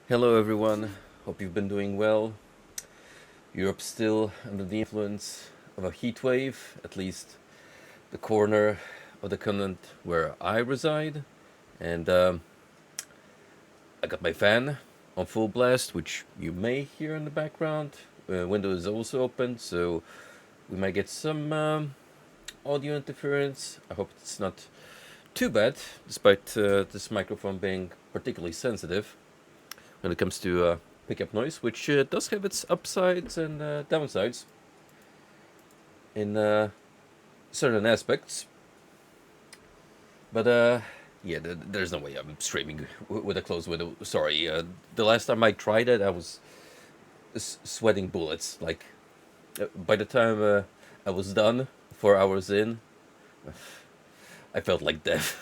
Hello everyone, hope you've been doing well. Europe's still under the influence of a heat wave, at least the corner of the continent where I reside. And I got my fan on full blast, which you may hear in the background. Window is also open, so we might get some audio interference. I hope it's not too bad, despite this microphone being particularly sensitive when it comes to pickup noise, which does have its upsides and downsides in certain aspects. But yeah, there's no way I'm streaming with a closed window. Sorry, the last time I tried it, I was sweating bullets. Like, by the time I was done, 4 hours in, I felt like death.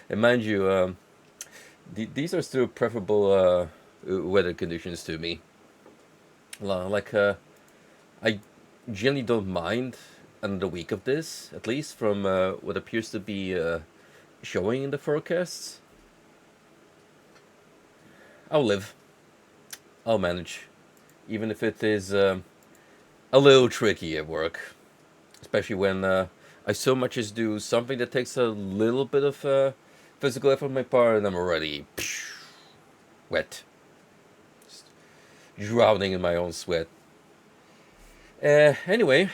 And mind you, these are still preferable weather conditions to me. Like, I generally don't mind another week of this, at least from what appears to be showing in the forecasts. I'll live. I'll manage. Even if it is a little tricky at work. Especially when I so much as do something that takes a little bit of physical effort on my part and I'm already wet. Just drowning in my own sweat. Anyway,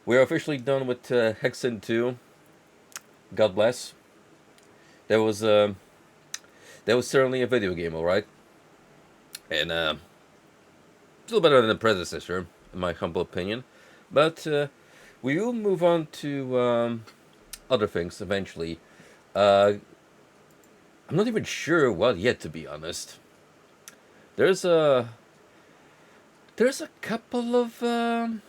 we're officially done with Hexen 2. God bless. That was certainly a video game, alright? And still better than the predecessor, in my humble opinion. But we will move on to other things eventually. I'm not even sure what yet, to be honest. There's a couple of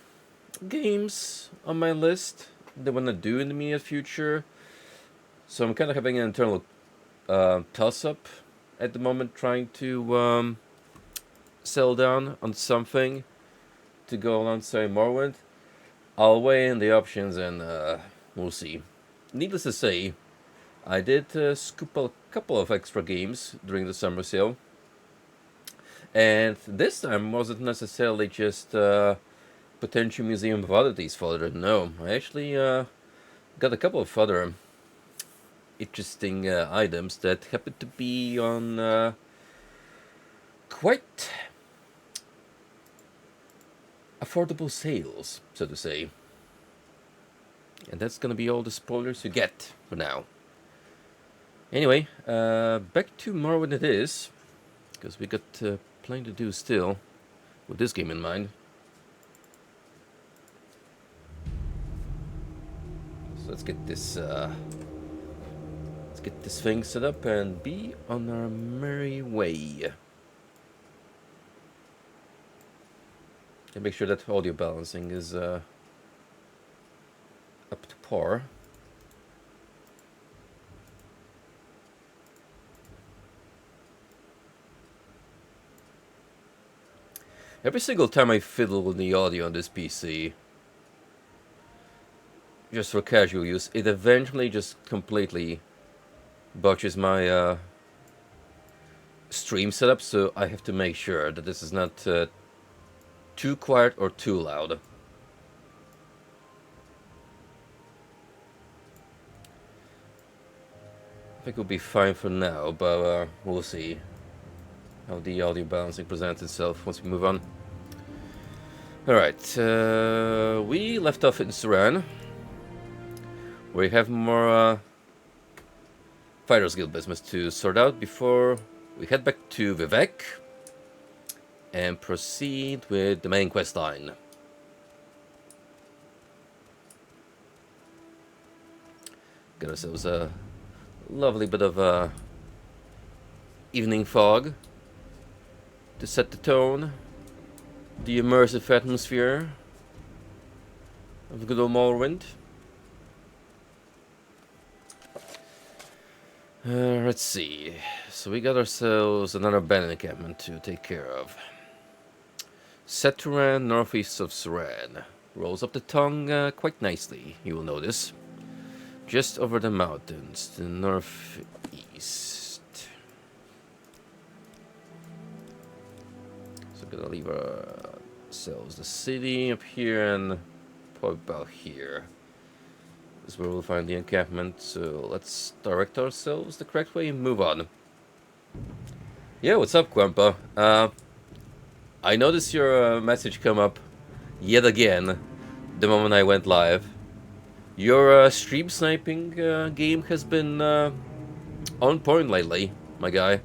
games on my list that I want to do in the immediate future. So I'm kind of having an internal toss-up at the moment, trying to settle down on something to go alongside Morrowind. I'll weigh in the options and we'll see. Needless to say, I did scoop a couple of extra games during the summer sale. And this time wasn't necessarily just potential Museum of Oddities fodder. No, I actually got a couple of other interesting items that happened to be on quite affordable sales, so to say. And that's gonna be all the spoilers you get for now. Anyway, back to Morrowind it is, because we got plenty to do still, with this game in mind. So let's get this thing set up and be on our merry way. And make sure that audio balancing is up to par. Every single time I fiddle with the audio on this PC, just for casual use, it eventually just completely botches my stream setup, so I have to make sure that this is not too quiet or too loud. I think we'll be fine for now, but we'll see how the audio balancing presents itself once we move on. Alright, we left off in Suran. We have more Fighters Guild business to sort out before we head back to Vivek and proceed with the main quest line. Got ourselves a lovely bit of evening fog to set the tone, the immersive atmosphere of the good old Morrowind. Let's see. So we got ourselves another abandoned encampment to take care of. Seturan, northeast of Suran. Rolls up the tongue quite nicely, you will notice. Just over the mountains, to the northeast. So we're gonna leave ourselves the city up here and probably about here. This is where we'll find the encampment. So let's direct ourselves the correct way and move on. Yeah, what's up, Grandpa? I noticed your message come up yet again the moment I went live. Your stream sniping game has been on point lately, my guy.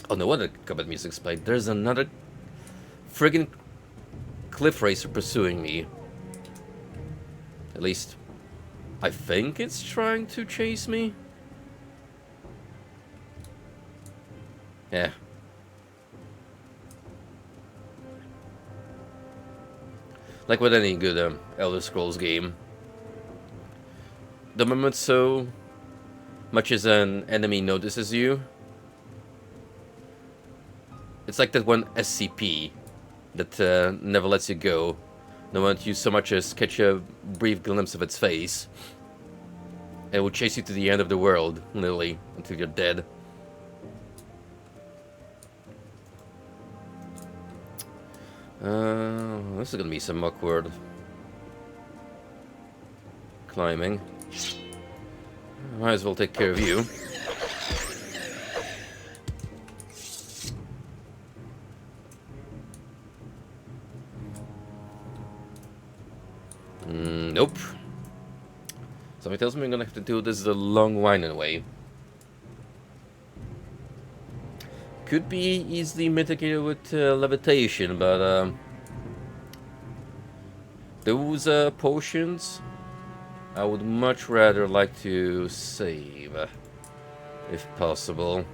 Oh, no wonder combat music's played. There's another friggin' cliff racer pursuing me. At least, I think it's trying to chase me. Yeah. Like with any good Elder Scrolls game, the moment so much as an enemy notices you, it's like that one SCP that never lets you go. No one you so much as catch a brief glimpse of its face. It will chase you to the end of the world, literally, until you're dead. This is gonna be some awkward climbing. Might as well take care of you. Nope. Something tells me I'm gonna have to do this the long winding way. Could be easily mitigated with levitation, but those potions I would much rather like to save, if possible.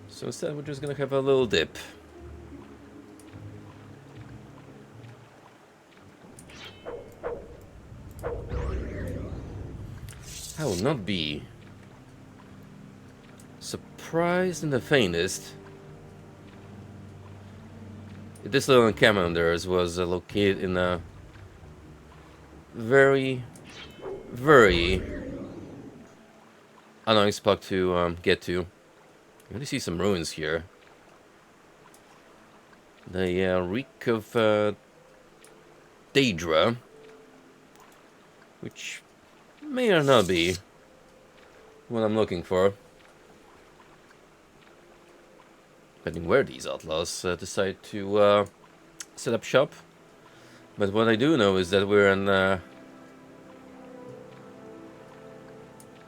So instead we're just gonna have a little dip. I will not be surprised in the faintest if this little encampment of theirs was located in a very, very annoying spot to get to. You really see some ruins here. They reek of Daedra, which may or not be what I'm looking for. Depending where these outlaws decide to set up shop. But what I do know is that we're in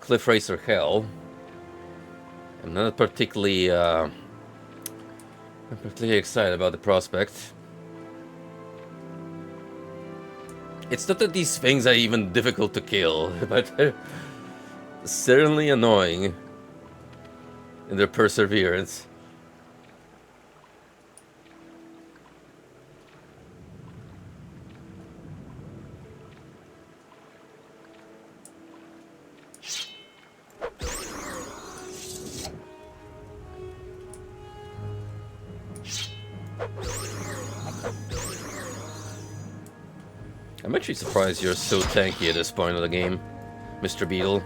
Cliff Racer Hell. I'm not particularly excited about the prospect. It's not that these things are even difficult to kill, but they're certainly annoying in their perseverance. I'm actually surprised you're so tanky at this point of the game, Mr. Beetle.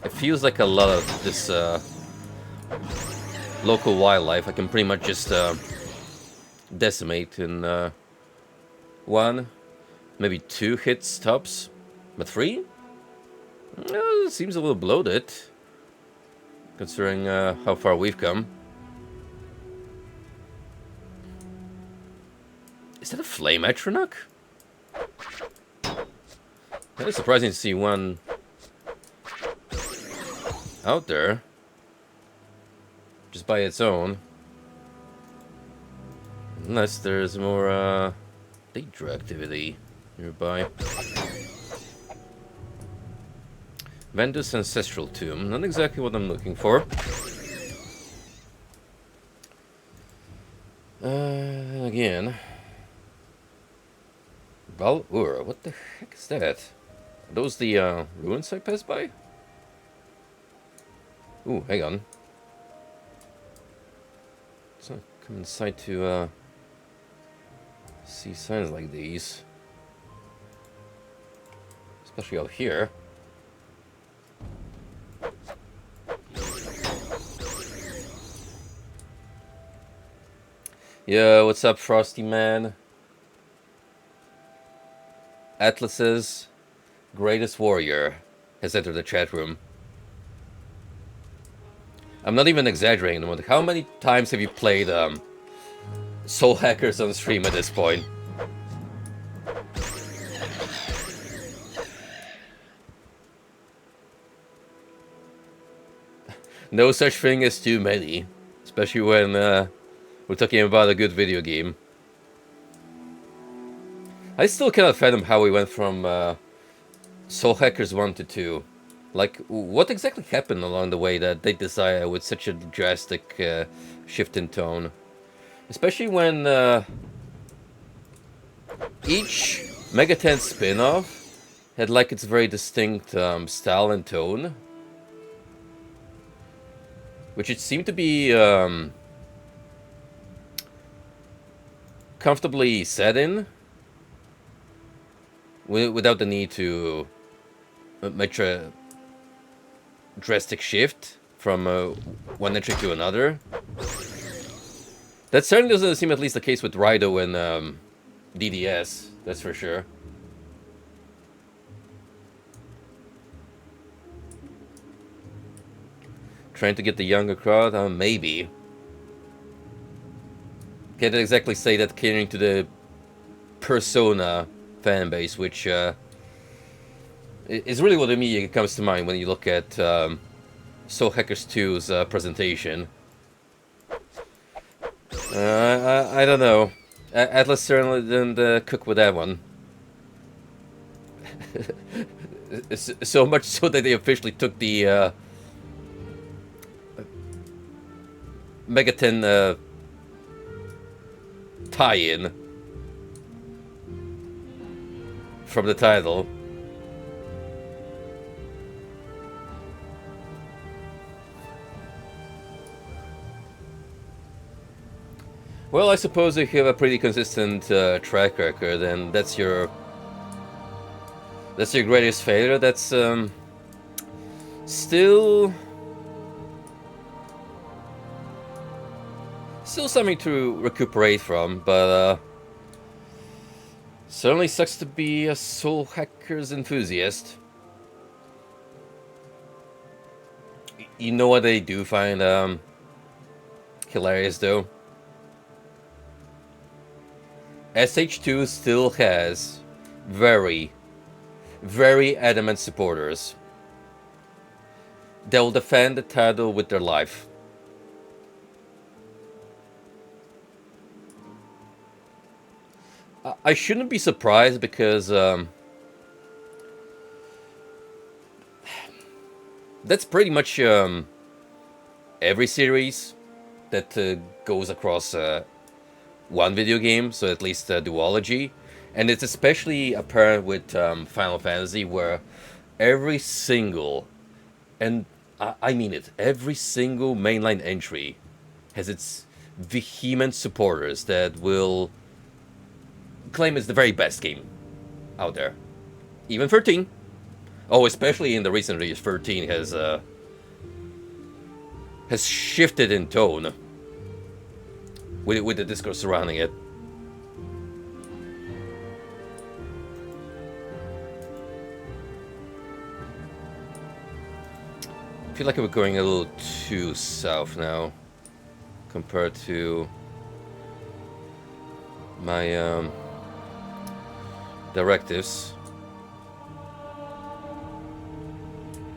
It feels like a lot of this local wildlife I can pretty much just decimate in one, maybe 2 hits tops, but 3? It seems a little bloated, considering how far we've come. Is that a flame atronach? That is surprising to see one out there, just by its own. Unless there's more Daedra activity nearby. Vendus Ancestral Tomb, not exactly what I'm looking for. Again. Valur, what the heck is that? Are those the ruins I passed by? Ooh, hang on. Let's not come inside to see signs like these. Especially out here. Yo, what's up, Frosty Man? Atlas's greatest warrior has entered the chat room. I'm not even exaggerating. How many times have you played Soul Hackers on stream at this point? No such thing as too many, especially when we're talking about a good video game. I still cannot fathom how we went from Soul Hackers 1 to 2. Like, what exactly happened along the way that they decided with such a drastic shift in tone? Especially when each Mega 10 spin-off had like its very distinct style and tone. Which it seemed to be comfortably set in. Without the need to make a drastic shift from one entry to another. That certainly doesn't seem at least the case with Raido and DDS, that's for sure. Trying to get the younger crowd? Maybe. Can't exactly say that catering to the Persona fan base, which is really what immediately comes to mind when you look at Soul Hackers 2's presentation. I don't know. Atlas certainly didn't cook with that one. So much so that they officially took the Mega 10 tie-in from the title. Well, I suppose if you have a pretty consistent track record, and that's your greatest failure. That's still something to recuperate from, but certainly sucks to be a Soul Hackers enthusiast. You know what they do find hilarious though? SH2 still has very, very adamant supporters. They'll defend the title with their life. I shouldn't be surprised because that's pretty much every series that goes across one video game, so at least a duology. And it's especially apparent with Final Fantasy, where every single, and I mean it, every single mainline entry has its vehement supporters that will claim it's the very best game out there. Even 13. Oh, especially in the recent release, 13 has shifted in tone with the discourse surrounding it. I feel like we're going a little too south now compared to my directives.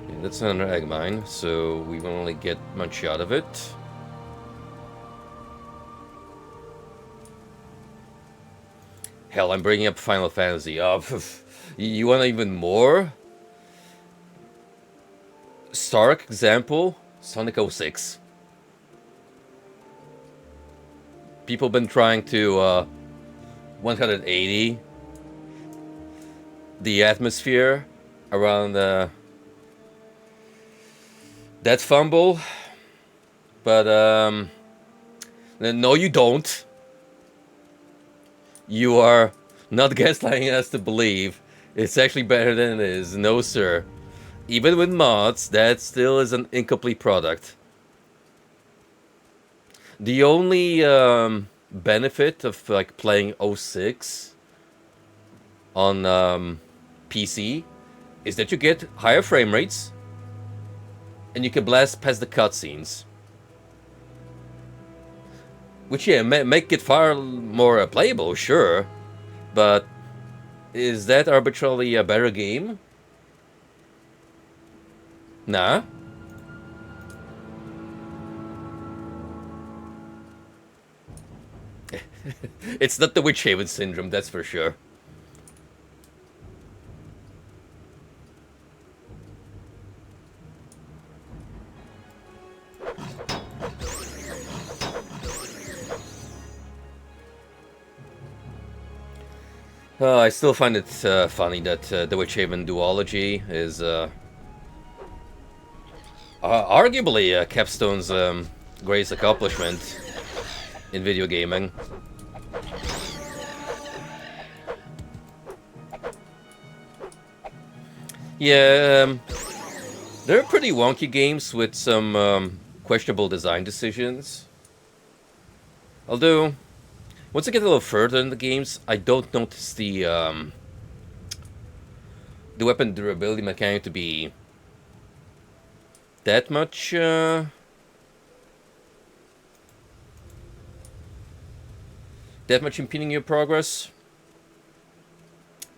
Yeah, that's another egg mine, so we will only get much out of it. Hell, I'm bringing up Final Fantasy. You want even more? Stark example, Sonic 06. people been trying to 180 the atmosphere around that fumble, but no, you don't. You are not gaslighting us to believe it's actually better than it is. No, sir. Even with mods, that still is an incomplete product. The only benefit of like playing 06 on PC is that you get higher frame rates and you can blast past the cutscenes. Which, yeah, make it far more playable, sure. But is that arbitrarily a better game? Nah. It's not the Witch Haven syndrome, that's for sure. I still find it funny that the Witch Haven duology is arguably Capstone's greatest accomplishment in video gaming. Yeah, they're pretty wonky games with some questionable design decisions. Although, once I get a little further in the games, I don't notice the weapon durability mechanic to be that much impeding your progress.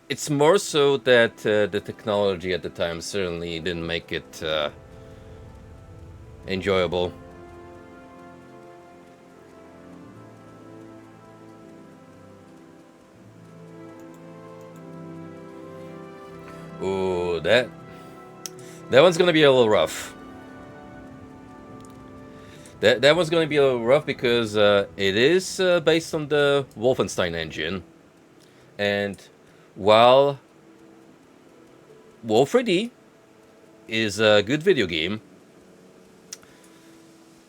It's more so that the technology at the time certainly didn't make it enjoyable. Ooh, that one's gonna be a little rough. That one's gonna be a little rough because it is based on the Wolfenstein engine, and while Wolf 3D is a good video game,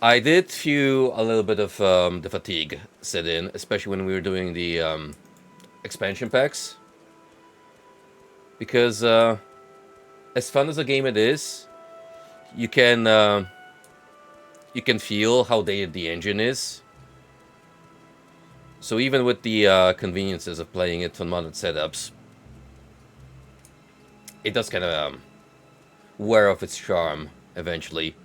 I did feel a little bit of the fatigue set in, especially when we were doing the expansion packs. Because as fun as a game it is, you can feel how dated the engine is. So even with the conveniences of playing it on modded setups, it does kind of wear off its charm eventually.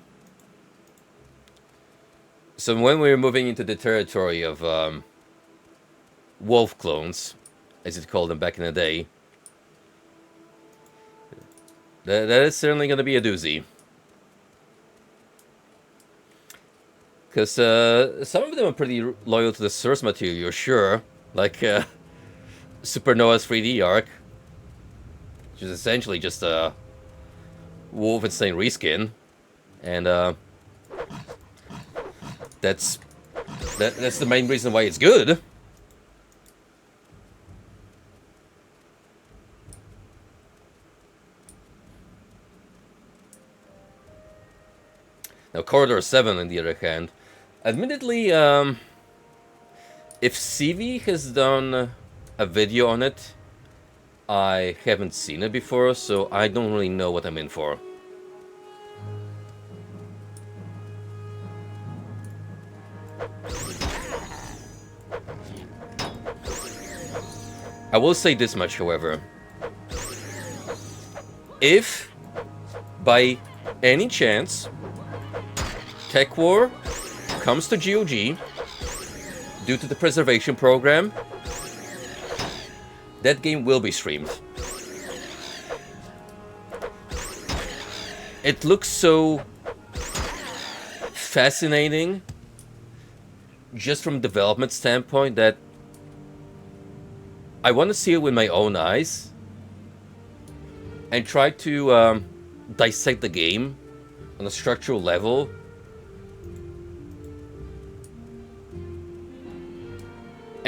So when we were moving into the territory of wolf clones, as it called them back in the day, that is certainly going to be a doozy. Because some of them are pretty loyal to the source material, sure. Like Supernova's 3D arc, which is essentially just a Wolfenstein reskin. And that's the main reason why it's good. Now, Corridor 7, on the other hand, admittedly, if CV has done a video on it, I haven't seen it before, so I don't really know what I'm in for. I will say this much, however. If, by any chance, Tech War comes to GOG due to the preservation program, that game will be streamed. It looks so fascinating just from a development standpoint that I want to see it with my own eyes and try to dissect the game on a structural level.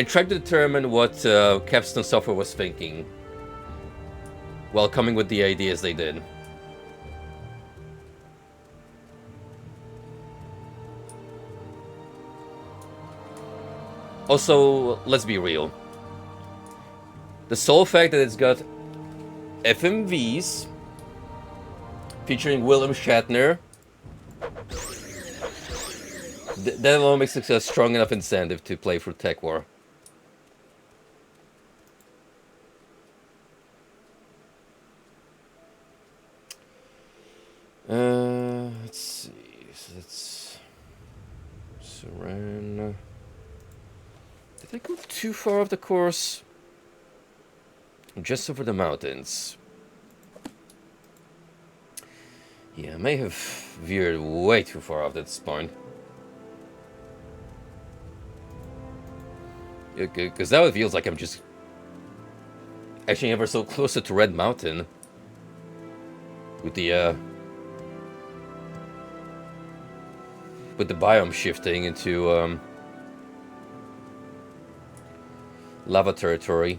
and try to determine what Capstone Software was thinking while coming with the ideas they did. Also, let's be real. The sole fact that it's got FMVs featuring William Shatner, that alone makes it a strong enough incentive to play for Tech War. Let's see. So that's Saran. Did I go too far off the course? Just over the mountains. Yeah, I may have veered way too far off this point. Because now it feels like I'm just actually ever so closer to Red Mountain. With the biome shifting into lava territory.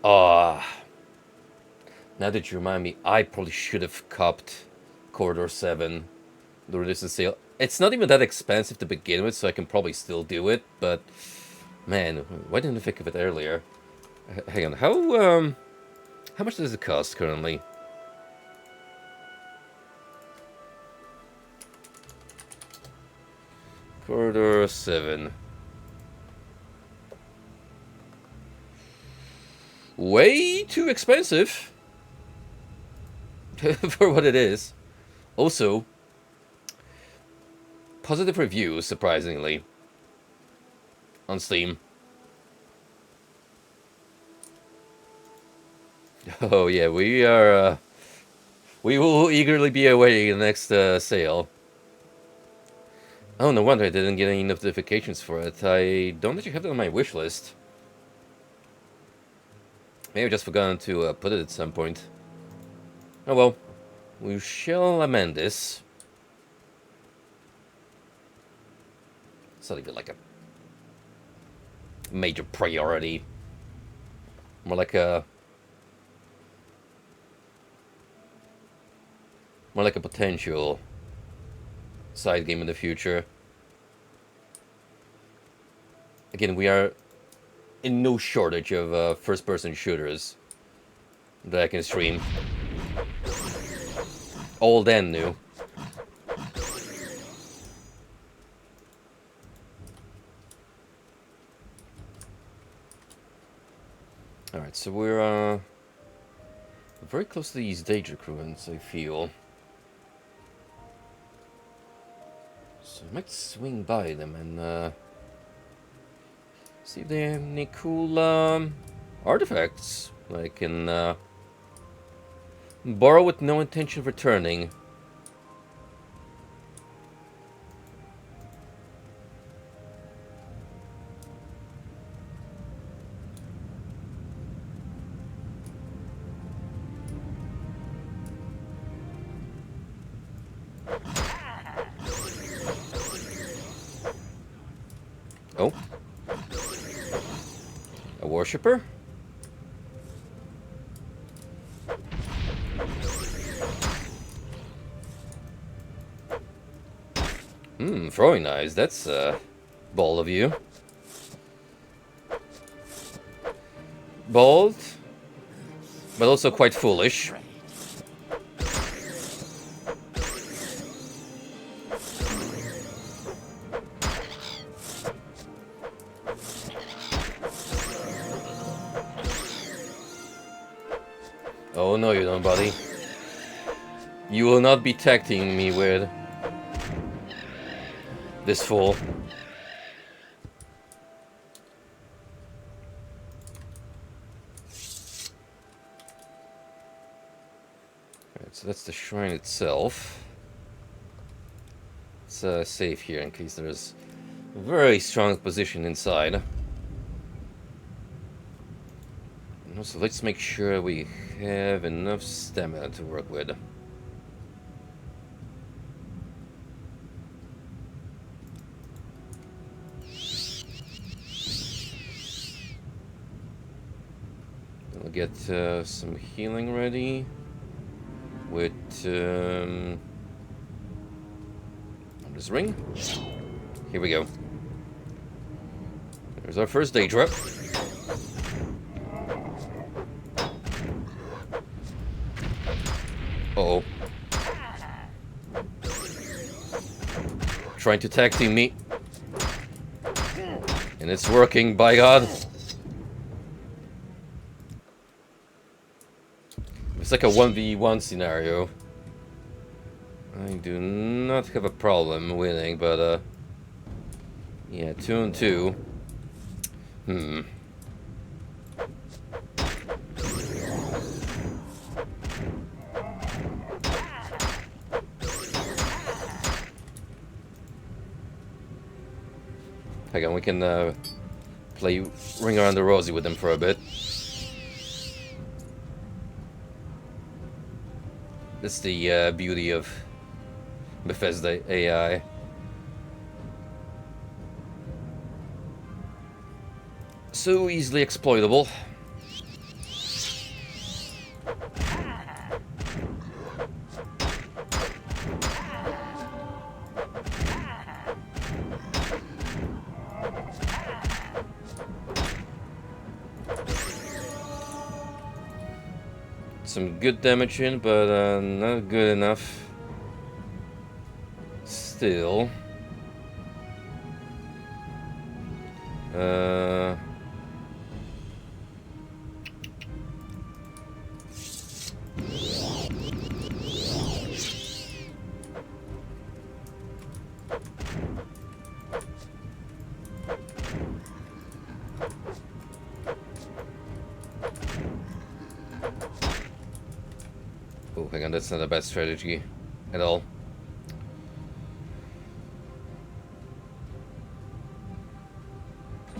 Now that you remind me, I probably should have copped Corridor 7 the resistance sale. It's not even that expensive to begin with, so I can probably still do it, but man, why didn't I think of it earlier? Hang on, how much does it cost currently? Corridor 7. Way too expensive for what it is. Also, positive reviews, surprisingly, on Steam. Oh yeah, we will eagerly be awaiting the next sale. Oh, no wonder I didn't get any notifications for it. I don't actually have it on my wish list. Maybe I just forgotten to put it at some point. Oh well, we shall amend this. It's not even like a major priority. More like a potential side game in the future. Again, we are in no shortage of first-person shooters that I can stream. Old and new. Alright, so we're very close to these danger ruins, I feel. So I might swing by them and see if they have any cool artifacts that I can borrow with no intention of returning. Oh. A worshipper? Throwing knives, that's bold of you. Bold, but also quite foolish. Oh no, you don't, buddy. You will not be tag-teaming me with this fool. Alright, so that's the shrine itself. Let's save here in case there's a very strong position inside. And also, let's make sure we have enough stamina to work with. get some healing ready with this ring. Here we go. There's our first day drop. Uh-oh. Trying to tag team me. And it's working, by God. It's like a 1v1 scenario. I do not have a problem winning, but yeah, 2 and 2. Hang on, we can play Ring Around the Rosie with them for a bit. That's the beauty of Bethesda AI. So easily exploitable. Some good damage in, but not good enough. Still. Oh, hang on, that's not a bad strategy at all.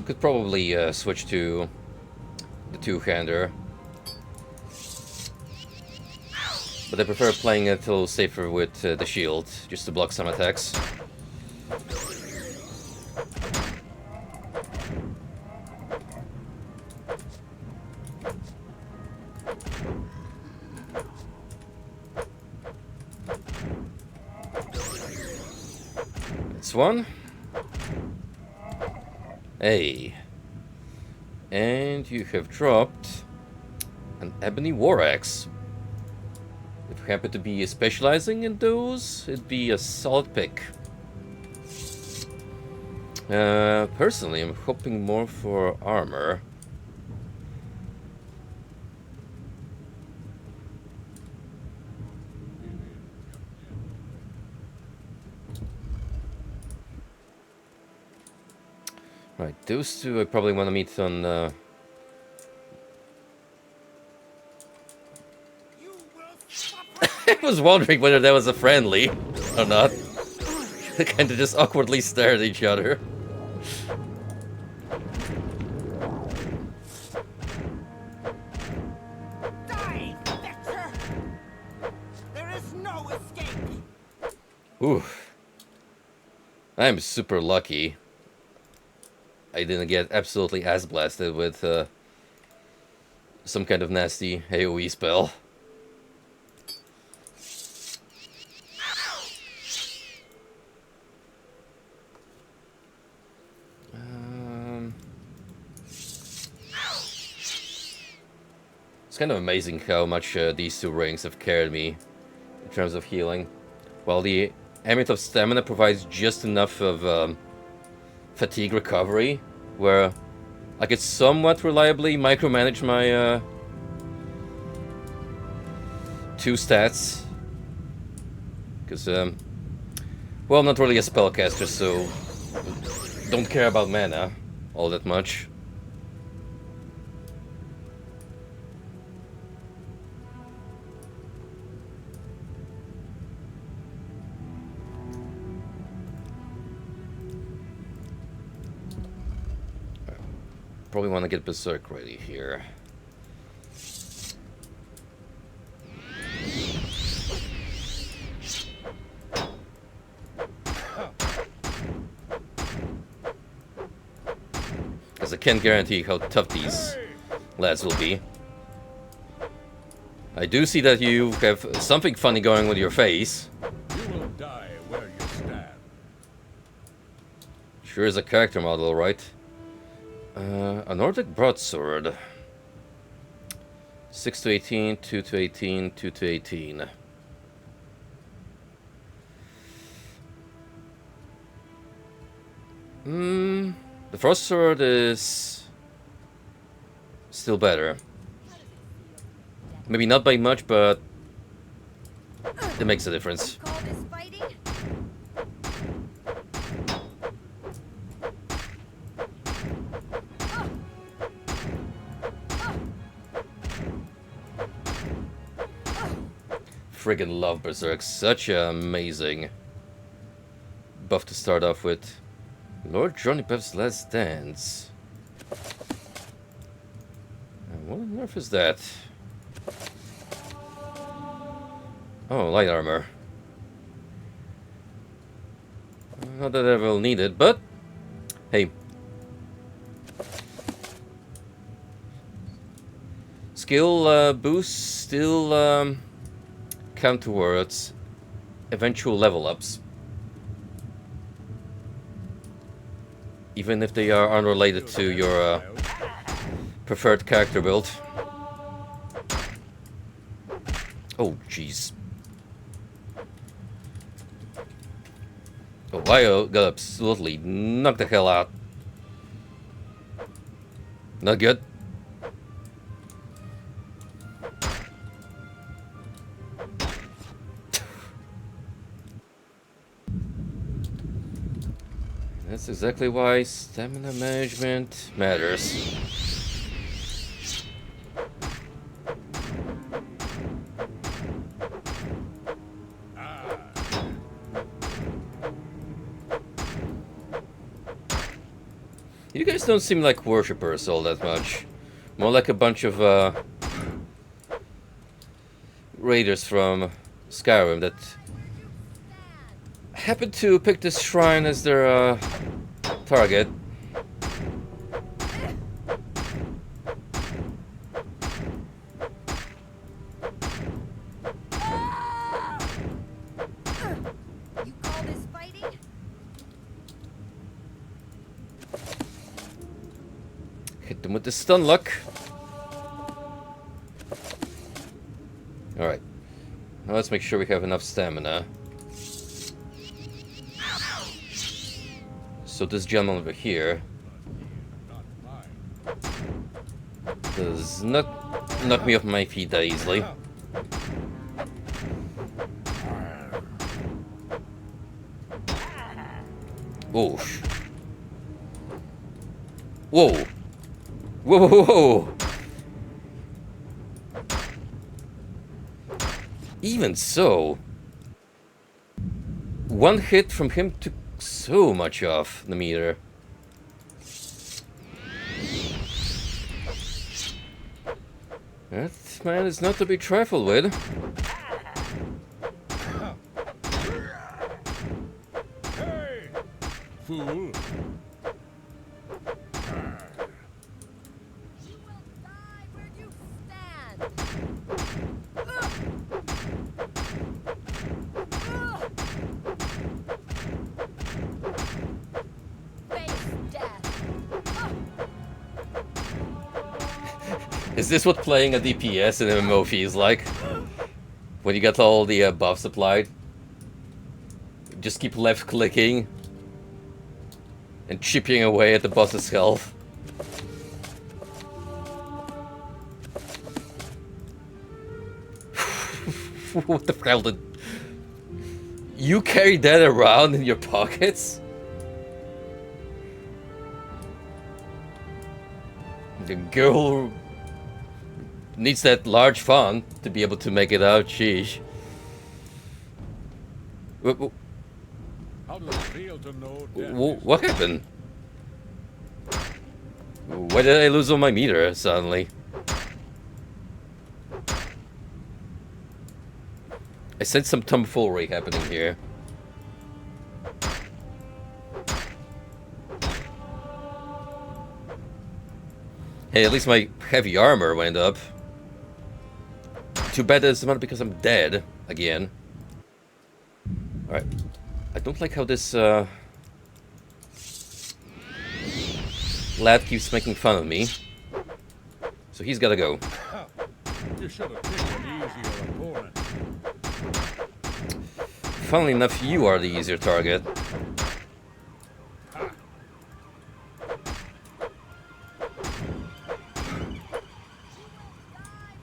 Could probably switch to the two-hander, but I prefer playing it a little safer with the shield, just to block some attacks. That's one. Hey. And you have dropped an Ebony War Axe. If you happen to be specializing in those, it'd be a solid pick. Personally, I'm hoping more for armor. Right, those two I probably want to meet on... I was wondering whether that was a friendly or not. They kind of just awkwardly stare at each other. Die, Vexer! There is no escape. Ooh. I'm super lucky I didn't get absolutely ass blasted with some kind of nasty AoE spell. It's kind of amazing how much these two rings have carried me in terms of healing. While the Amulet of Stamina provides just enough of fatigue recovery, where I could somewhat reliably micromanage my two stats. Because, well, I'm not really a spellcaster, so don't care about mana all that much. Probably want to get Berserk ready here. Because I can't guarantee how tough these lads will be. I do see that you have something funny going with your face. You will die where you stand. Sure is a character model, right? A Nordic broadsword. 6 to 18, 2 to 18, 2 to 18. The frost sword is still better. Maybe not by much, but it makes a difference. Call this fighting? Friggin' love Berserk. Such an amazing buff to start off with. Lord Johnny Pep's Last Dance. And what on earth is that? Oh, light armor. Not that I will need it, but hey. Skill boosts still count towards eventual level ups. Even if they are unrelated to your preferred character build. Oh, jeez. Oh, I got absolutely knocked the hell out. Not good. That's exactly why stamina management matters. You guys don't seem like worshippers all that much. More like a bunch of raiders from Skyrim that happen to pick this shrine as their target. You call this fighting? Hit them with the stun luck. Alright. Now let's make sure we have enough stamina. So this gentleman over here does not knock me off my feet that easily. Oh. Whoa. Whoa, whoa, whoa. Even so, one hit from him took so much off the meter. That man is not to be trifled with. Hey, fool! You will die where you stand. Face death. Is this what playing a DPS in MMO feels like? When you get all the buffs applied? Just keep left clicking and chipping away at the boss's health. What the hell did... You carry that around in your pockets? The girl needs that large font to be able to make it out, sheesh. How does it feel to know death? What happened? Why did I lose all my meter suddenly? I sense some tomfoolery happening here. Hey, at least my heavy armor went up. Too bad it's not because I'm dead again. Alright. I don't like how this lad keeps making fun of me. So he's gotta go. You should have picked an easier opponent. Funnily enough, you are the easier target.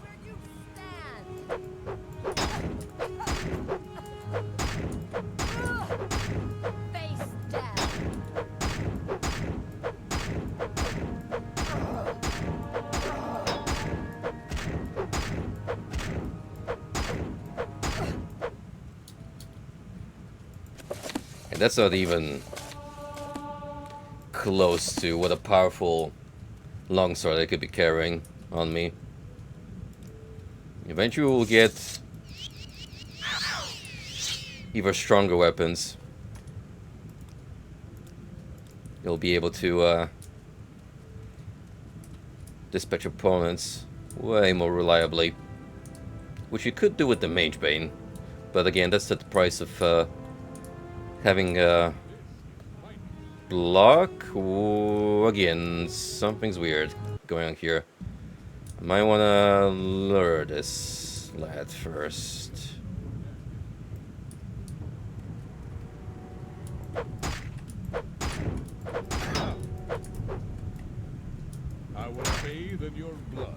where you stand. Face death. And that's not even close to what a powerful longsword I could be carrying on me. Eventually we'll get even stronger weapons. You'll be able to dispatch opponents way more reliably. Which you could do with the Mage Bane. But again, that's at the price of having block. Ooh, again, something's weird going on here. I might want to lure this lad first. I will bathe in your blood.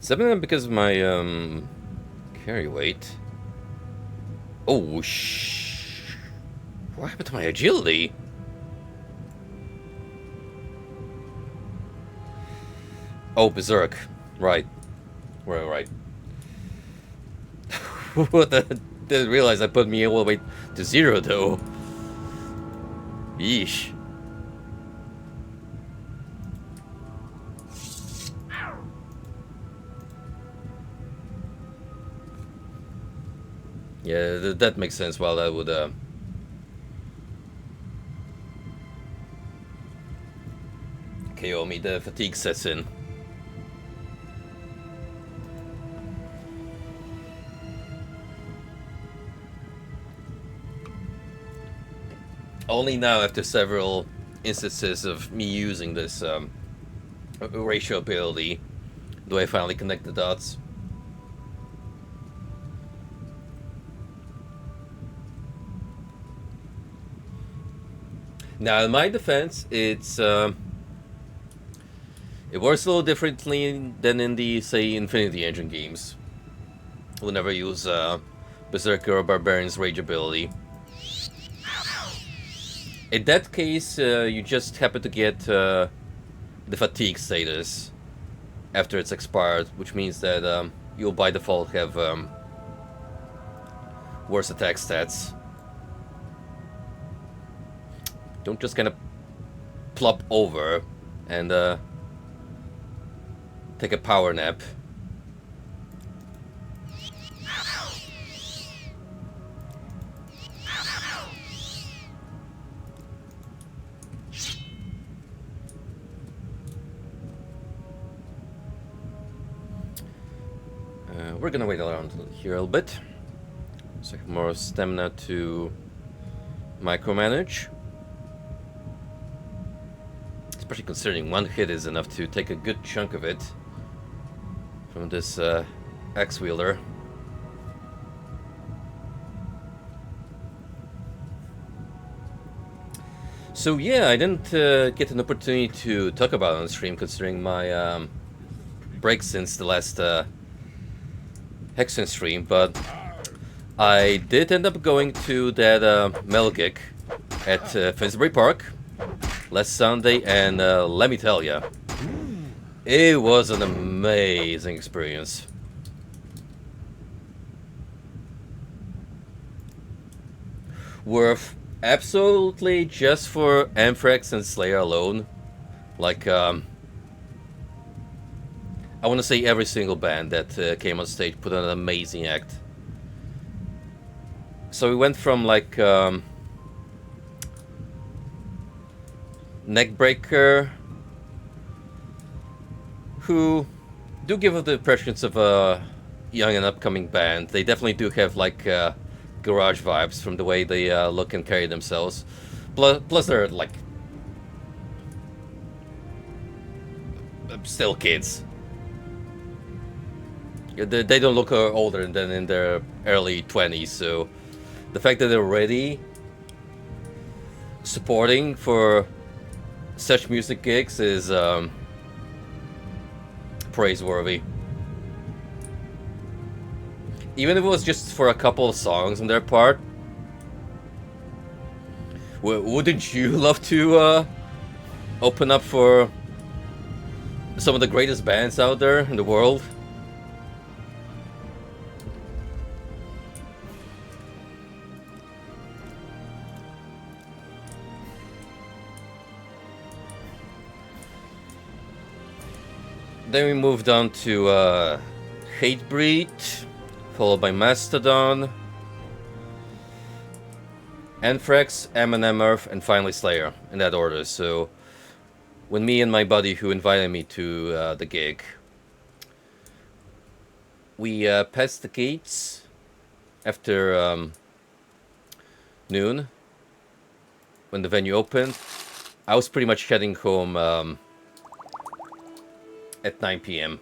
Is that because of my carry weight? Oh, what happened to my agility? Oh, Berserk. Right. Right. What the? Didn't realize that put me all the way to 0 though. Yeesh. Yeah, that makes sense. Well, that would KO me. The fatigue sets in. Only now, after several instances of me using this ratio ability, do I finally connect the dots. Now, in my defense, it works a little differently than in the, say, Infinity Engine games. We'll never use Berserker or Barbarian's Rage ability. In that case, you just happen to get the fatigue status after it's expired, which means that you'll by default have worse attack stats. Don't just kind of plop over and take a power nap. We're gonna wait around here a little bit, so I have more stamina to micromanage. Especially considering one hit is enough to take a good chunk of it from this axe wielder. So yeah, I didn't get an opportunity to talk about it on stream, considering my break since the last Hexen stream, but I did end up going to that metal gig at Finsbury Park last Sunday, and let me tell ya, it was an amazing experience. Worth absolutely just for Anthrax and Slayer alone. Like, I want to say every single band that came on stage put on an amazing act. So we went from like Neckbreaker, who do give us the impressions of a young and upcoming band. They definitely do have like garage vibes from the way they look and carry themselves. Plus they're like still kids. They don't look older than in their early 20s, so the fact that they're ready supporting for such music gigs is praiseworthy. Even if it was just for a couple of songs on their part. Wouldn't you love to open up for some of the greatest bands out there in the world? Then we moved on to Hatebreed, followed by Mastodon, Anthrax, Eminem Earth, and finally Slayer, in that order. So when me and my buddy who invited me to the gig, we passed the gates after noon, when the venue opened. I was pretty much heading home at 9 p.m.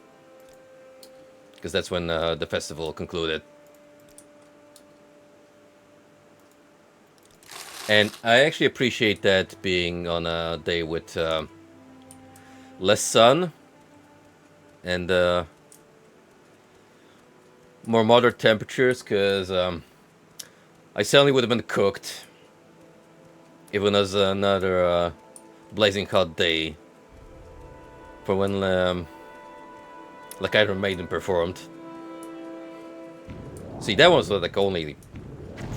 because that's when the festival concluded. And I actually appreciate that, being on a day with less sun and more moderate temperatures, because I certainly would have been cooked if it was another blazing hot day for when like Iron Maiden performed. See, that was like only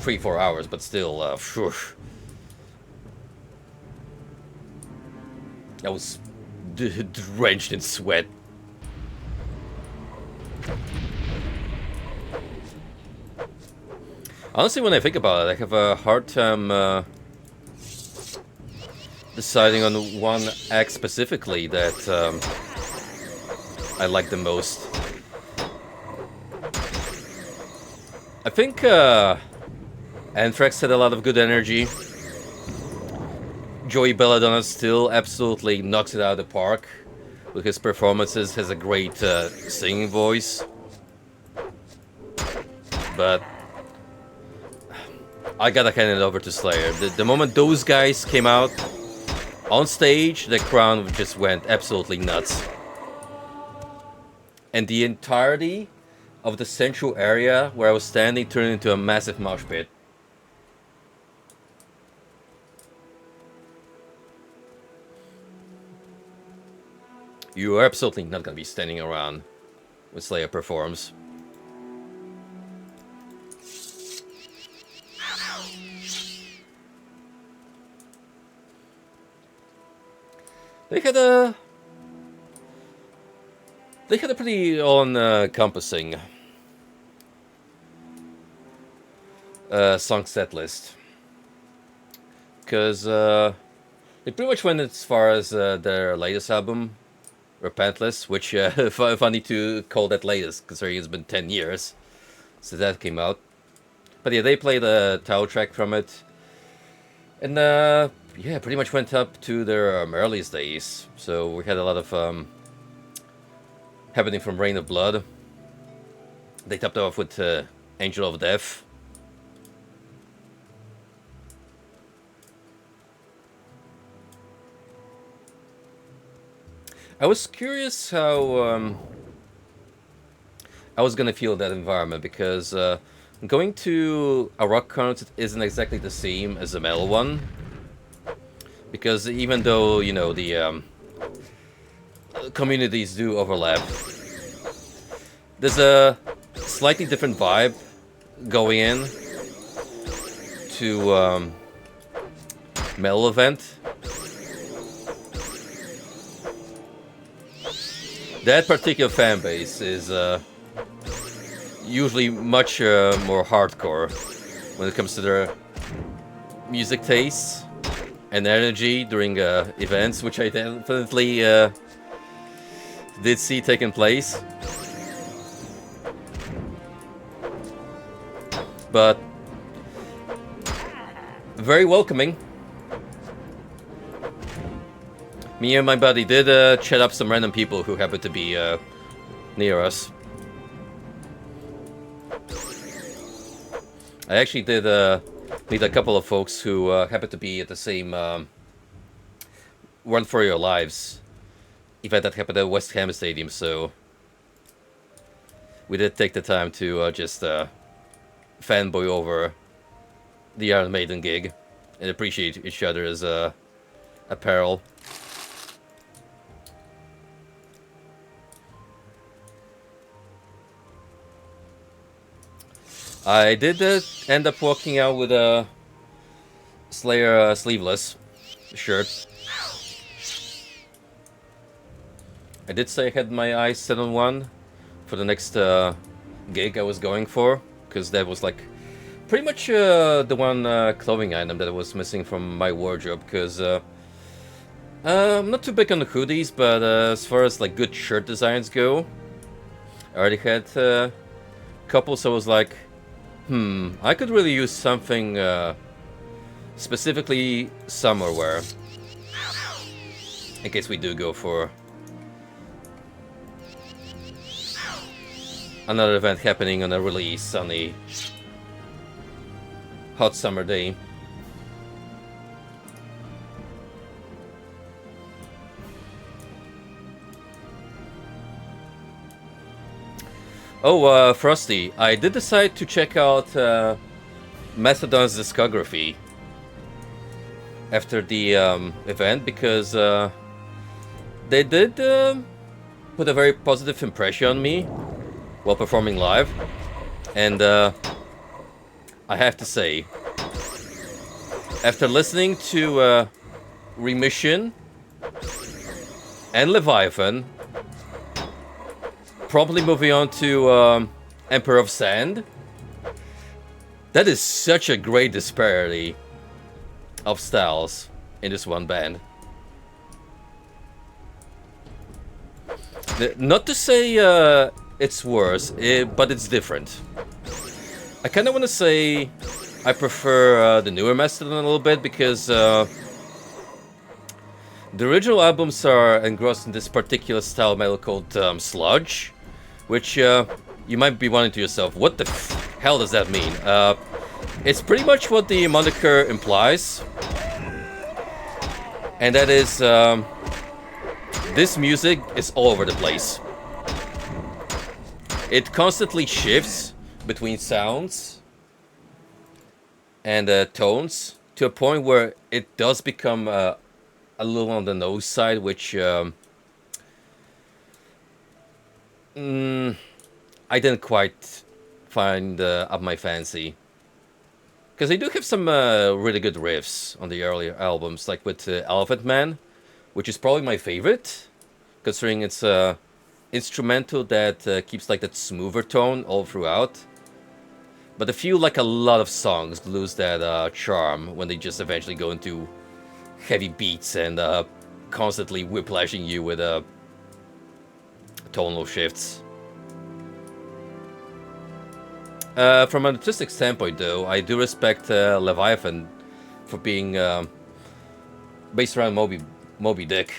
3-4 hours, but still, phew. I was drenched in sweat. Honestly, when I think about it, I have a hard time deciding on one act specifically that I like the most. I think Anthrax had a lot of good energy. Joey Belladonna still absolutely knocks it out of the park with his performances. Has a great singing voice. But I gotta hand it over to Slayer. The moment those guys came out on stage, the crowd just went absolutely nuts. And the entirety of the central area where I was standing turned into a massive mosh pit. You are absolutely not gonna be standing around when Slayer performs. They had a pretty all-encompassing song set list, because they pretty much went as far as their latest album, Repentless, which funny to call that latest, considering it's been 10 years since that came out. But yeah, they played a title track from it, and yeah, pretty much went up to their earliest days. So we had a lot of happening from Reign of Blood. They topped off with Angel of Death. I was curious how I was gonna feel that environment, because going to a rock concert isn't exactly the same as a metal one. Because even though, you know, the communities do overlap, there's a slightly different vibe going in to metal event. That particular fan base is usually much more hardcore when it comes to their music tastes and energy during events, which I definitely did see taking place. But very welcoming. Me and my buddy did chat up some random people who happened to be near us. I actually did meet a couple of folks who happened to be at the same Run for Your Lives event that happened at West Ham Stadium, so we did take the time to just fanboy over the Iron Maiden gig and appreciate each other's apparel. I did end up walking out with a Slayer sleeveless shirt. I did say I had my eyes set on one for the next gig I was going for, because that was like pretty much the one clothing item that was missing from my wardrobe, because I'm not too big on the hoodies, but as far as like good shirt designs go, I already had a couple, so I was like, I could really use something specifically summer wear, in case we do go for another event happening on a really sunny, hot summer day. Oh, Frosty, I did decide to check out Mastodon's discography after the event, because they did put a very positive impression on me while performing live, and I have to say, after listening to Remission and Leviathan, promptly moving on to Emperor of Sand, that is such a great disparity of styles in this one band. Not to say it's worse, but it's different. I kind of want to say I prefer the newer Mastodon a little bit, because the original albums are engrossed in this particular style of metal called sludge, which you might be wondering to yourself, what the hell does that mean? It's pretty much what the moniker implies, and that is this music is all over the place. It constantly shifts between sounds and tones to a point where it does become a little on the nose side, which I didn't quite find up my fancy. Because they do have some really good riffs on the earlier albums, like with Elephant Man, which is probably my favorite, considering it's instrumental that keeps like that smoother tone all throughout. But I feel like a lot of songs lose that charm when they just eventually go into heavy beats and constantly whiplashing you with tonal shifts. From an artistic standpoint, though, I do respect Leviathan for being based around Moby Dick.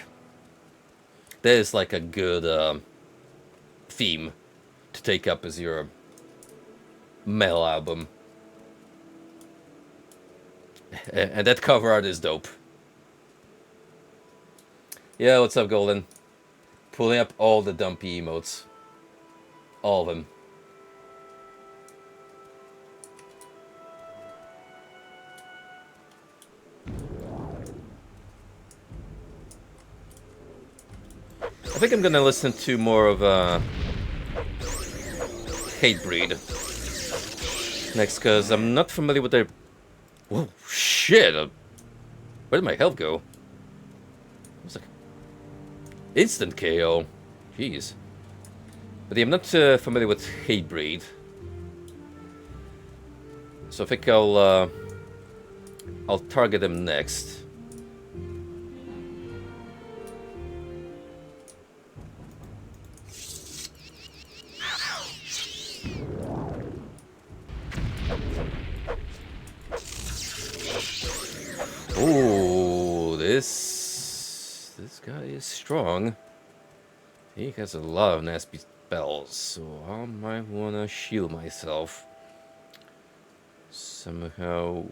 That is like a good theme to take up as your metal album. And that cover art is dope. Yeah, what's up, Golden? Pulling up all the dumpy emotes. All of them. I think I'm gonna listen to more of Hatebreed next, because I'm not familiar with their... Whoa, shit! Where did my health go? It was like... instant KO. Jeez. But yeah, I'm not familiar with Hatebreed. So I think I'll target him next. Ooh, this guy is strong. He has a lot of nasty spells, so I might wanna shield myself somehow.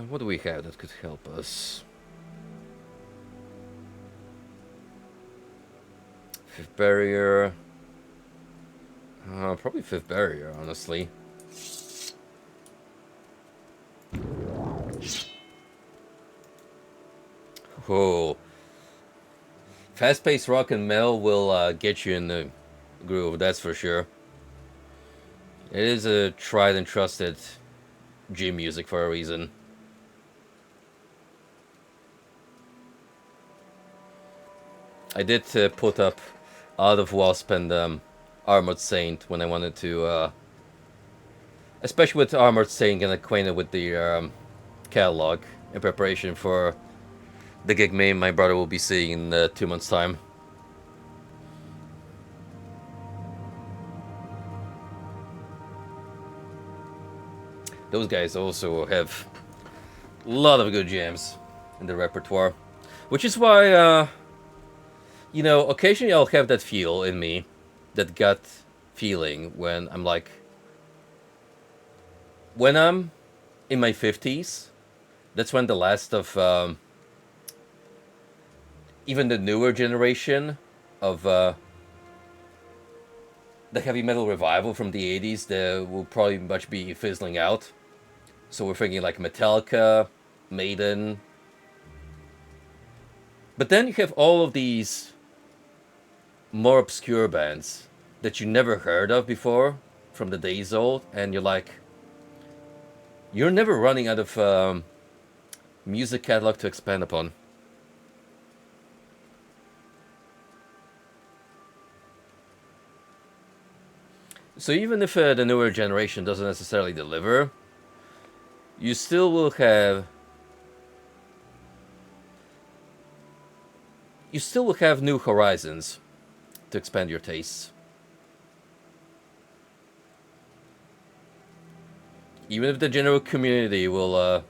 What do we have that could help us? Fifth barrier. Probably fifth barrier, honestly. Whoa. Fast-paced rock and metal will get you in the groove, that's for sure. It is a tried and trusted gym music for a reason. I did put up Out of Wasp and Armored Saint when I wanted to, especially with Armored Saint, get acquainted with the catalog in preparation for the gig me and my brother will be seeing in 2 months' time. Those guys also have a lot of good jams in the repertoire, which is why, you know, occasionally I'll have that feel in me, that gut feeling when I'm like, when I'm in my 50s, that's when the last of even the newer generation of the heavy metal revival from the 80s, that will probably much be fizzling out. So we're thinking like Metallica, Maiden. But then you have all of these more obscure bands that you never heard of before from the days old, and you're like, you're never running out of music catalog to expand upon. So even if the newer generation doesn't necessarily deliver, you still will have new horizons to expand your tastes. Even if the general community will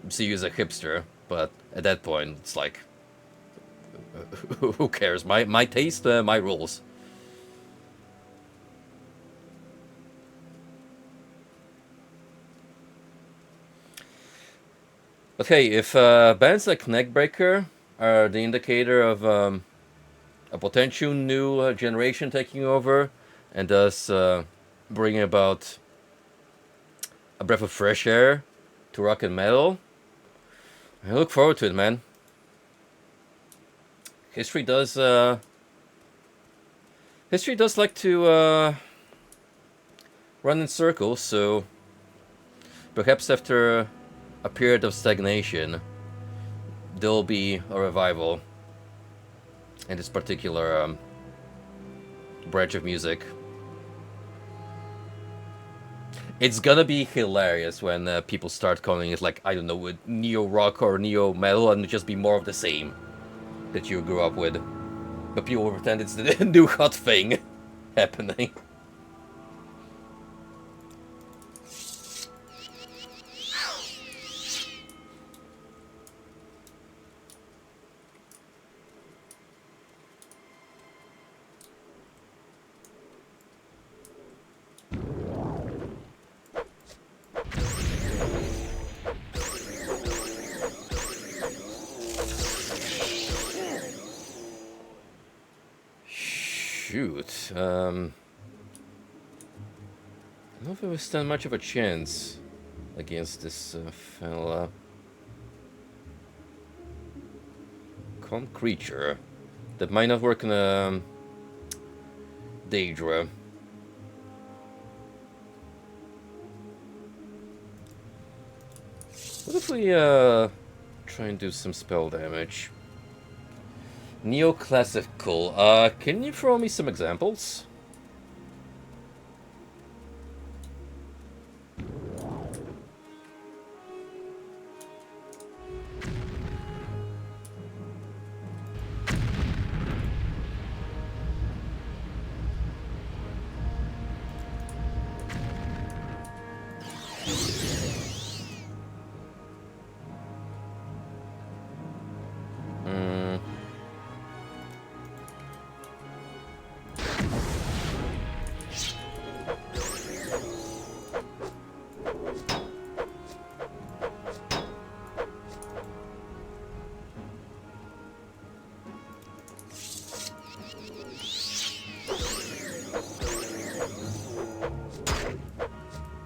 see you as a hipster, but at that point it's like, who cares? My taste, my rules. But hey, if bands like Neckbreaker are the indicator of a potential new generation taking over, and thus bringing about a breath of fresh air to rock and metal, I look forward to it, man. History does like to run in circles, so perhaps after a period of stagnation, there'll be a revival in this particular branch of music. It's gonna be hilarious when people start calling it, like, I don't know, with neo-rock or neo-metal, and just be more of the same that you grew up with. But people will pretend it's the new hot thing happening. Shoot, I don't know if we stand much of a chance against this fella. Calm creature. That might not work in a Daedra. What if we try and do some spell damage? Neoclassical. Can you throw me some examples? Mm.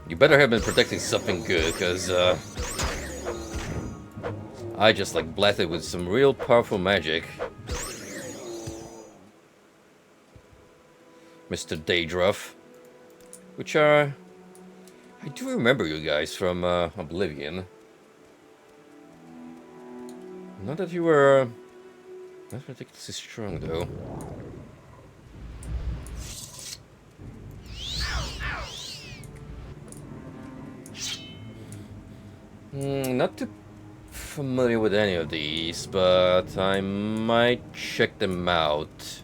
You better have been protecting something good, because I just like blasted with some real powerful magic. Mr. Daedruff. Which are... I do remember you guys from Oblivion. Not that you were... not ridiculously strong, though. Not too familiar with any of these, but I might check them out.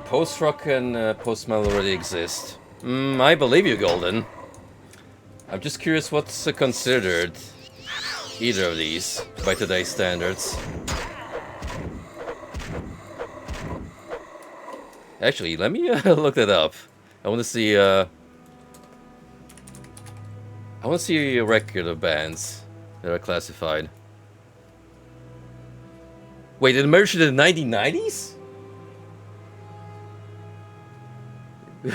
Post-rock and post-metal already exist. I believe you, Golden. I'm just curious what's considered either of these by today's standards. Actually, let me look that up. I want to see. I want to see a record of bands that are classified. Wait, it emerged in the 1990s?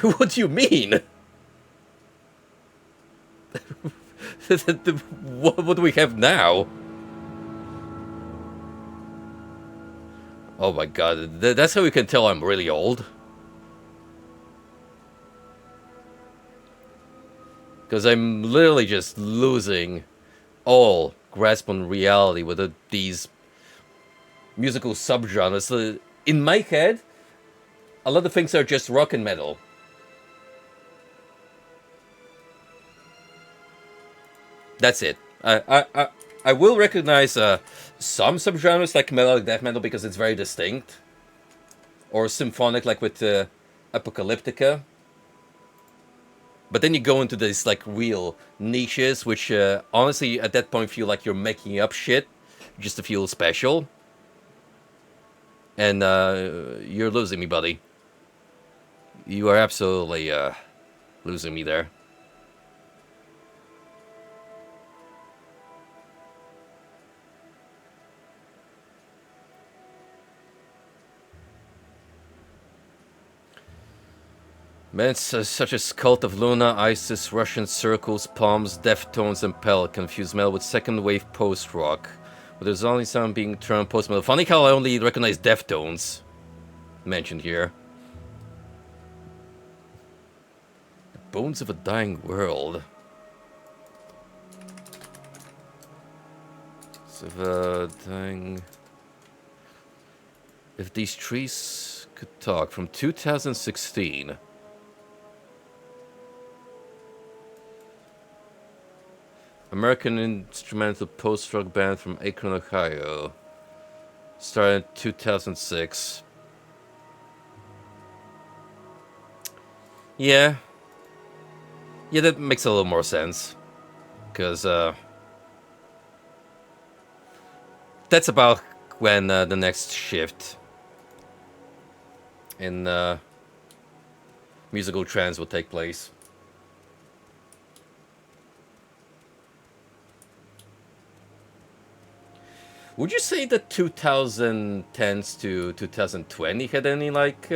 What do you mean? What do we have now? Oh my god, that's how you can tell I'm really old. Because I'm literally just losing all grasp on reality with these musical subgenres. In my head, a lot of things are just rock and metal. That's it. I will recognize some subgenres like melodic death metal because it's very distinct, or symphonic like with Apocalyptica. But then you go into these like real niches, which honestly at that point feel like you're making up shit just to feel special. And you're losing me, buddy. You are absolutely losing me there. Man, it's such a cult of Luna, Isis, Russian circles, palms, Deftones, and Pell confuse metal with second wave post rock. But there's only some being termed post metal. Funny how I only recognize Deftones mentioned here. The Bones of a Dying World. If these trees could talk, from 2016. American instrumental post-rock band from Akron, Ohio. Started in 2006. Yeah. Yeah, that makes a little more sense. Because, that's about when the next shift in musical trends will take place. Would you say that 2010s to 2020 had any, like,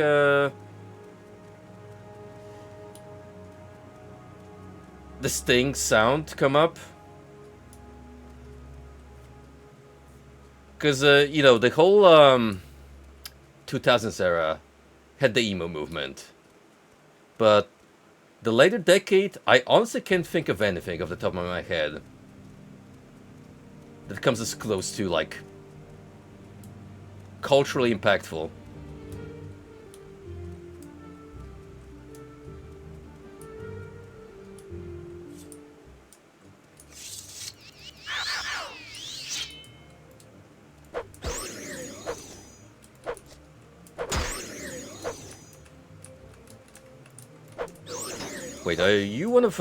distinct sound come up. Because, you know, the whole 2000s era had the emo movement. But the later decade, I honestly can't think of anything off the top of my head that comes as close to, like, culturally impactful. Wait, are you one of,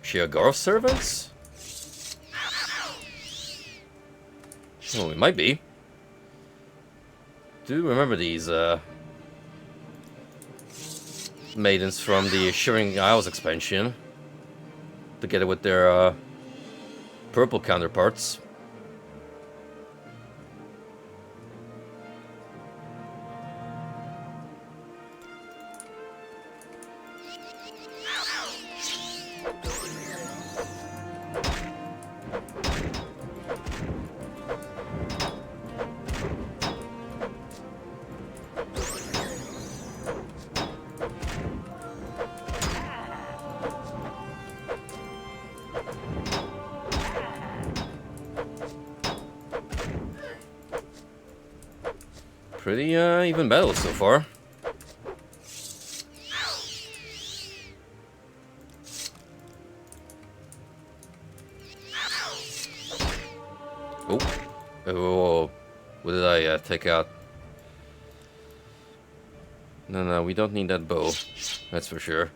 Shiagarov's servants? Oh, it might be. Do remember these, maidens from the Shivering Isles expansion, together with their, purple counterparts. Pretty, even battle so far. Oh. Oh. What did I, take out? No, we don't need that bow. That's for sure.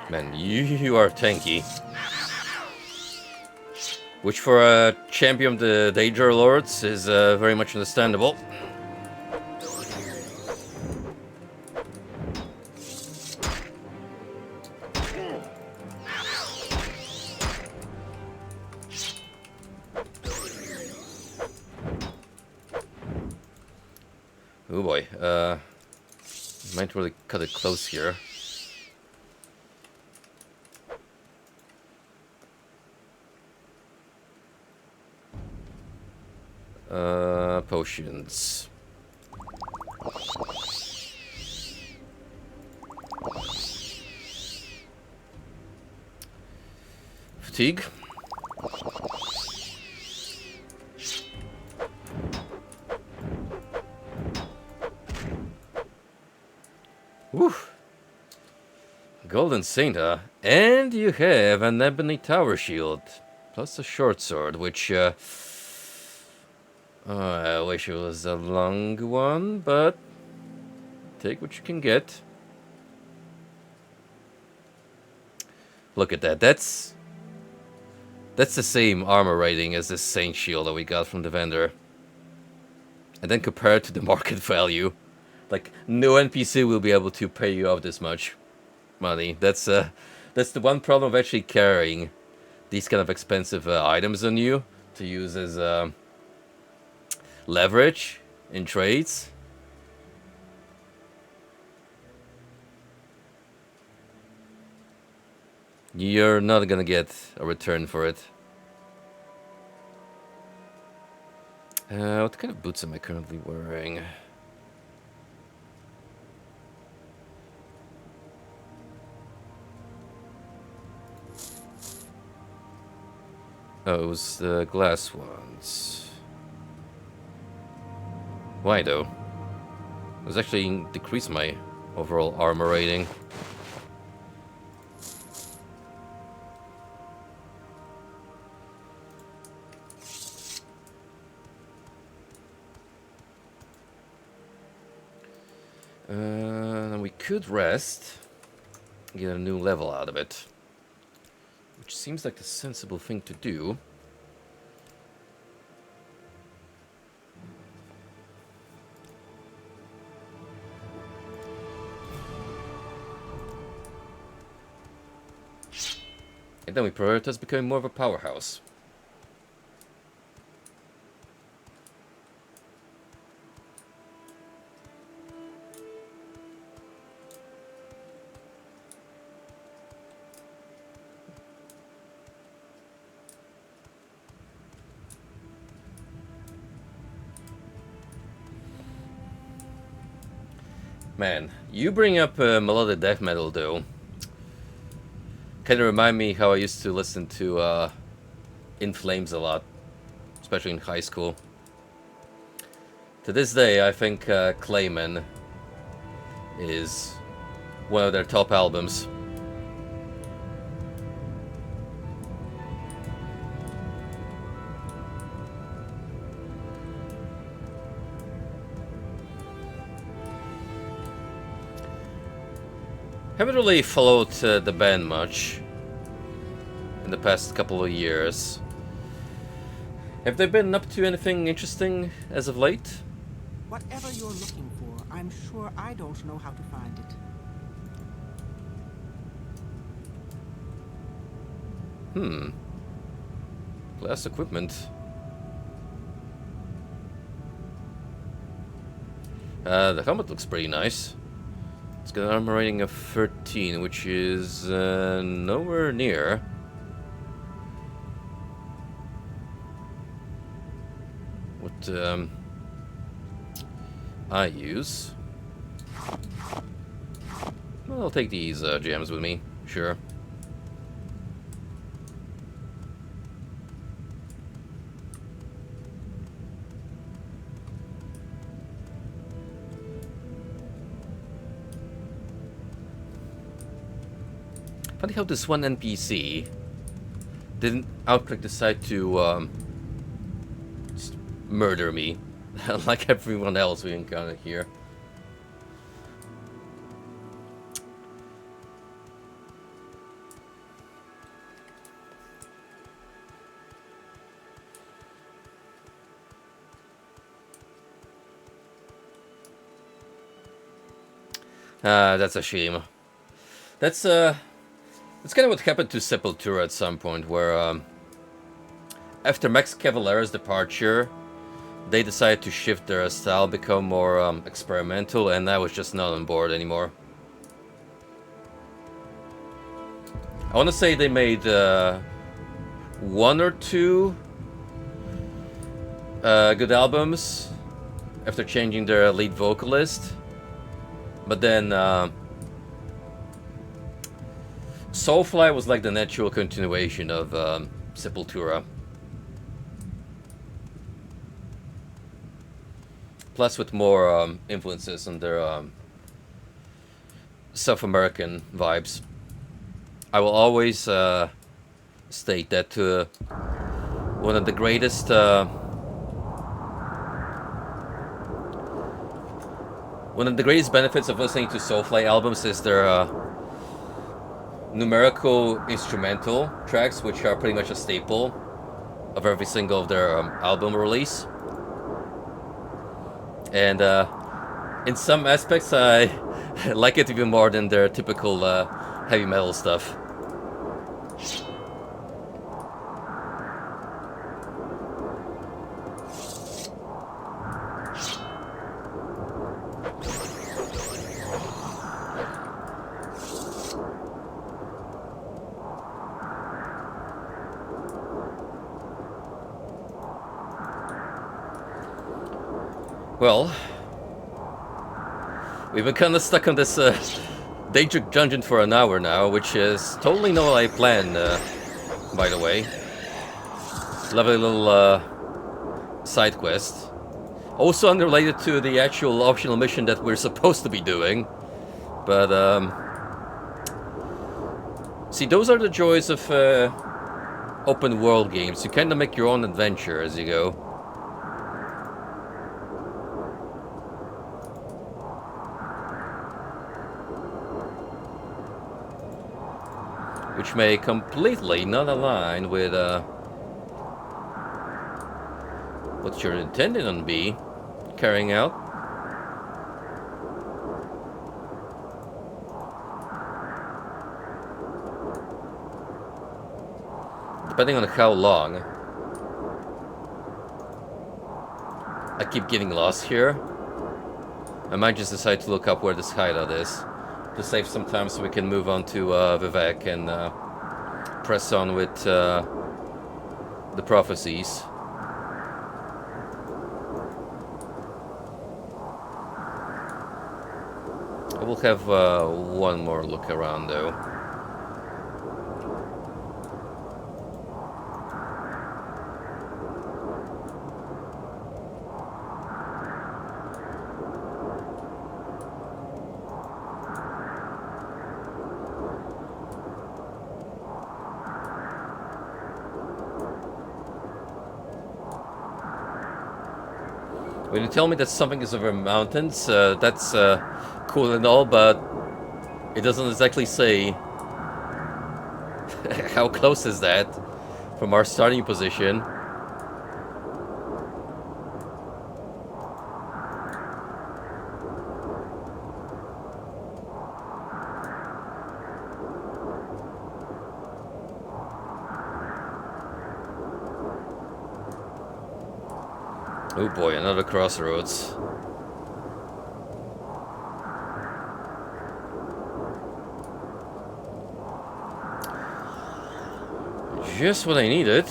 Man, you are tanky. Which for a champion of the Danger Lords is very much understandable. Oh boy, might really cut it close here. Potions. Fatigue. Woo. Golden Saint, huh? And you have an ebony tower shield, plus a short sword, which, I wish it was a long one, but take what you can get. Look at that. That's the same armor rating as this Saint shield that we got from the vendor. And then compare it to the market value. Like, no NPC will be able to pay you off this much money. That's the one problem of actually carrying these kind of expensive items on you to use as leverage in trades. You're not gonna get a return for it. What kind of boots am I currently wearing? Oh, it was the glass ones. Why though? It was actually decreased my overall armor rating. Then we could rest, get a new level out of it, which seems like the sensible thing to do. And then we prioritize becoming more of a powerhouse. Man, you bring up melodic death metal though. Kind of remind me how I used to listen to In Flames a lot, especially in high school. To this day, I think Clayman is one of their top albums. Haven't really followed the band much in the past couple of years. Have they been up to anything interesting as of late? Whatever you're looking for, I'm sure I don't know how to find it. Glass equipment. The helmet looks pretty nice. It's got an armor rating of 13, which is nowhere near what I use. Well, I'll take these gems with me, sure. Funny how this one NPC didn't outright decide to just murder me, like everyone else we encounter here. That's a shame. That's kind of what happened to Sepultura at some point, where after Max Cavalera's departure, they decided to shift their style, become more experimental, and I was just not on board anymore. I want to say they made one or two good albums after changing their lead vocalist, but then Soulfly was like the natural continuation of Sepultura. Plus with more influences on their South American vibes. I will always state that one of the greatest benefits of listening to Soulfly albums is their numerical instrumental tracks, which are pretty much a staple of every single of their album release. And in some aspects, I like it even more than their typical heavy metal stuff. Well, we've been kind of stuck on this danger dungeon for an hour now, which is totally not what I planned, by the way. Lovely little side quest. Also unrelated to the actual optional mission that we're supposed to be doing. But, see, those are the joys of open world games. You kind of make your own adventure as you go. Which may completely not align with what you're intending on carrying out. depending on how long I keep getting lost here, I might just decide to look up where this hideout is to save some time so we can move on to Vivek and press on with the prophecies. I will have one more look around though. When you tell me that something is over mountains, that's cool and all, but it doesn't exactly say how close is that from our starting position. Oh boy, another crossroads. Just what I needed.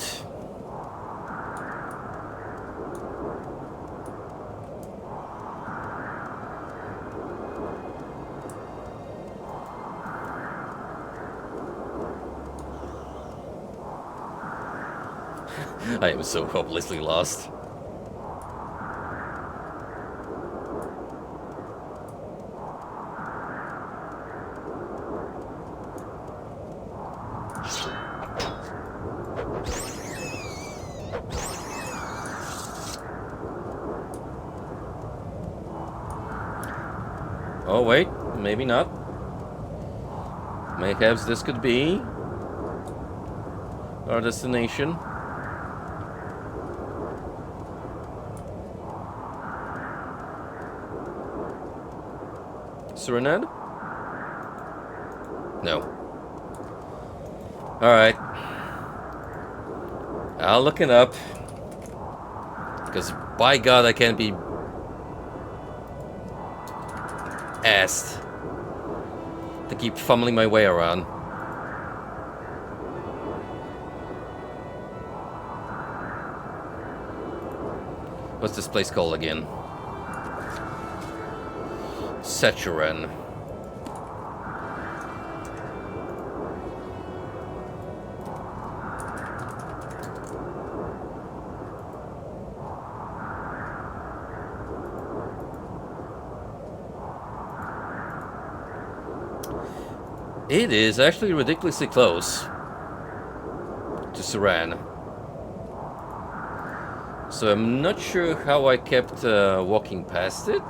I am so hopelessly lost. Oh wait, maybe not. Perhaps this could be our destination. Serenade? No. Alright. I'll look it up. Because by God I can't be asked to keep fumbling my way around. What's this place called again? Sechuren. It is actually ridiculously close to Saran. So I'm not sure how I kept walking past it.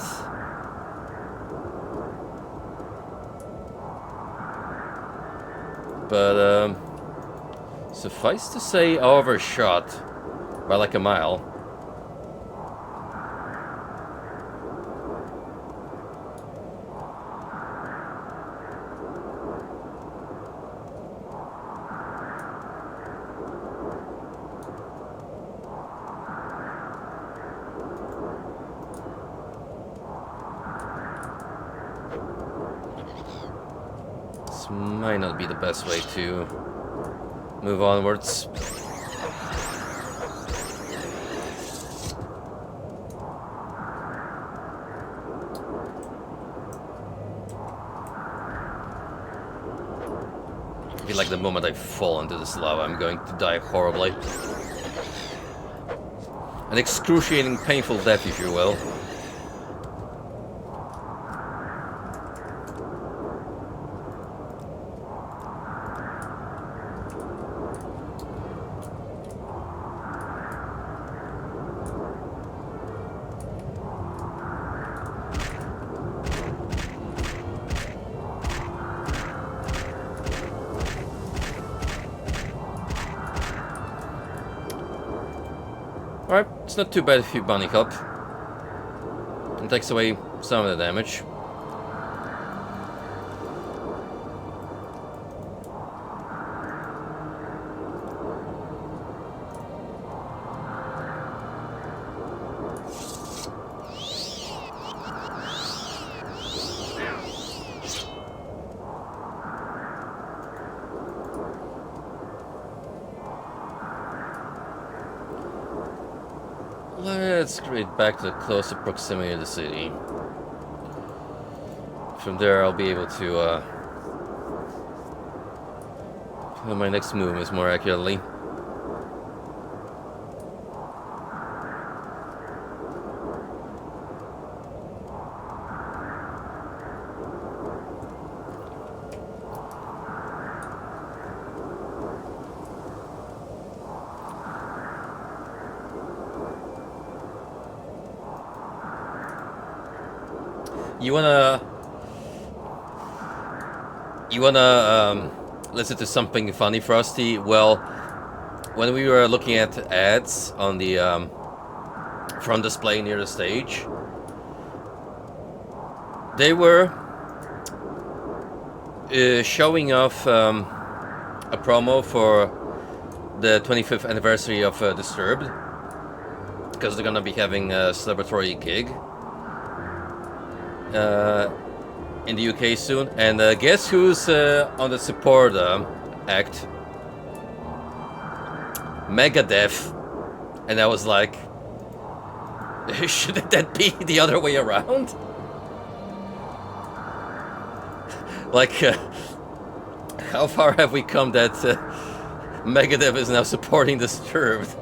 But suffice to say, I overshot by like a mile. This might not be the best way to move onwards. I feel like the moment I fall into this lava, I'm going to die horribly. An excruciating, painful death, if you will. Alright, it's not too bad if you bunny hop. It takes away some of the damage. let's get back to the closer proximity of the city. From there, I'll be able to plan my next movements more accurately. You wanna listen to something funny, Frosty? Well, when we were looking at ads on the front display near the stage, they were showing off a promo for the 25th anniversary of Disturbed, because they're gonna be having a celebratory gig in the UK soon, and guess who's on the support act? Megadeth. And I was like, shouldn't that be the other way around? Like, how far have we come that Megadeth is now supporting Disturbed?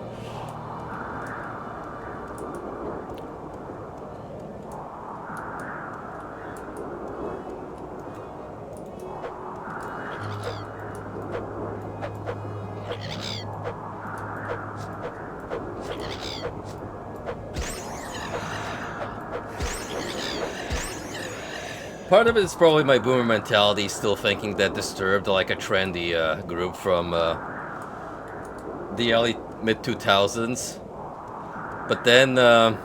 Part of it is probably my boomer mentality, still thinking that Disturbed are like a trendy group from the early mid-2000s. But then I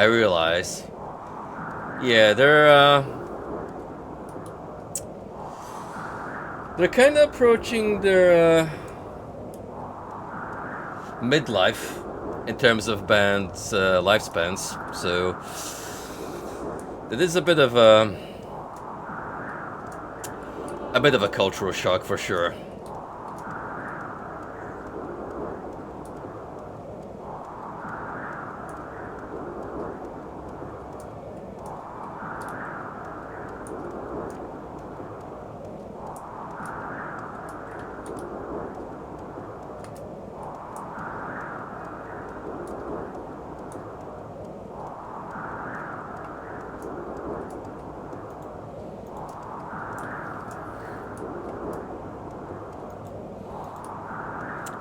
realize, yeah, they're kind of approaching their midlife in terms of bands' lifespans, so it is a bit of a cultural shock for sure.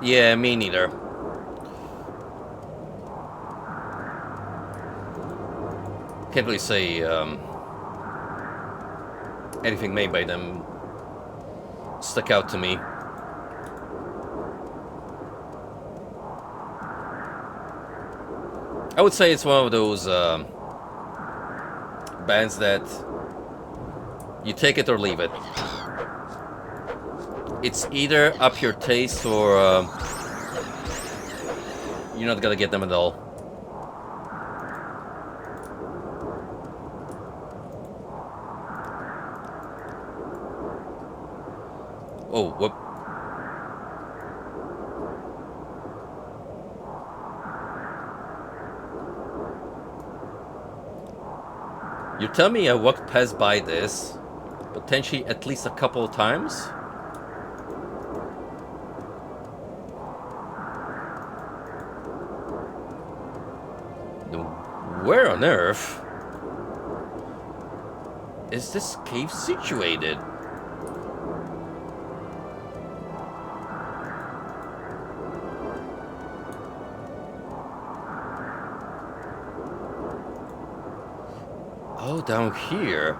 Yeah, me neither. Can't really say anything made by them stuck out to me. I would say it's one of those bands that you take it or leave it. It's either up your taste or you're not gonna get them at all. Oh, whoop. You tell me I walked past by this potentially at least a couple of times? Where on earth is this cave situated? Oh, down here.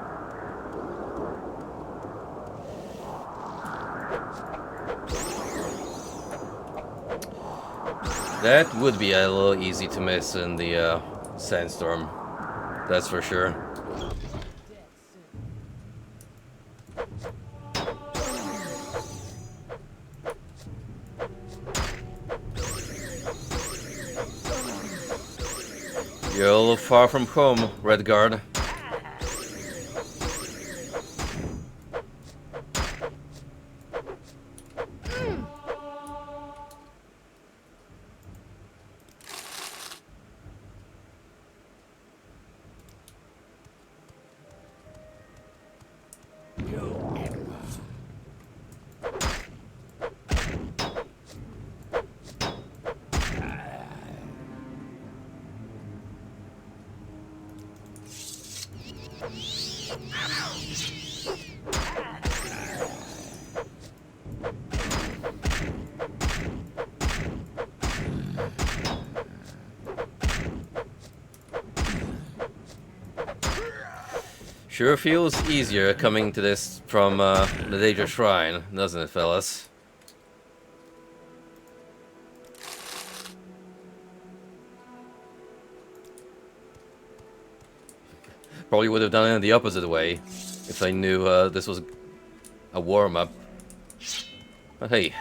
That would be a little easy to miss in the sandstorm, that's for sure. You're a little far from home, Redguard. Sure feels easier coming to this from the Daedra Shrine, doesn't it, fellas? Probably would have done it the opposite way if I knew this was a warm-up. But hey.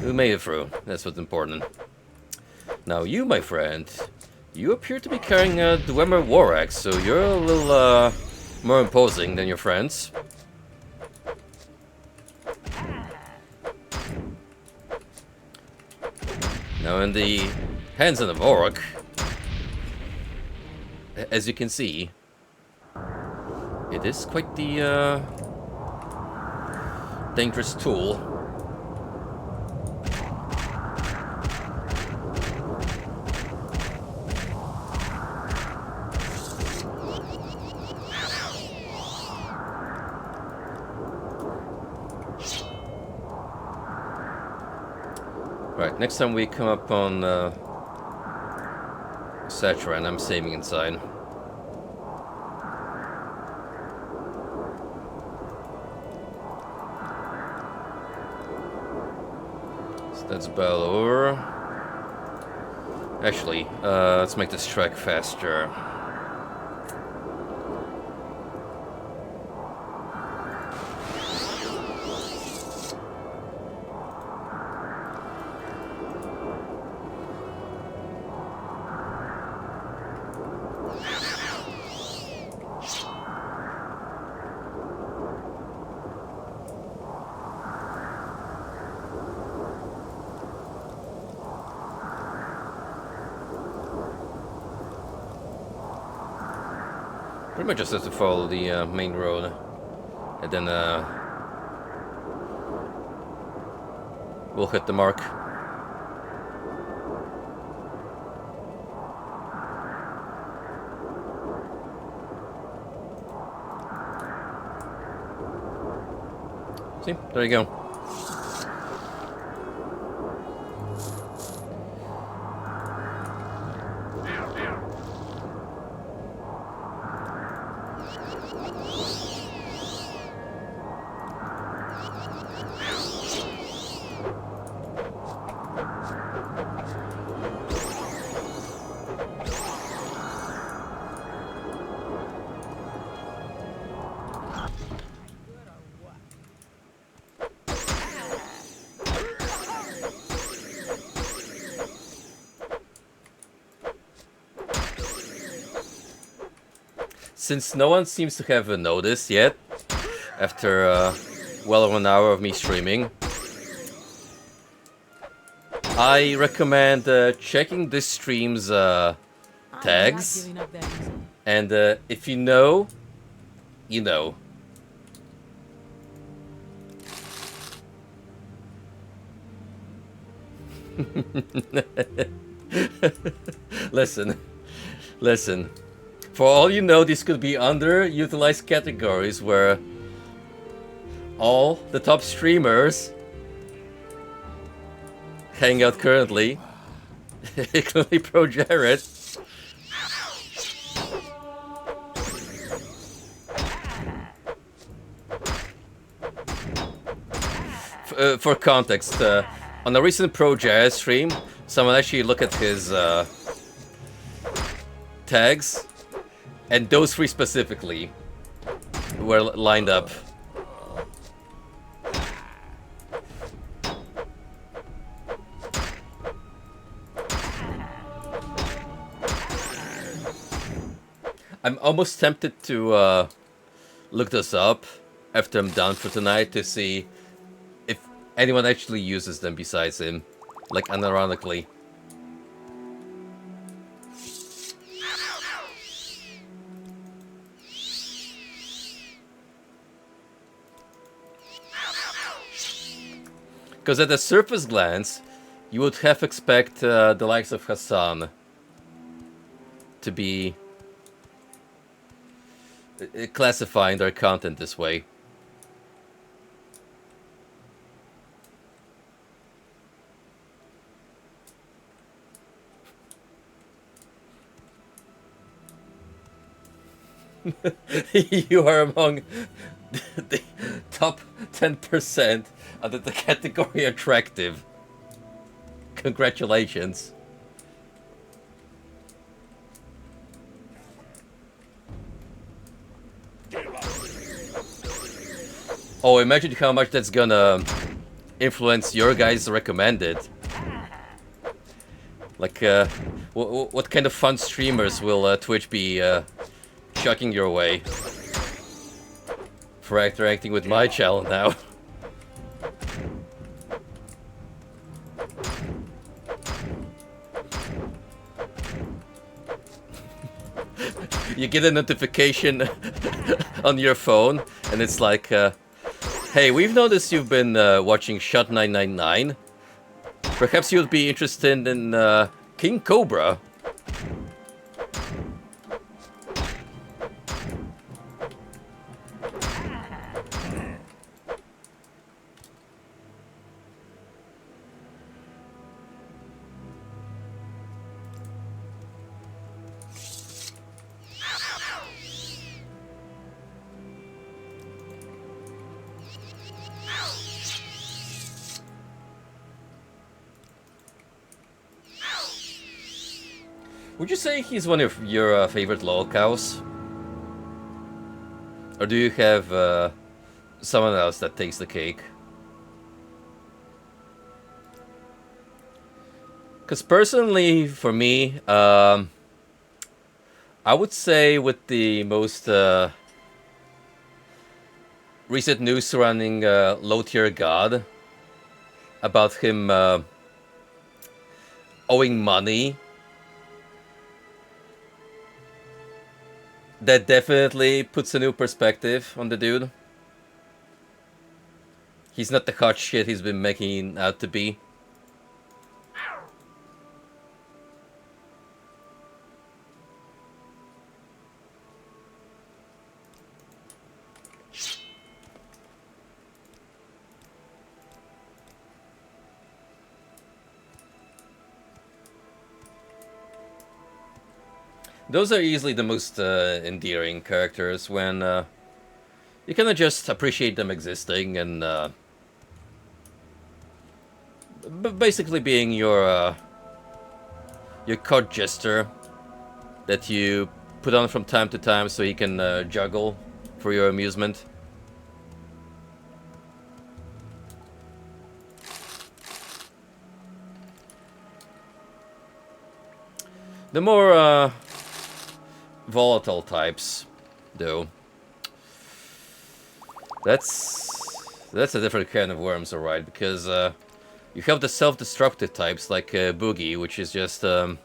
We made it through. That's what's important. Now you, my friend, you appear to be carrying a Dwemer War Axe, so you're a little more imposing than your friends. Now in the hands of the Vorok, as you can see, it is quite the dangerous tool. Right, next time we come up on Satran, I'm saving inside. So that's about over. Actually, let's make this trek faster. Pretty much just have to follow the main road, and then we'll hit the mark. See, there you go. Since no one seems to have noticed yet, after well over an hour of me streaming, I recommend checking this stream's tags, and if you know, you know. Listen. For all you know, these could be underutilized categories where all the top streamers hang out currently, including Pro Jared. For context, on a recent Pro Jared stream, someone actually looked at his tags. And those three specifically were lined up. I'm almost tempted to look this up after I'm done for tonight to see if anyone actually uses them besides him, like unironically. Because at a surface glance, you would have expect the likes of Hassan to be classifying their content this way. You are among the top 10% under the category attractive. Congratulations. Oh, imagine how much that's gonna influence your guys' recommended. Like, what kind of fun streamers will Twitch be chucking your way for interacting with my channel now? You get a notification on your phone, and it's like, hey, we've noticed you've been watching Shot 999. Perhaps you'd be interested in King Cobra. Would you say he's one of your favorite lolcows? Or do you have someone else that takes the cake? Because personally, for me, I would say with the most recent news surrounding low-tier God, about him owing money, that definitely puts a new perspective on the dude. He's not the hot shit he's been making out to be. Those are easily the most endearing characters when you kind of just appreciate them existing and basically being your court jester that you put on from time to time so you can juggle for your amusement. The more volatile types, though, that's a different kind of worms, alright, because you have the self-destructive types like Boogie, which is just I've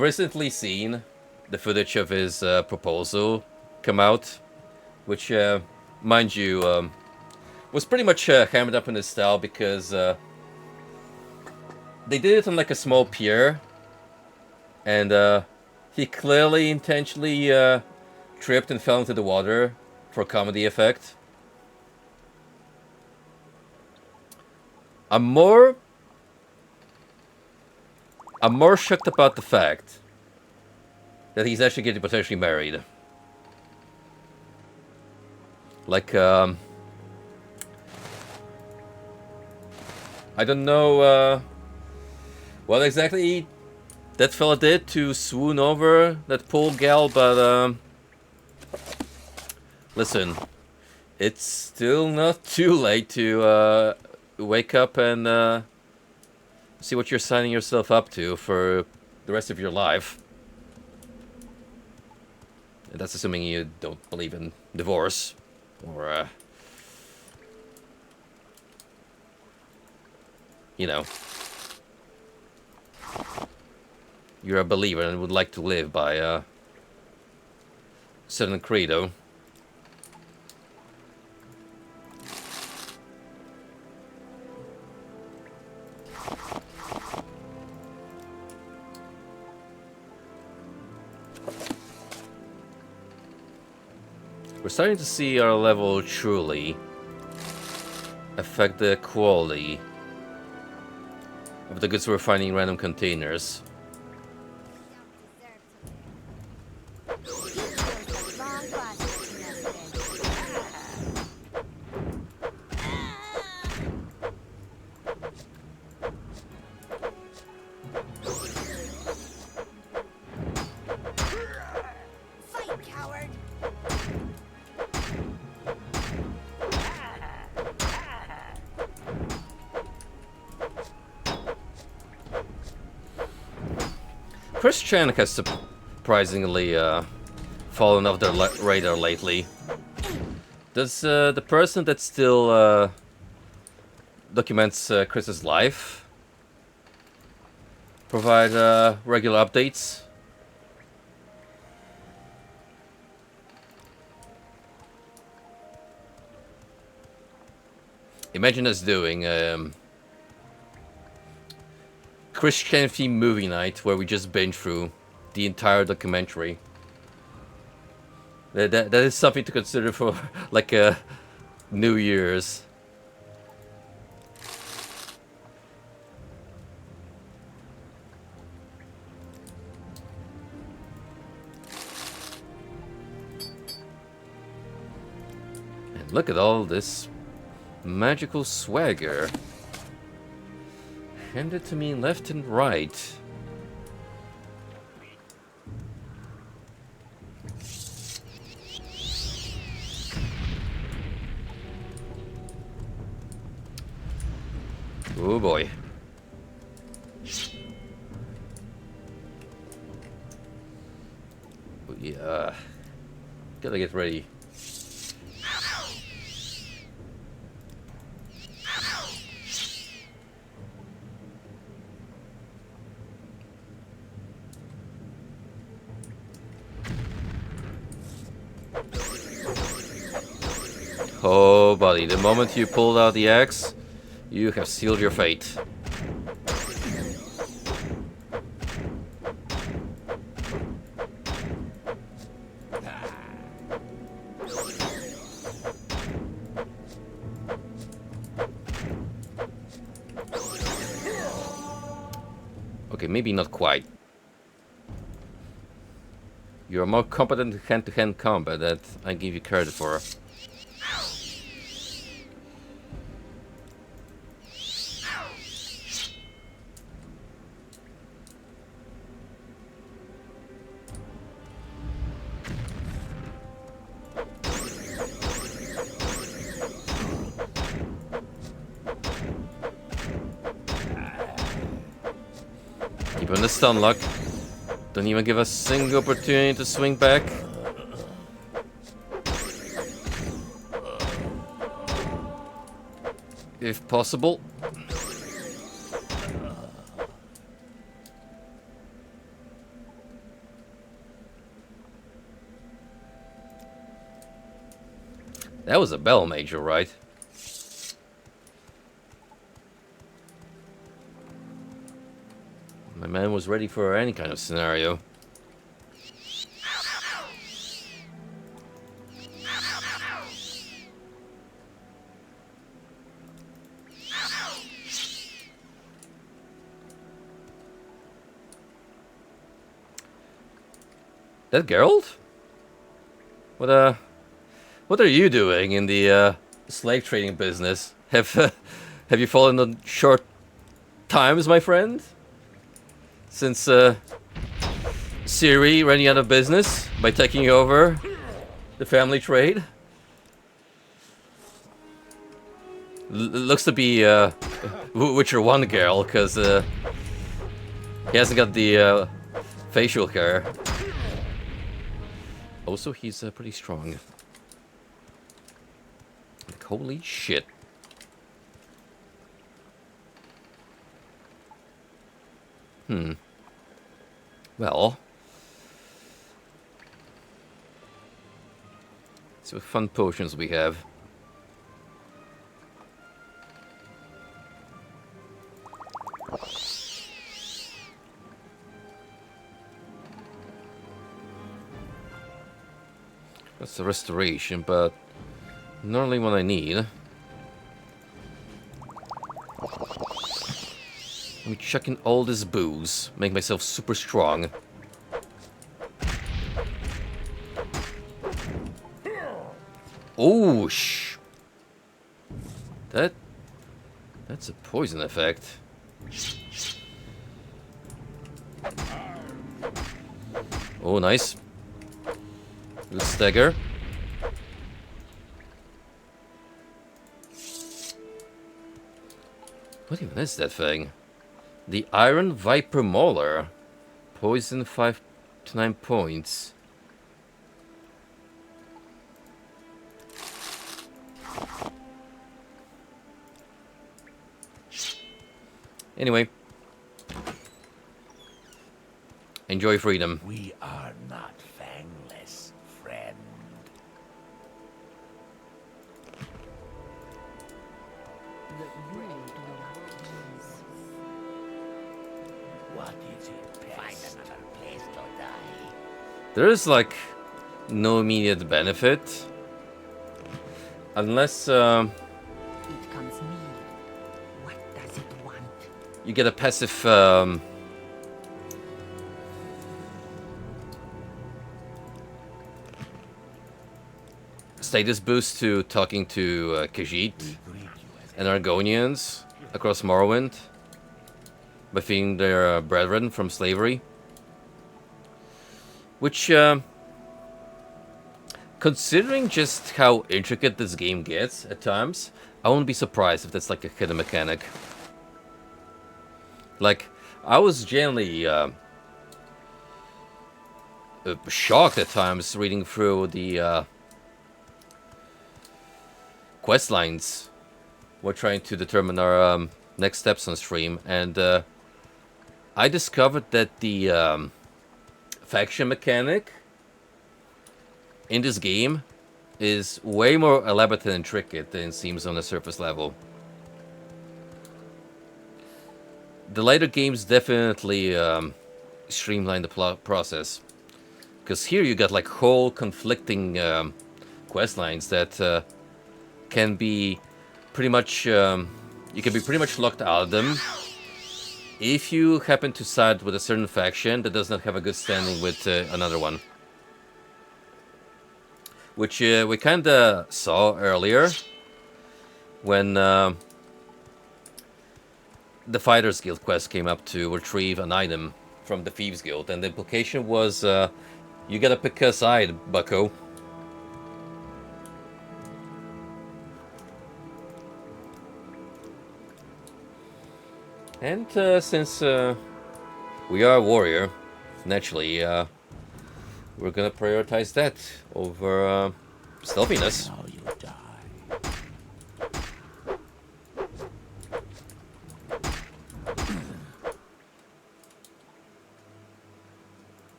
recently seen the footage of his proposal come out, which mind you was pretty much hammered up in his style because they did it on like a small pier, and he clearly intentionally tripped and fell into the water for comedy effect. I'm more shocked about the fact that he's actually getting potentially married. Like, I don't know what exactly that fella did to swoon over that poor gal, but listen, it's still not too late to wake up and see what you're signing yourself up to for the rest of your life. And that's assuming you don't believe in divorce, or you know, you're a believer and would like to live by a certain credo. We're starting to see our level truly affect the quality of the goods we're finding in random containers. Long process yesterday. Fight, coward! Chris Chan has surprisingly fallen off the radar lately. Does the person that still documents Chris's life provide regular updates? Imagine us doing Chris Chan theme movie night where we just binge through the entire documentary. That is something to consider for like New Year's. And look at all this magical swagger handed to me left and right. Oh boy. Yeah. Gotta get ready. Oh, buddy, the moment you pulled out the axe, you have sealed your fate. Okay, maybe not quite. You're more competent in hand-to-hand combat that I give you credit for. Keep on the stun lock. Don't even give us a single opportunity to swing back. If possible. That was a bell major, right? My man was ready for any kind of scenario. That Geralt? What are you doing in the slave trading business? Have you fallen on short times, my friend? Since Ciri ran you out of business by taking over the family trade? Looks to be Witcher 1 Geralt, because he hasn't got the facial hair. Also, he's pretty strong. Like, holy shit. Well. Let's see what fun potions we have. That's a restoration, but not really what I need. Let me chuck in all this booze, make myself super strong. Oh, that's a poison effect. Oh, nice. Good stagger. What even is that thing? The Iron Viper Mauler. Poison 5 to 9 points. Anyway. Enjoy freedom. We are not fangless, friend. What is it? Find another place to die. There is like no immediate benefit. Unless It comes me. What does it want? you get a passive status boost to talking to Khajiit and Argonians across Morrowind by freeing their brethren from slavery. Which, considering just how intricate this game gets at times, I wouldn't be surprised if that's like a hidden mechanic. Like, I was generally shocked at times reading through the quest lines. We're trying to determine our next steps on stream, and I discovered that the faction mechanic in this game is way more elaborate and intricate than it seems on the surface level. The later games definitely streamline the process, because here you got like whole conflicting quest lines that can be pretty much you can be pretty much locked out of them if you happen to side with a certain faction that does not have a good standing with another one. Which we kinda saw earlier when the Fighters Guild quest came up to retrieve an item from the Thieves Guild, and the implication was you gotta pick a side, bucko. And since we are a warrior, naturally, we're gonna prioritize that over stealthiness. Now you die.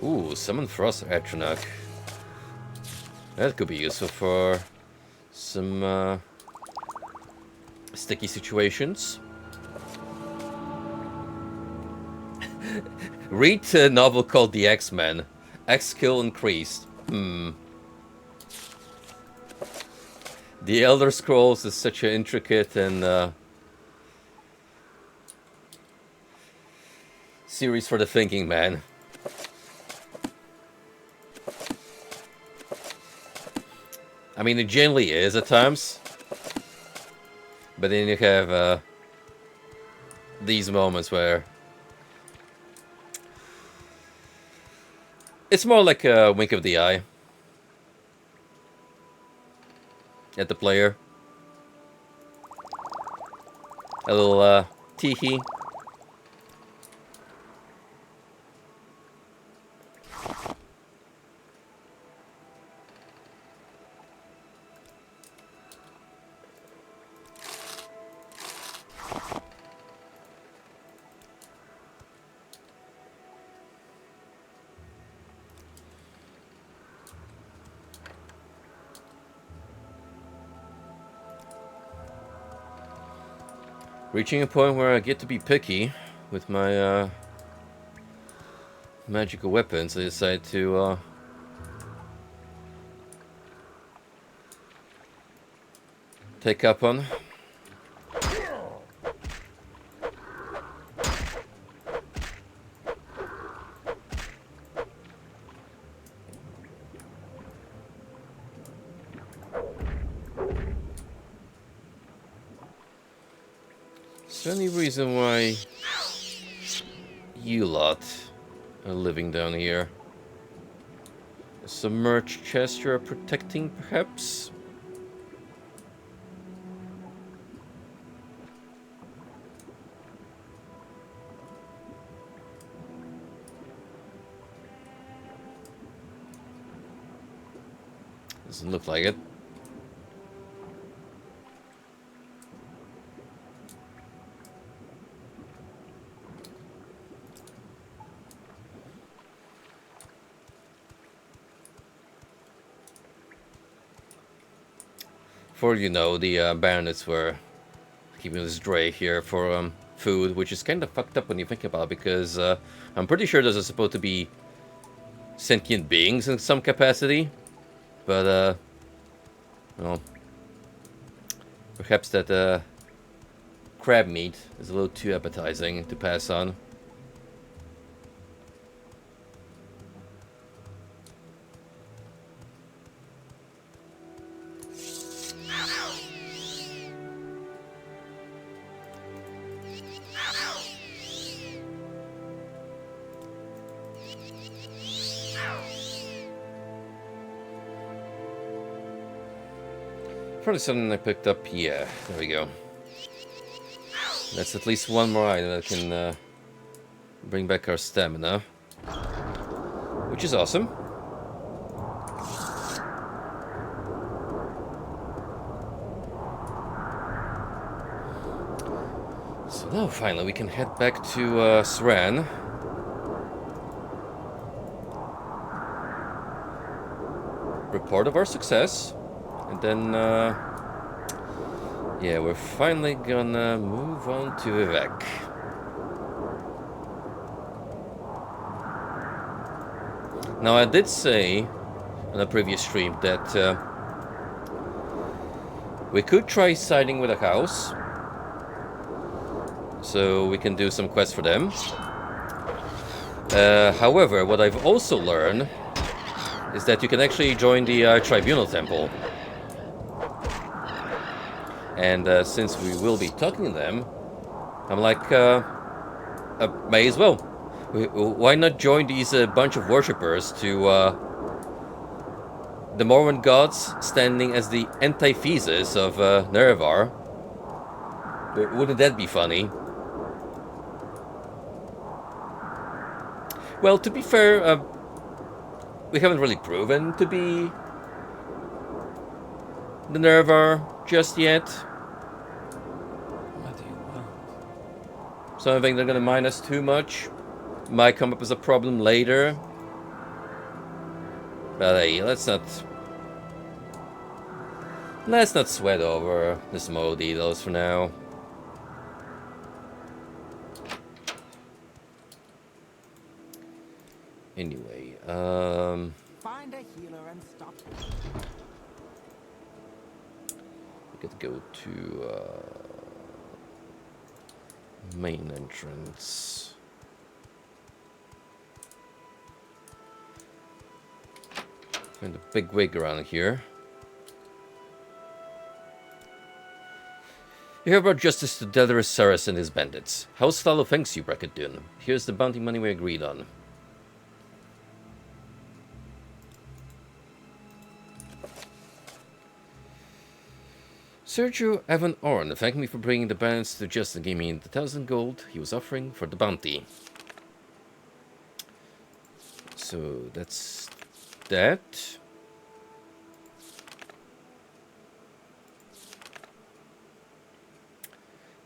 Ooh, summon Frost Atronach. That could be useful for some sticky situations. Read a novel called The X-Men. X-Skill increased. The Elder Scrolls is such an intricate and series for the thinking man. I mean, it generally is at times, but then you have these moments where it's more like a wink of the eye at the player. A little tee-hee. Reaching a point where I get to be picky with my magical weapons, I decide to take up on. Is there any reason why you lot are living down here? A submerged chest you're protecting, perhaps? Doesn't look like it. For you know, the bandits were keeping this dray here for food, which is kind of fucked up when you think about it, because I'm pretty sure those are supposed to be sentient beings in some capacity, but well, perhaps that crab meat is a little too appetizing to pass on. Probably something I picked up. Yeah, there we go. That's at least one more item that can bring back our stamina, which is awesome. So now finally we can head back to Sran. Report of our success. And then, yeah, we're finally gonna move on to Vivek. Now, I did say on a previous stream that we could try siding with a house, so we can do some quests for them. However, what I've also learned is that you can actually join the Tribunal Temple. And since we will be talking to them, I'm like, may as well. Why not join these bunch of worshippers to the Morrowind gods standing as the antithesis of Nerevar? Wouldn't that be funny? Well, to be fair, we haven't really proven to be the Nerevar just yet. What do you want? So I don't think they're gonna mind us too much. Might come up as a problem later. But hey, let's not sweat over the small details for now. Anyway, Find a healer and stop. we could go to main entrance. Find a big wig around here. You hear about justice to Delirus Saris and his bandits. How's Thalo thanks you, Bracket Dune? Here's the bounty money we agreed on. Sergio Evan Orn thanked me for bringing the bandits to justice and gave me the 1,000 gold he was offering for the bounty. So that's that.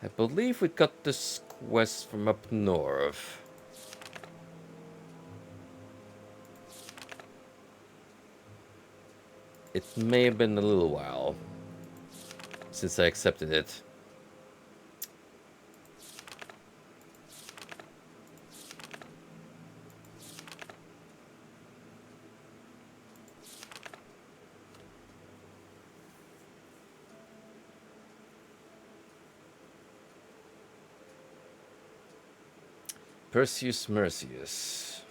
I believe we got this quest from up north. It may have been a little while since I accepted it. Perseus Mercius.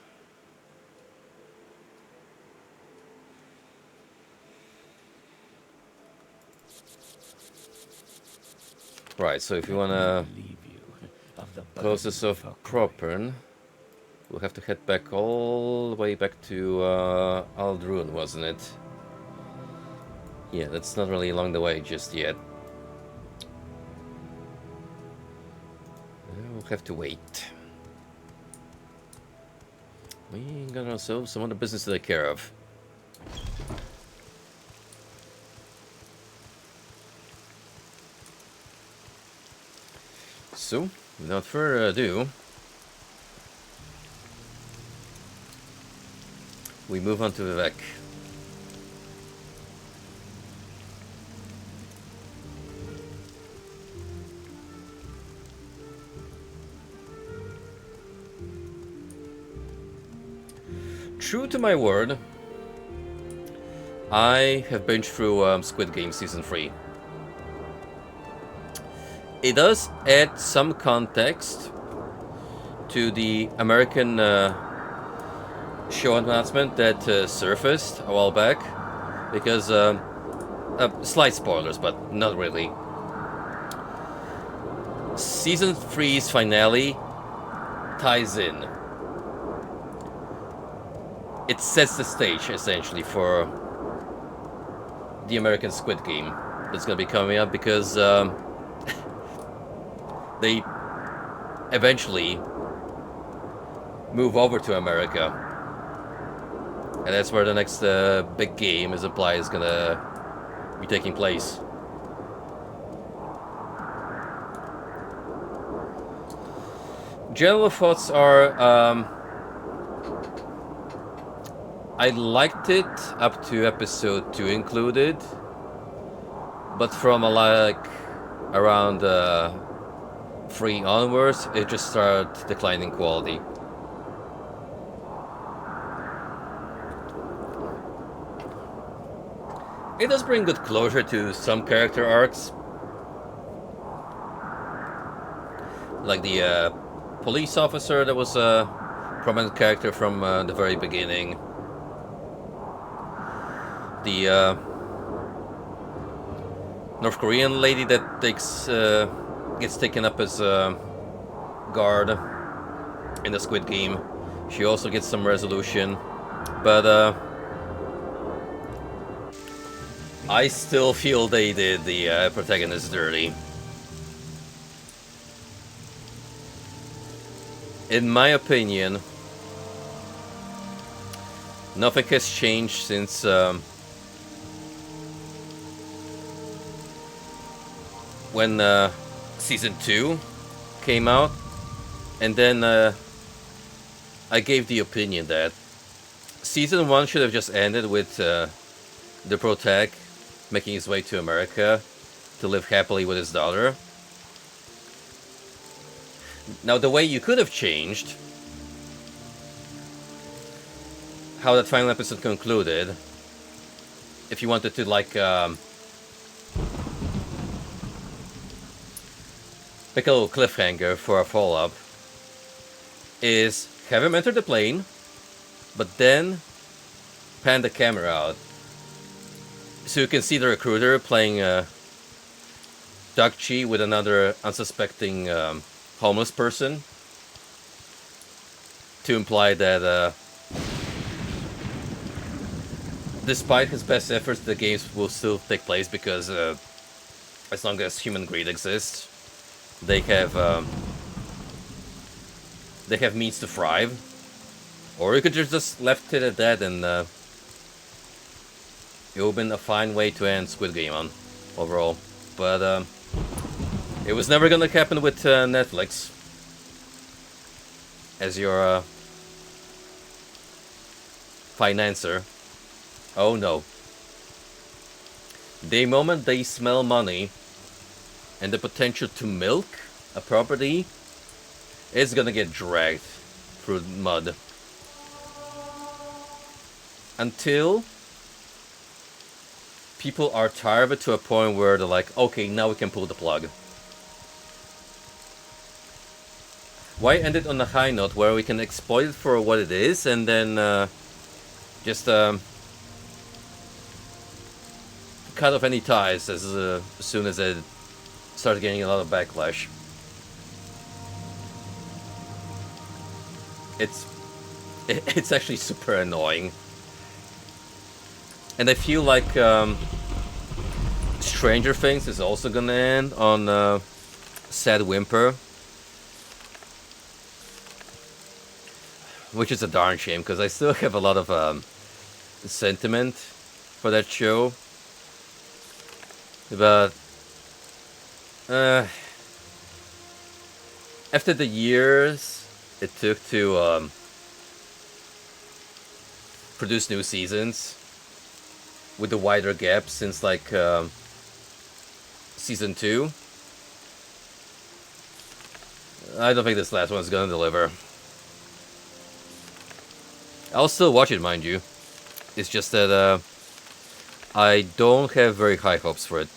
Right, so if you wanna Leave you of the close this off proper, we'll have to head back all the way back to Aldrun, wasn't it? Yeah, that's not really along the way just yet. We'll have to wait. We got ourselves some other business to take care of. So, without further ado, we move on to Vivek. True to my word, I have binged through Squid Game Season 3. It does add some context to the American show announcement that surfaced a while back, because slight spoilers, but not really. Season 3's finale ties in. It sets the stage, essentially, for the American Squid Game that's going to be coming up, because they eventually move over to America. And that's where the next big game is implied is going to be taking place. General thoughts are... I liked it up to episode 2 included, but from around 3 onwards, it just started declining quality. It does bring good closure to some character arcs, like the police officer that was a prominent character from the very beginning. The North Korean lady that gets taken up as a guard in the Squid Game. She also gets some resolution, but I still feel they did the protagonist dirty. In my opinion, nothing has changed since when season 2 came out, and then I gave the opinion that season 1 should have just ended with the protag making his way to America to live happily with his daughter. Now, the way you could have changed how that final episode concluded, if you wanted to make a little cliffhanger for a follow-up, is have him enter the plane, but then pan the camera out so you can see the recruiter playing Doug Chi with another unsuspecting homeless person, to imply that despite his best efforts, the games will still take place, because as long as human greed exists, they have means to thrive. Or you could just left it at that, and it would have been a fine way to end Squid Game on overall. But it was never gonna happen with Netflix as your financer. Oh no. The moment they smell money and the potential to milk a property, it's gonna get dragged through mud. Until people are tired of it to a point where they're like, okay, now we can pull the plug. Why end it on a high note where we can exploit it for what it is and then just cut off any ties as soon as it starts getting a lot of backlash? It's actually super annoying. And I feel like Stranger Things is also gonna end on sad whimper. Which is a darn shame, because I still have a lot of sentiment for that show. But after the years it took to produce new seasons, with the wider gap since like season 2, I don't think this last one's gonna deliver. I'll still watch it, mind you. It's just that I don't have very high hopes for it.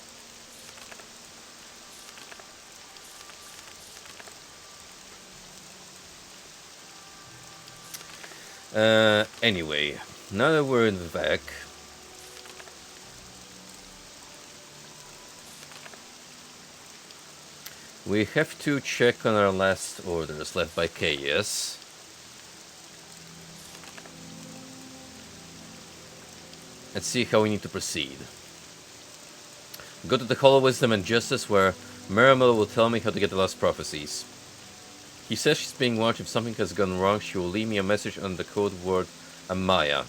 Anyway, now that we're in the back, we have to check on our last orders left by Chaos. And see how we need to proceed. Go to the Hall of Wisdom and Justice, where Miramel will tell me how to get the lost prophecies. He says she's being watched. If something has gone wrong, she will leave me a message on the code word Amaya.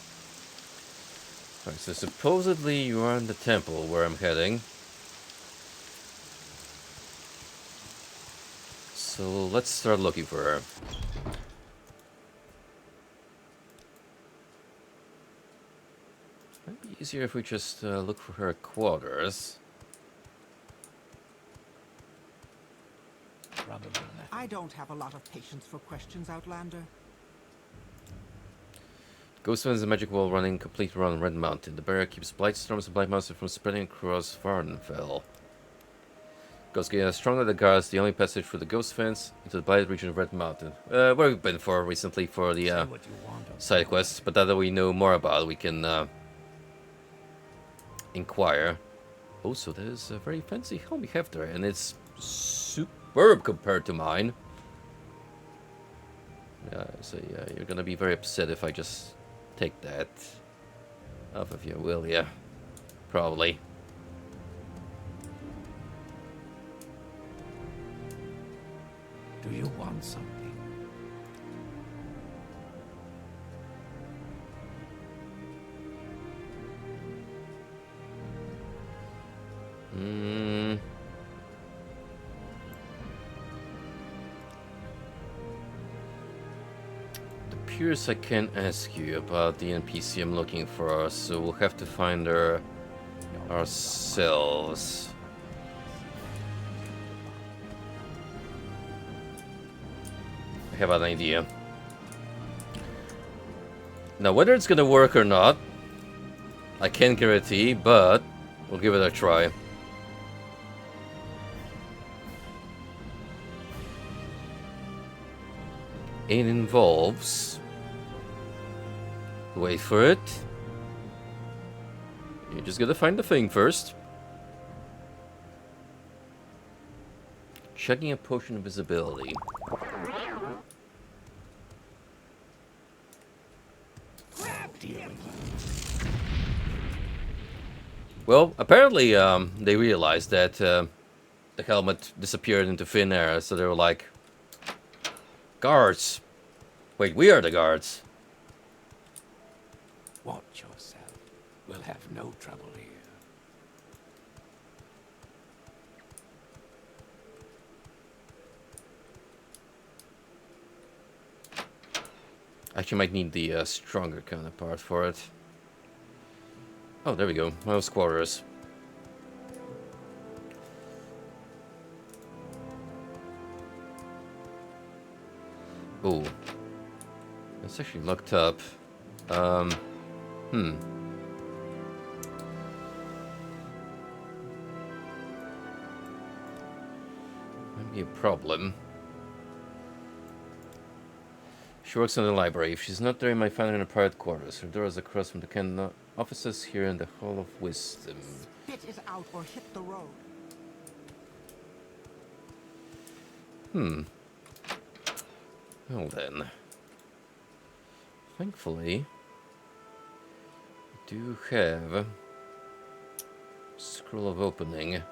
Alright, so supposedly you are in the temple where I'm heading. So let's start looking for her. Might be easier if we just look for her quarters. I don't have a lot of patience for questions, Outlander. Ghostman is a magic wall running complete around Red Mountain. The barrier keeps blight storms and blight monsters from spreading across Vardenfell. Ghost getting stronger than the guards, the only passage through the ghost fence into the blighted region of Red Mountain. Where we've been for recently for the side quests, but now that we know more about it, we can inquire. Oh, so there's a very fancy home we have there, and it's superb compared to mine. Yeah, so yeah, you're gonna be very upset if I just take that off of you, will ya? Probably. Do you want something? It appears I can't ask you about the NPC I'm looking for, so we'll have to find her ourselves. I have an idea. Now, whether it's gonna work or not, I can't guarantee, but we'll give it a try. It involves... Wait for it. You just gotta find the thing first. Checking a potion of visibility. Well, apparently they realized that the helmet disappeared into thin air, so they were like, guards. Wait, we are the guards. Watch yourself. We'll have no trouble here. Actually, might need the stronger counterpart for it. Oh, there we go. Mouse quarters. Oh, it's actually looked up. Might be a problem. She works in the library. If she's not there, you might find her in her private quarters. Her door is across from the canon offices here in the Hall of Wisdom. Spit it out or hit the road. Well then. Thankfully, we do have Scroll of Opening.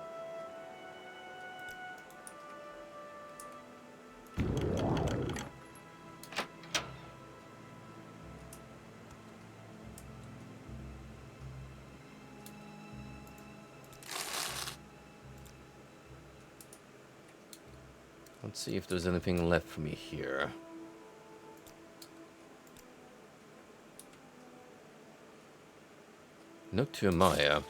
Let's see if there's anything left for me here. Note to Amaya.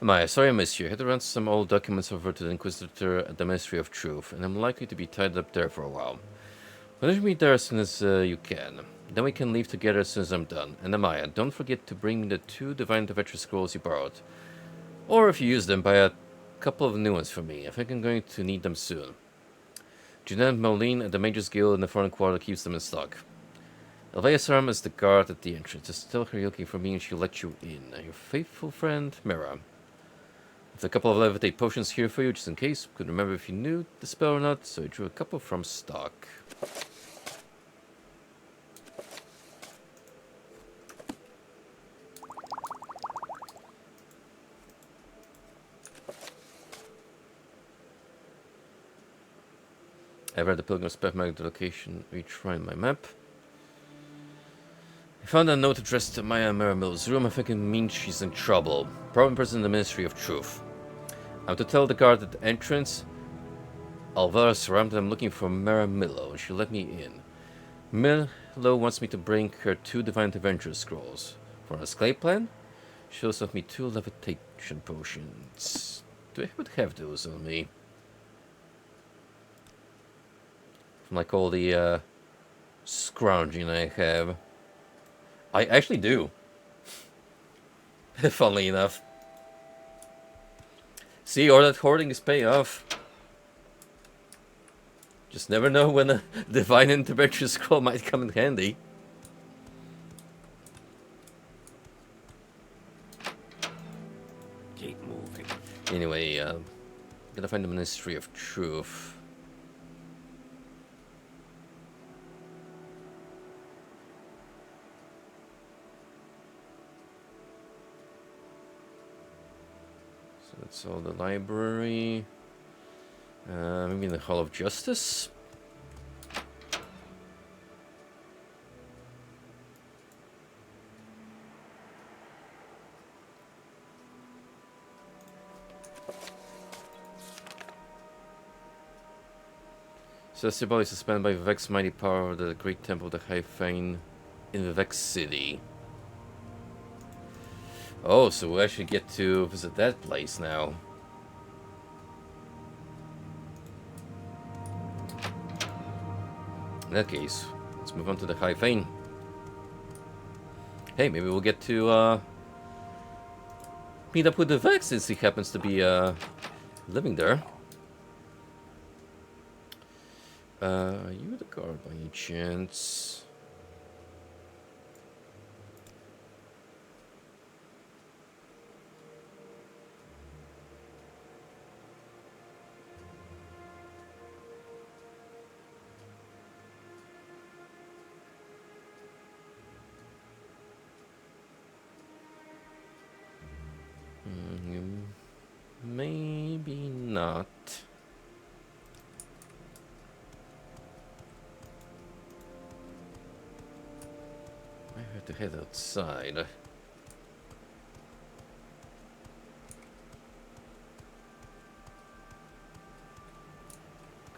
Amaya, sorry I missed you. I had to run some old documents over to the Inquisitor at the Ministry of Truth, and I'm likely to be tied up there for a while. Why don't you meet there as soon as you can? Then we can leave together as soon as I'm done. And Amaya, don't forget to bring me the 2 Divine Intervention Scrolls you borrowed. Or if you use them, buy a couple of new ones for me. I think I'm going to need them soon. Jeanette Moline at the Mages Guild in the Foreign Quarter keeps them in stock. Elvea's arm is the guard at the entrance. Just tell her you're looking for me and she'll let you in. Your faithful friend, Mira. With a couple of levitate potions here for you, just in case. Couldn't remember if you knew the spell or not, so I drew a couple from stock. I read the Pilgrim's Path marked the location each shrine on my map. I found a note addressed to Maya Miramil's room. I think it means she's in trouble. Probably present in the Ministry of Truth. I'm to tell the guard at the entrance. Alvara surrounded. I'm looking for Miramillo, and she'll let me in. Miramillo wants me to bring her 2 Divine Intervention Scrolls. For an escape plan? She also left me 2 levitation potions. Do I would have those on me? From like all the scrounging I have. I actually do. Funnily enough. See, all that hoarding is pay off. Just never know when a Divine Intervention Scroll might come in handy. Keep moving. Anyway, gotta find the Ministry of Truth. So that's all the library. Maybe in the Hall of Justice? Celestial body suspended by Vivek's mighty power of the great temple of the High Fane in Vivek City. Oh, so we actually get to visit that place now. In that case, let's move on to the High Fane. Hey, maybe we'll get to meet up with Vivek since he happens to be living there. Are you the guard by any chance? Maybe not. I have to head outside. Go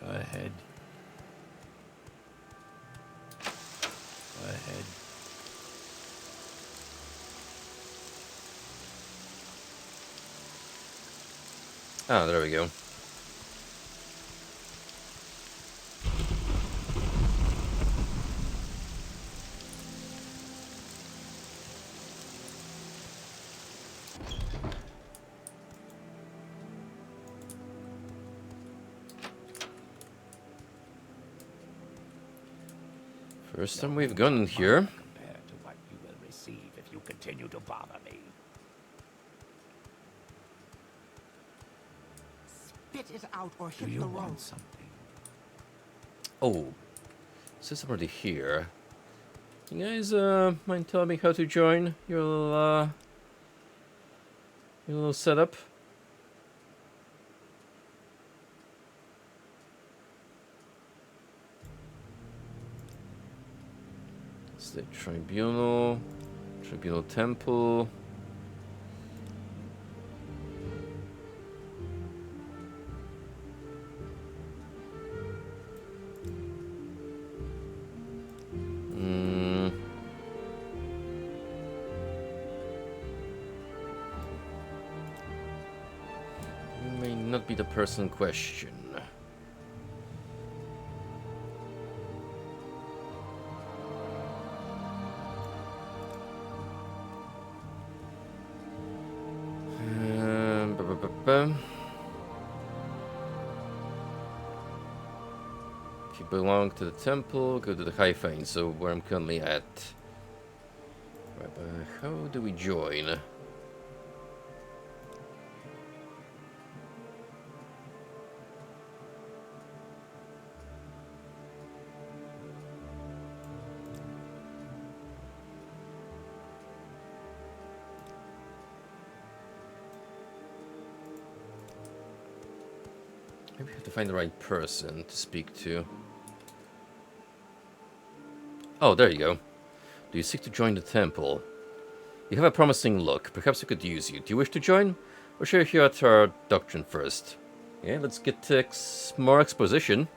ahead. Go ahead. Ah, there we go. First time we've gone in here. Compared to what you will receive if you continue to bother me. Spit it out or Do hit you the road. want something? Oh, is already here? You guys, mind telling me how to join your little setup? It's the Tribunal Temple. You may not be the person in question. If you belong to the temple, go to the High Fane, so where I'm currently at. Right, but how do we join? Maybe I have to find the right person to speak to. Oh, there you go. Do you seek to join the temple? You have a promising look. Perhaps we could use you. Do you wish to join? Or shall we hear out our doctrine first? Yeah, let's get to more exposition.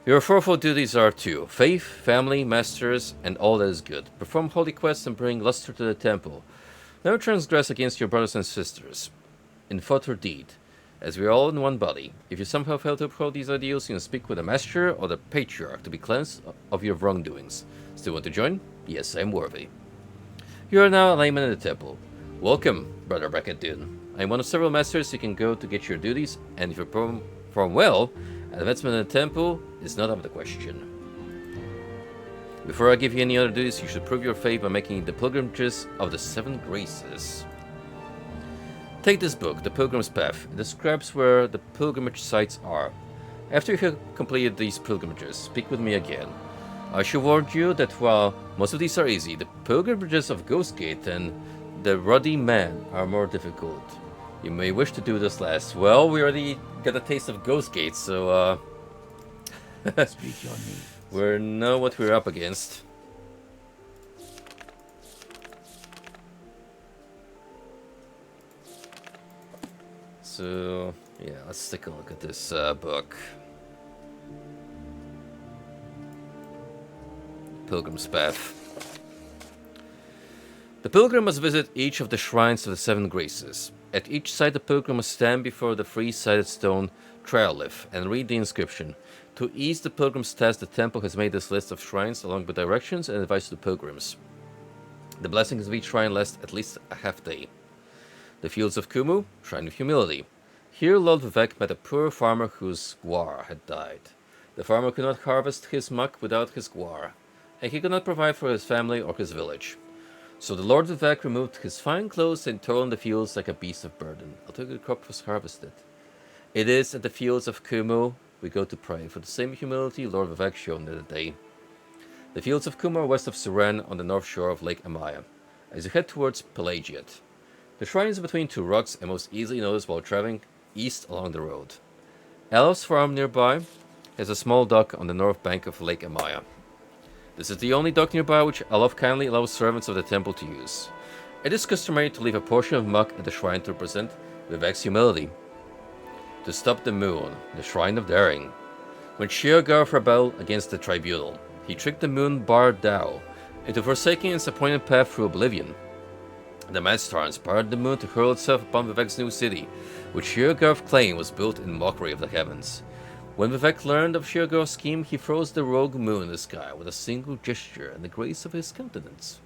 Your fourfold duties are to faith, family, masters, and all that is good. Perform holy quests and bring luster to the temple. Never transgress against your brothers and sisters, in thought or deed, as we are all in one body. If you somehow fail to uphold these ideals, you can speak with the master or the patriarch to be cleansed of your wrongdoings. Still want to join? Yes, I am worthy. You are now a layman in the temple. Welcome, Brother Brackett-Dune. I am one of several masters you can go to get your duties, and if you perform well, an advancement in the temple is not out of the question. Before I give you any other duties, you should prove your faith by making the pilgrimages of the 7 graces. Take this book, The Pilgrim's Path. It describes where the pilgrimage sites are. After you have completed these pilgrimages, speak with me again. I should warn you that while most of these are easy, the pilgrimages of Ghostgate and the Ruddy Man are more difficult. You may wish to do this last. Well, we already got a taste of Ghostgate, so Speak your needs. we know what we're up against. So, yeah, let's take a look at this book. Pilgrim's Path. The pilgrim must visit each of the shrines of the 7 graces. At each site, the pilgrim must stand before the 3-sided stone triglyph and read the inscription. To ease the pilgrim's task, the temple has made this list of shrines along with directions and advice to the pilgrims. The blessings of each shrine last at least a half day. The fields of Kumu, Shrine of Humility. Here Lord Vivek met a poor farmer whose guar had died. The farmer could not harvest his muck without his guar, and he could not provide for his family or his village. So the Lord Vivek removed his fine clothes and toiled in the fields like a beast of burden until the crop was harvested. It is at the fields of Kumu we go to pray for the same humility Lord Vivek showed that day. The fields of Kumu are west of Suren on the north shore of Lake Amaya, as you head towards Pelagiat. The shrine is between 2 rocks and most easily noticed while traveling east along the road. Alof's farm nearby has a small dock on the north bank of Lake Amaya. This is the only dock nearby which Alof kindly allows servants of the temple to use. It is customary to leave a portion of muck at the shrine to represent Vivek's humility. To stop the moon, the shrine of daring. When Sheogarth rebelled against the tribunal, he tricked the moon Bar Dao into forsaking its appointed path through oblivion. The Madstar inspired the moon to hurl itself upon Vivek's new city, which Sheogarth claimed was built in mockery of the heavens. When Vivek learned of Sheogarth's scheme, he froze the rogue moon in the sky with a single gesture and the grace of his countenance.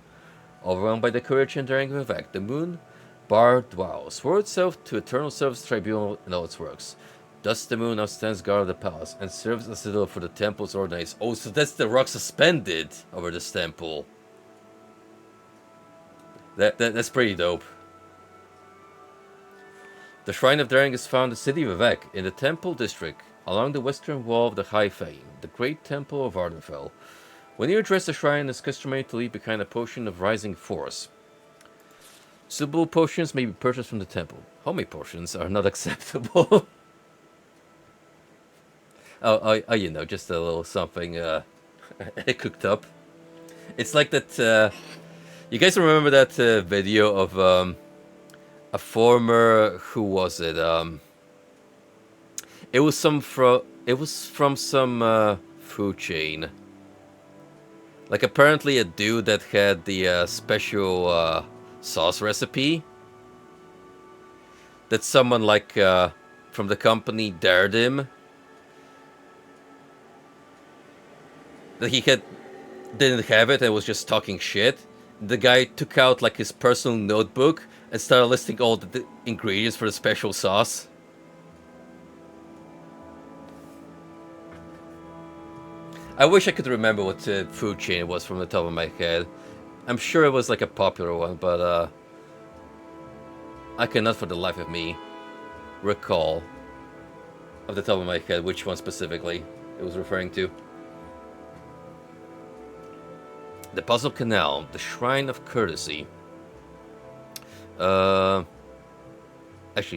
Overwhelmed by the courage and daring of Vivek, the moon Bar Dwao swore itself to eternal service tribunal and all its works, Thus the moon now stands guard of the palace and serves as a citadel for the temple's ordinance. Oh, so that's the rock suspended over this temple. That's pretty dope. The Shrine of Daring is found in the city of Vivek, in the Temple District, along the western wall of the High Fane, the great temple of Ardenfell. When you address the shrine, it is customary to leave behind a potion of rising force. Suitable potions may be purchased from the temple. Homemade potions are not acceptable. You know, just a little something cooked up. It's like that. You guys remember that video of a former, who was it? It was from some food chain. Like apparently a dude that had the special sauce recipe that someone like from the company dared him. That he didn't have it and was just talking shit. The guy took out like his personal notebook and started listing all the ingredients for the special sauce. I wish I could remember what food chain it was from the top of my head. I'm sure it was like a popular one, but I cannot for the life of me recall off the top of my head which one specifically it was referring to. The Puzzle Canal, the Shrine of Courtesy. Actually,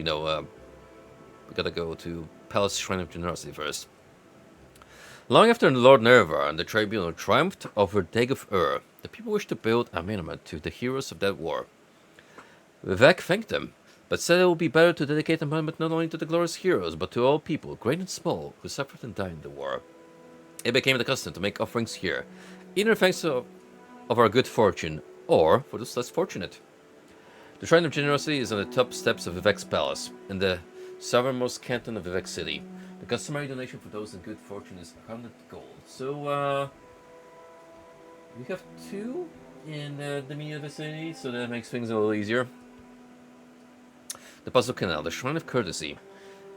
no. We gotta go to Palace Shrine of Generosity first. Long after Lord Nervar and the Tribunal triumphed over Dag of Ur, the people wished to build a monument to the heroes of that war. Vivek thanked them, but said it would be better to dedicate a monument not only to the glorious heroes, but to all people, great and small, who suffered and died in the war. It became the custom to make offerings here, either thanks to of our good fortune, or for those less fortunate. The Shrine of Generosity is on the top steps of Vivek's palace, in the southernmost canton of Vivek City. The customary donation for those in good fortune is 100 gold. So, we have 2 in the immediate vicinity, so that makes things a little easier. The Puzzle Canal, the Shrine of Courtesy.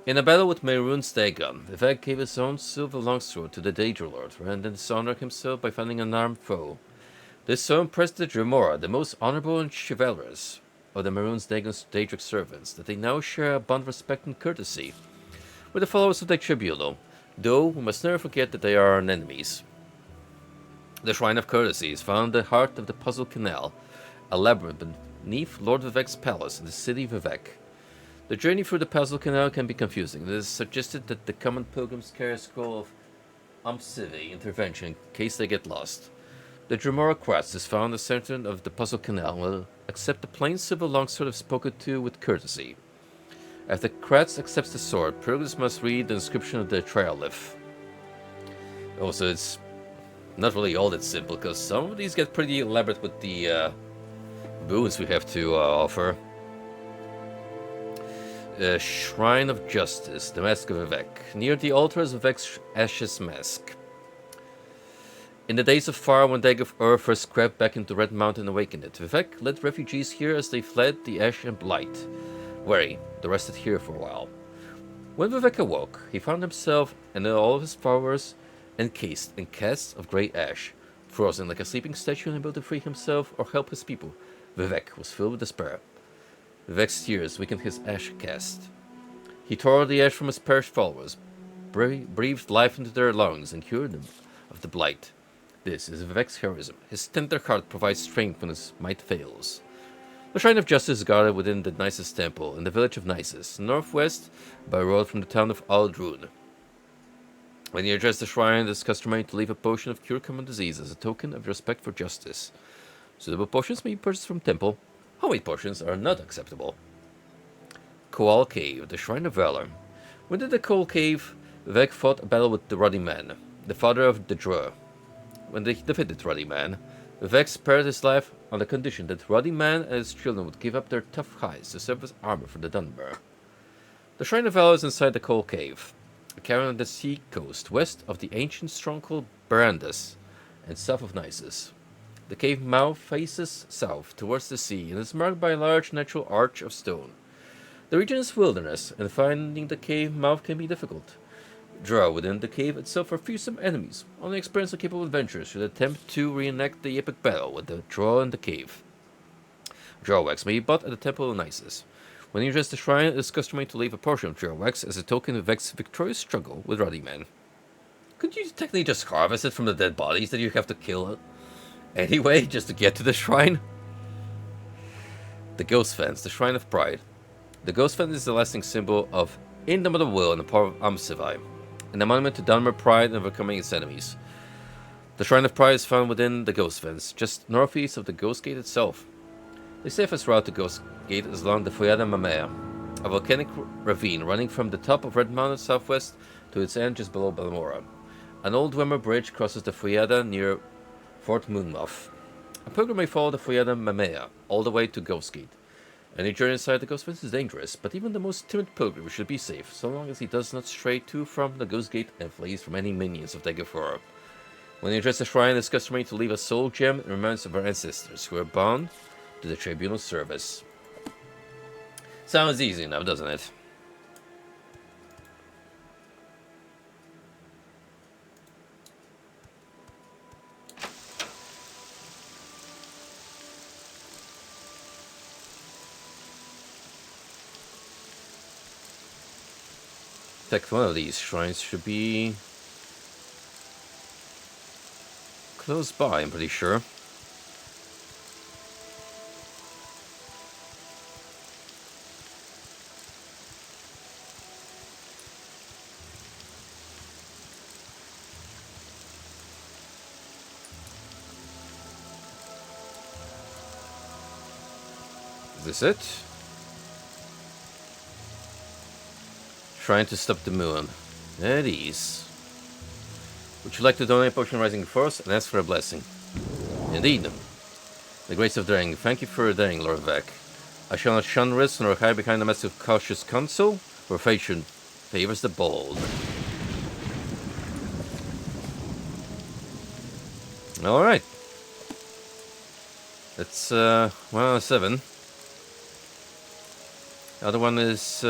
In a battle with Mehrunes Dagon, Vivek gave his own silver longsword to the Daedra Lord, and then dishonored himself by finding an armed foe. This so impressed the Dremora, the most honorable and chivalrous of the Mehrunes Dagon's Daedric servants, that they now share a bond of respect and courtesy with the followers of the Tribunal, though we must never forget that they are our enemies. The Shrine of Courtesy is found in the heart of the Puzzle Canal, a labyrinth beneath Lord Vivek's palace in the city of Vivek. The journey through the Puzzle Canal can be confusing. It is suggested that the common pilgrims carry a scroll of Umcivi intervention in case they get lost. The Dremora crest is found in the center of the Puzzle Canal and will accept the plain silver longsword if spoken to with courtesy. If the crest accepts the sword, pilgrims must read the inscription of the Triolith. Also, it's not really all that simple, because some of these get pretty elaborate with the boons we have to offer. Shrine of Justice, the Mask of Vivek. Near the altar is Vivek's Ashes Mask. In the days of fire, when Dag of Ur first crept back into Red Mountain and awakened it, Vivek led refugees here as they fled the ash and blight. Wary, they rested here for a while. When Vivek awoke, he found himself and all of his followers encased in casts of grey ash, frozen like a sleeping statue and unable to free himself or help his people. Vivek was filled with despair. Vivek's tears weakened his ash cast. He tore the ash from his perished followers, breathed life into their lungs, and cured them of the blight. This is Vivek's heroism. His tender heart provides strength when his might fails. The Shrine of Justice is guarded within the Nisus Temple, in the village of Nisus, northwest by a road from the town of Aldrun. When you address the shrine, it is customary to leave a potion of cure common disease as a token of respect for justice. Suitable potions may be purchased from temple. Homemade potions are not acceptable. Koal Cave, the Shrine of Valor. Within the Koal Cave, Vivek fought a battle with the Ruddy Man, the father of the Drur. When they defeated Ruddy Man, Vivek spared his life on the condition that Ruddy Man and his children would give up their tough hides to serve as armor for the Dunmer. The Shrine of Valor is inside the Koal Cave, a cavern on the sea coast west of the ancient stronghold Barandus and south of Nisus. The cave mouth faces south towards the sea and is marked by a large natural arch of stone. The region is wilderness, and finding the cave mouth can be difficult. Drow within the cave itself are fearsome enemies. Only experienced and capable adventurers should attempt to reenact the epic battle with the Drow in the cave. Drow wax may be bought at the Temple of Nisus. When you address the shrine, it is customary to leave a portion of Drow wax as a token of Vex's victorious struggle with Ruddy Men. Couldn't you technically just harvest it from the dead bodies that you have to kill anyway, just to get to the shrine? The Ghost Fence, the Shrine of Pride. The Ghost Fence is the lasting symbol of indomitable will and the power of Amsivai, and a monument to Dunmer pride and overcoming its enemies. The Shrine of Pride is found within the Ghost Fence, just northeast of the Ghost Gate itself. The safest route to Ghost Gate is along the Foyada Mamea, a volcanic ravine running from the top of Red Mountain southwest to its end just below Balmora. An old Wemmer bridge crosses the Foyada near Fort Moonmouth. A pilgrim may follow the Foyada Mamea all the way to Ghost Gate. Any journey inside the Ghost Fence is dangerous, but even the most timid pilgrim should be safe, so long as he does not stray too from the Ghost Gate and flees from any minions of Dagafora. When you address the shrine, it is customary to leave a soul gem in remembrance of our ancestors, who are bound to the tribunal service. Sounds easy enough, doesn't it? In fact, one of these shrines should be close by, I'm pretty sure. Is this it? Trying to stop the moon. At ease. Would you like to donate Potion Rising Force and ask for a blessing? Indeed. The grace of daring. Thank you for daring, Lord Vec. I shall not shun risk nor hide behind the mask of cautious counsel, for fortune favors the bold. Alright. That's 1 out of 7. The other one is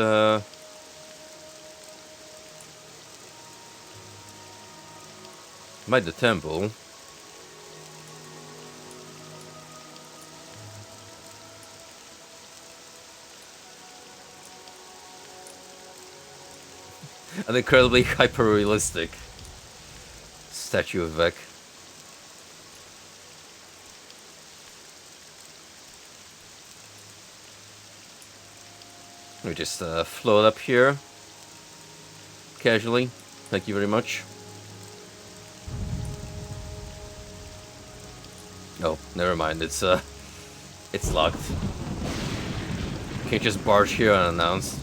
by the temple. An incredibly hyper-realistic statue of Vec. We just float up here casually. Thank you very much. Oh, never mind. It's locked. Can't just barge here unannounced.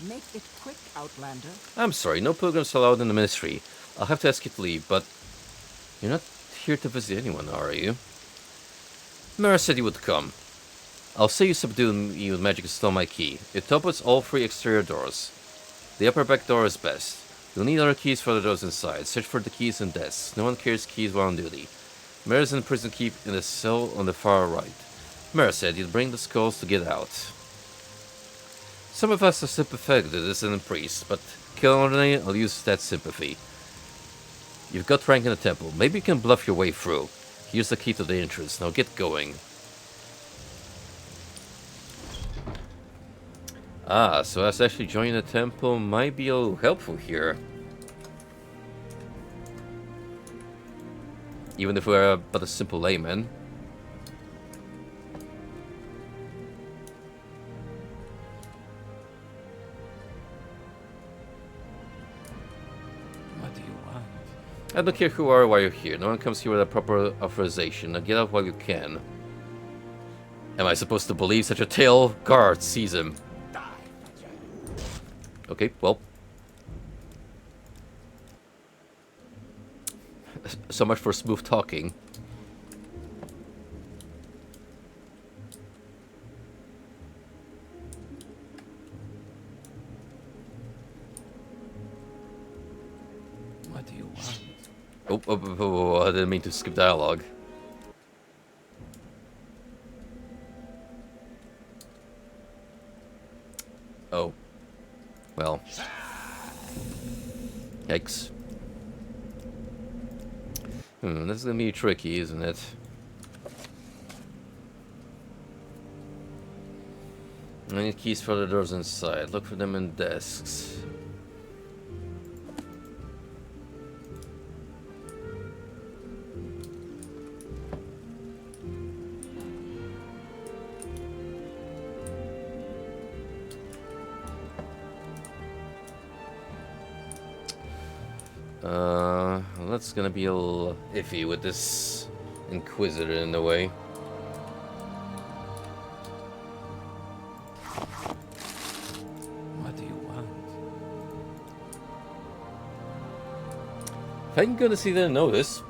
Make it quick, Outlander. I'm sorry, no pilgrims allowed in the ministry. I'll have to ask you to leave, but you're not here to visit anyone, are you? Mara said you would come. I'll say you subdued me with magic and stole my key. It opens all 3 exterior doors. The upper back door is best. You'll need other keys for the doors inside. Search for the keys in desks. No one carries keys while on duty. Mara's in prison keep in the cell on the far right. Mara said you'd bring the skulls to get out. Some of us are sympathetic to this and priests, but currently I'll use that sympathy. You've got rank in the temple. Maybe you can bluff your way through. Here's the key to the entrance. Now get going. Ah, so us actually joining the temple might be a little helpful here. Even if we're but a simple layman. What do you want? I don't care who you are or why you're here. No one comes here with a proper authorization. Now get out while you can. Am I supposed to believe such a tale? Guard sees him. Okay, well. So much for smooth talking. What do you want? Oh, I didn't mean to skip dialogue. Well. Yikes. This is gonna be tricky, isn't it? I need keys for the doors inside. Look for them in desks. That's gonna be a little iffy with this Inquisitor in the way. What do you want? Thank goodness he didn't notice.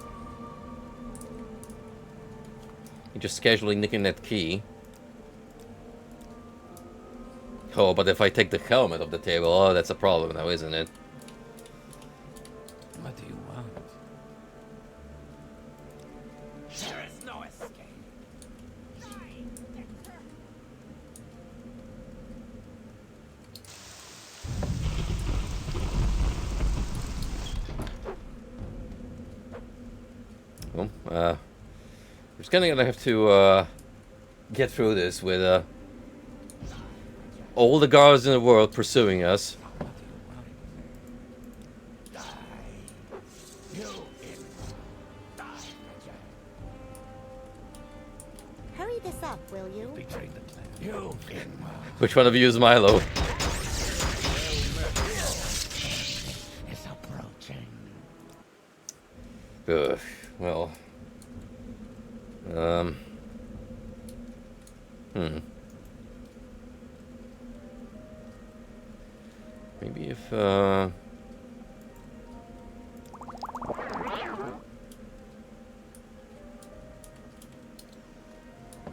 He just casually nicking that key. Oh, but if I take the helmet off the table, oh, that's a problem now, isn't it? What do you want? There is no escape. Well, we're just gonna have to get through this with all the guards in the world pursuing us. Hurry this up, will you? Betrayed the plan. You in Which one of you is Milo? is approaching. Ugh, well. Maybe if,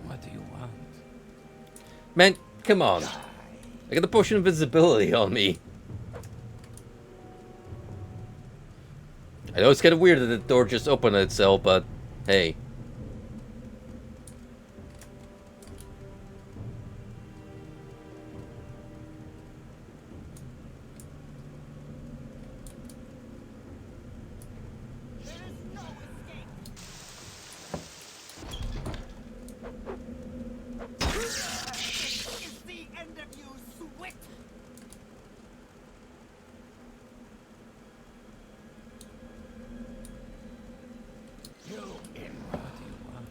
What do you want? Man, come on. I got the potion of invisibility on me. I know it's kind of weird that the door just opened itself, but hey. Is the end of you, Swit? You in what do you want?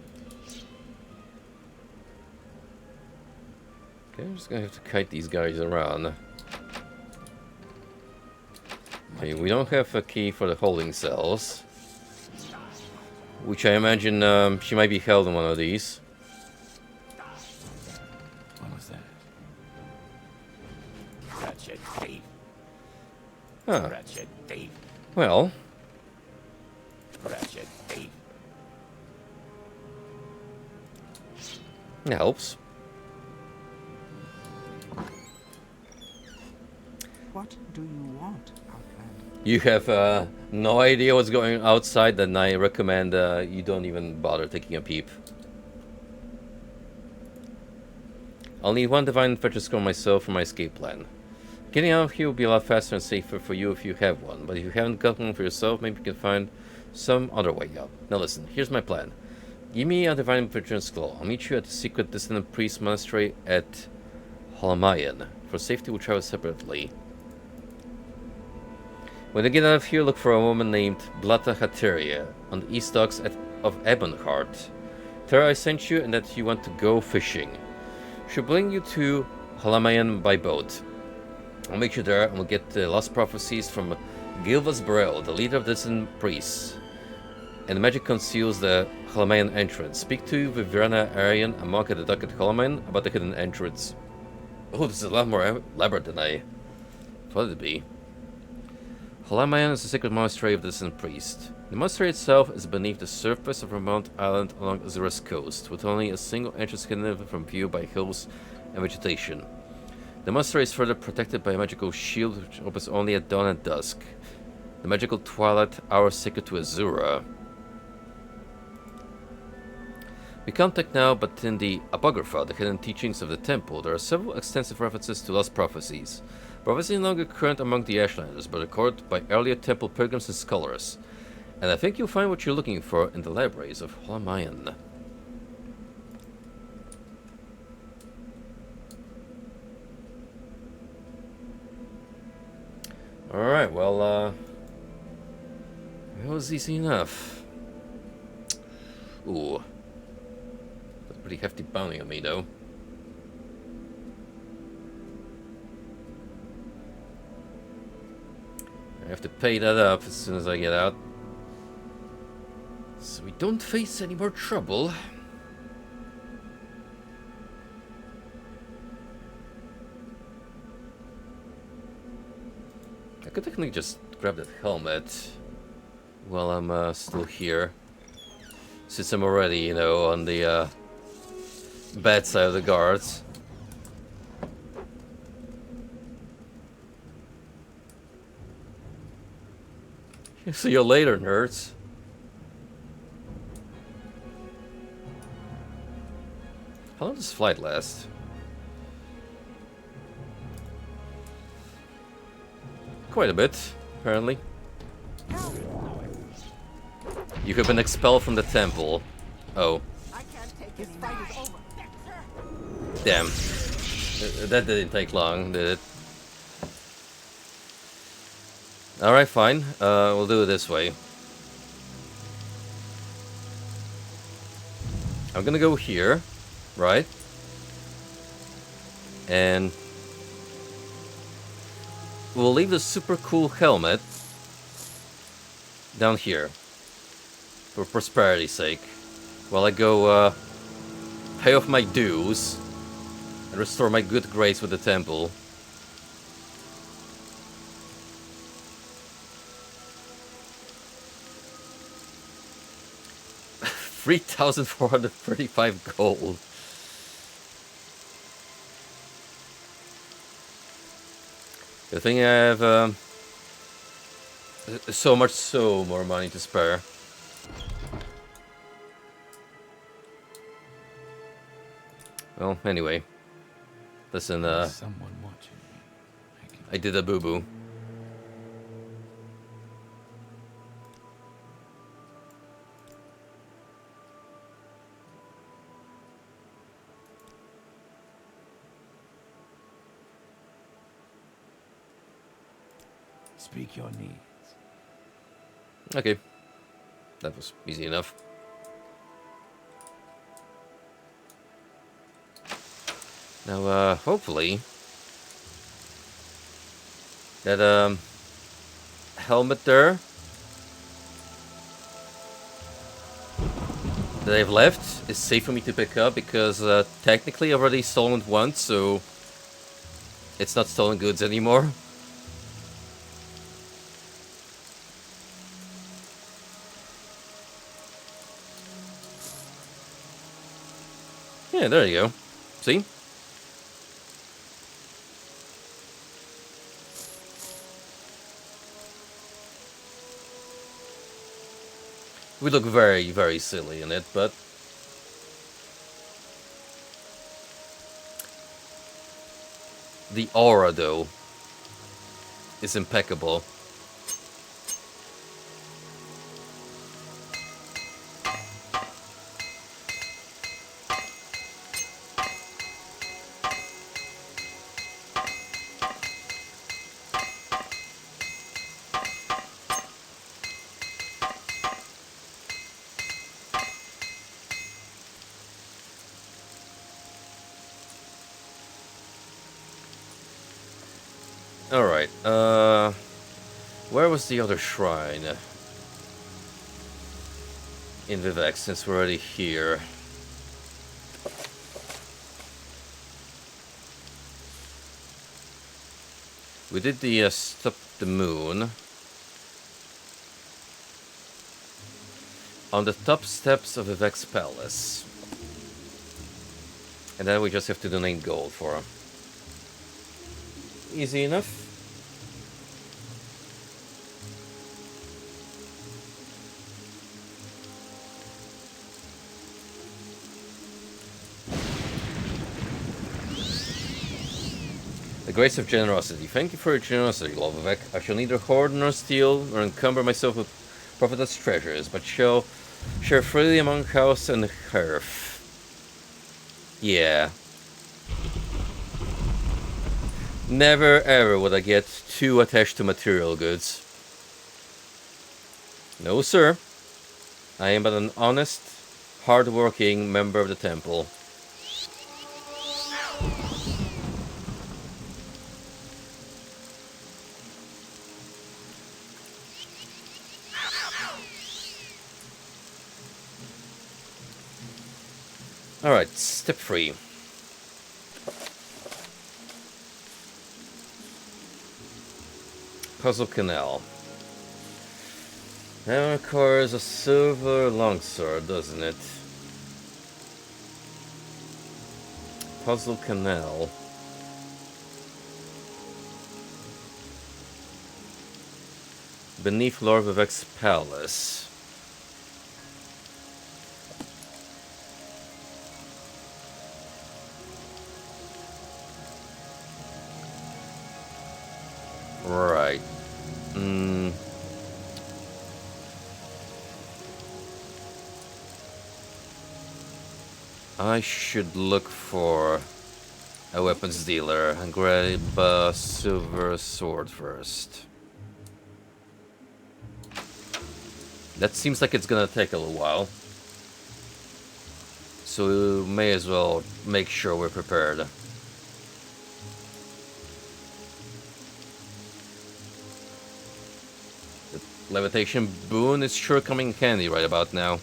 Okay, I'm just gonna have to kite these guys around. Okay, we don't have a key for the holding cells. Which I imagine she might be held in one of these. What was that? Wretched thief. Huh. Wretched thief. Well, Wretched thief. it helps. What do you want, Outland? You have no idea what's going outside, then I recommend you don't even bother taking a peep. I'll need one divine adventure score myself for my escape plan. Getting out of here will be a lot faster and safer for you if you have one, but if you haven't got one for yourself, maybe you can find some other way out. Now listen, here's my plan. Give me a divine adventure scroll. I'll meet you at the secret dissident priest monastery at Holamayan. For safety, we'll travel separately. When I get out of here, look for a woman named Blata Hateria on the east docks of Ebonheart. Tell her I sent you and that you want to go fishing. She'll bring you to Holamayan by boat. I'll meet you there and we'll get the lost prophecies from Gilvas Burrell, the leader of the dissident priests. And the magic conceals the Holamayan entrance. Speak to Viviana Arian, a monk at the dock at Holamayan, about the hidden entrance. Oh, this is a lot more elaborate than I thought it'd be. Holamayan is a sacred monastery of the dissident priest. The monastery itself is beneath the surface of a remote island along Azura's coast, with only a single entrance hidden from view by hills and vegetation. The monastery is further protected by a magical shield which opens only at dawn and dusk. The magical twilight hour sacred to Azura. We can't take now, but in the Apocrypha, the hidden teachings of the temple, there are several extensive references to lost prophecies. Prophecies no longer current among the Ashlanders, but recorded by earlier temple pilgrims and scholars. And I think you'll find what you're looking for in the libraries of Holamayan. Alright, well, that was easy enough. Ooh. That's a pretty hefty bounty on me, though. I have to pay that up as soon as I get out. So we don't face any more trouble. I could technically just grab that helmet while I'm still here. Since I'm already, you know, on the bad side of the guards. See you later, nerds. How long does this flight last? Quite a bit, apparently. You have been expelled from the temple. Oh. I can't take this fight is over. Damn. That didn't take long, did it? Alright, fine. We'll do it this way. I'm gonna go here, right? And we'll leave the super cool helmet down here for prosperity's sake, while I go pay off my dues and restore my good grace with the temple. $3,435 gold. The thing I have so more money to spare. Well, anyway. Listen, Someone watching me. I did a boo-boo. Speak your needs. Okay. That was easy enough. Now, hopefully that helmet there that I've left is safe for me to pick up, because technically I've already stolen it once, so it's not stolen goods anymore. Yeah, there you go. See? We look very, very silly in it, but the aura, though, is impeccable. Alright, where was the other shrine? In Vivek, since we're already here. We did the Stop the Moon on the top steps of Vivek's palace. And then we just have to donate gold for him. Easy enough. The grace of generosity. Thank you for your generosity, Lovovec. I shall neither hoard nor steal, nor encumber myself with profitless treasures, but shall share freely among house and hearth. Yeah. Never ever would I get too attached to material goods. No, sir. I am but an honest, hard-working member of the temple. Alright, step 3. Puzzle Canal. That requires a silver longsword, doesn't it? Puzzle Canal. Beneath Lord Vivek's palace. Right. I should look for a weapons dealer and grab a silver sword first. That seems like it's gonna take a little while. So we may as well make sure we're prepared. The levitation boon is sure coming in handy right about now.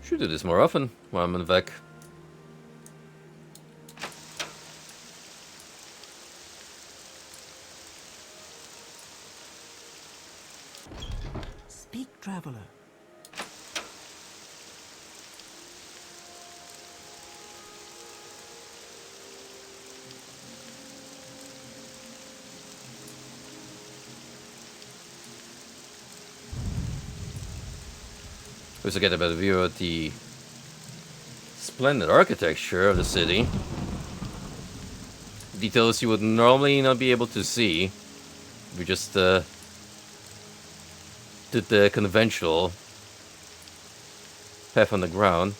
Should do this more often while I'm in Vec. Speak, traveler. We also get a better view of the splendid architecture of the city. Details you would normally not be able to see. We just did the conventional path on the ground.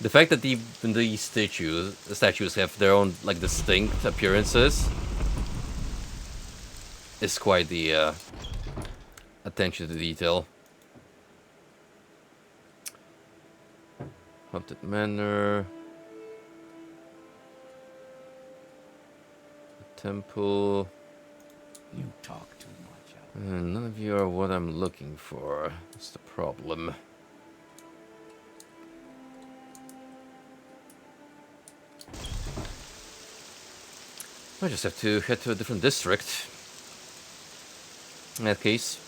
The fact that even these statues have their own like distinct appearances is quite the attention to detail. Haunted Manor. The temple. You talk too much. None of you are what I'm looking for. That's the problem. I just have to head to a different district. In that case.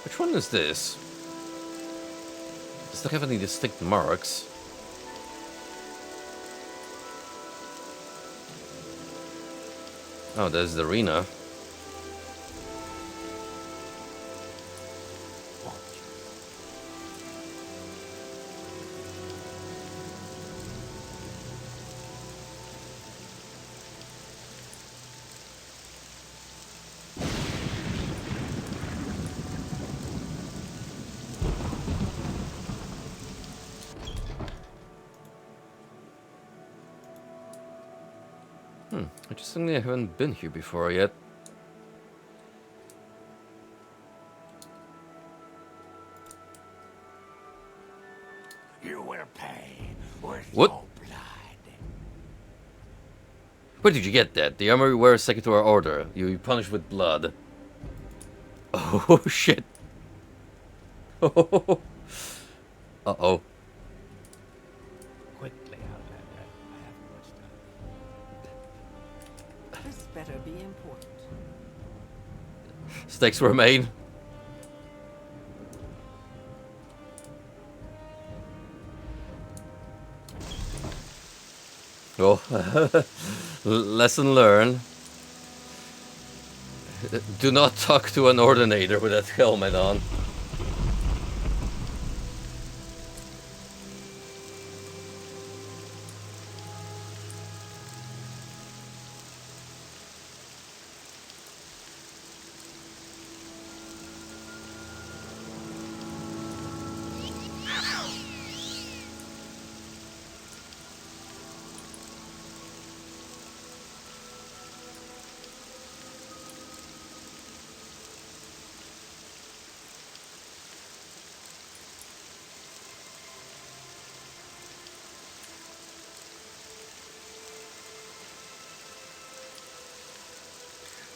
Which one is this? Does not have any distinct marks. Oh, there's the arena. Interestingly, I haven't been here before yet. You will pay with What? your blood. Where did you get that? The armor you wear is second to our order. You be punished with blood. Oh shit. Uh-oh. Quickly, Outlander. I haven't much time. This better be important. Stakes were made. Well, lesson learned. Do not talk to an ordinator with that helmet on.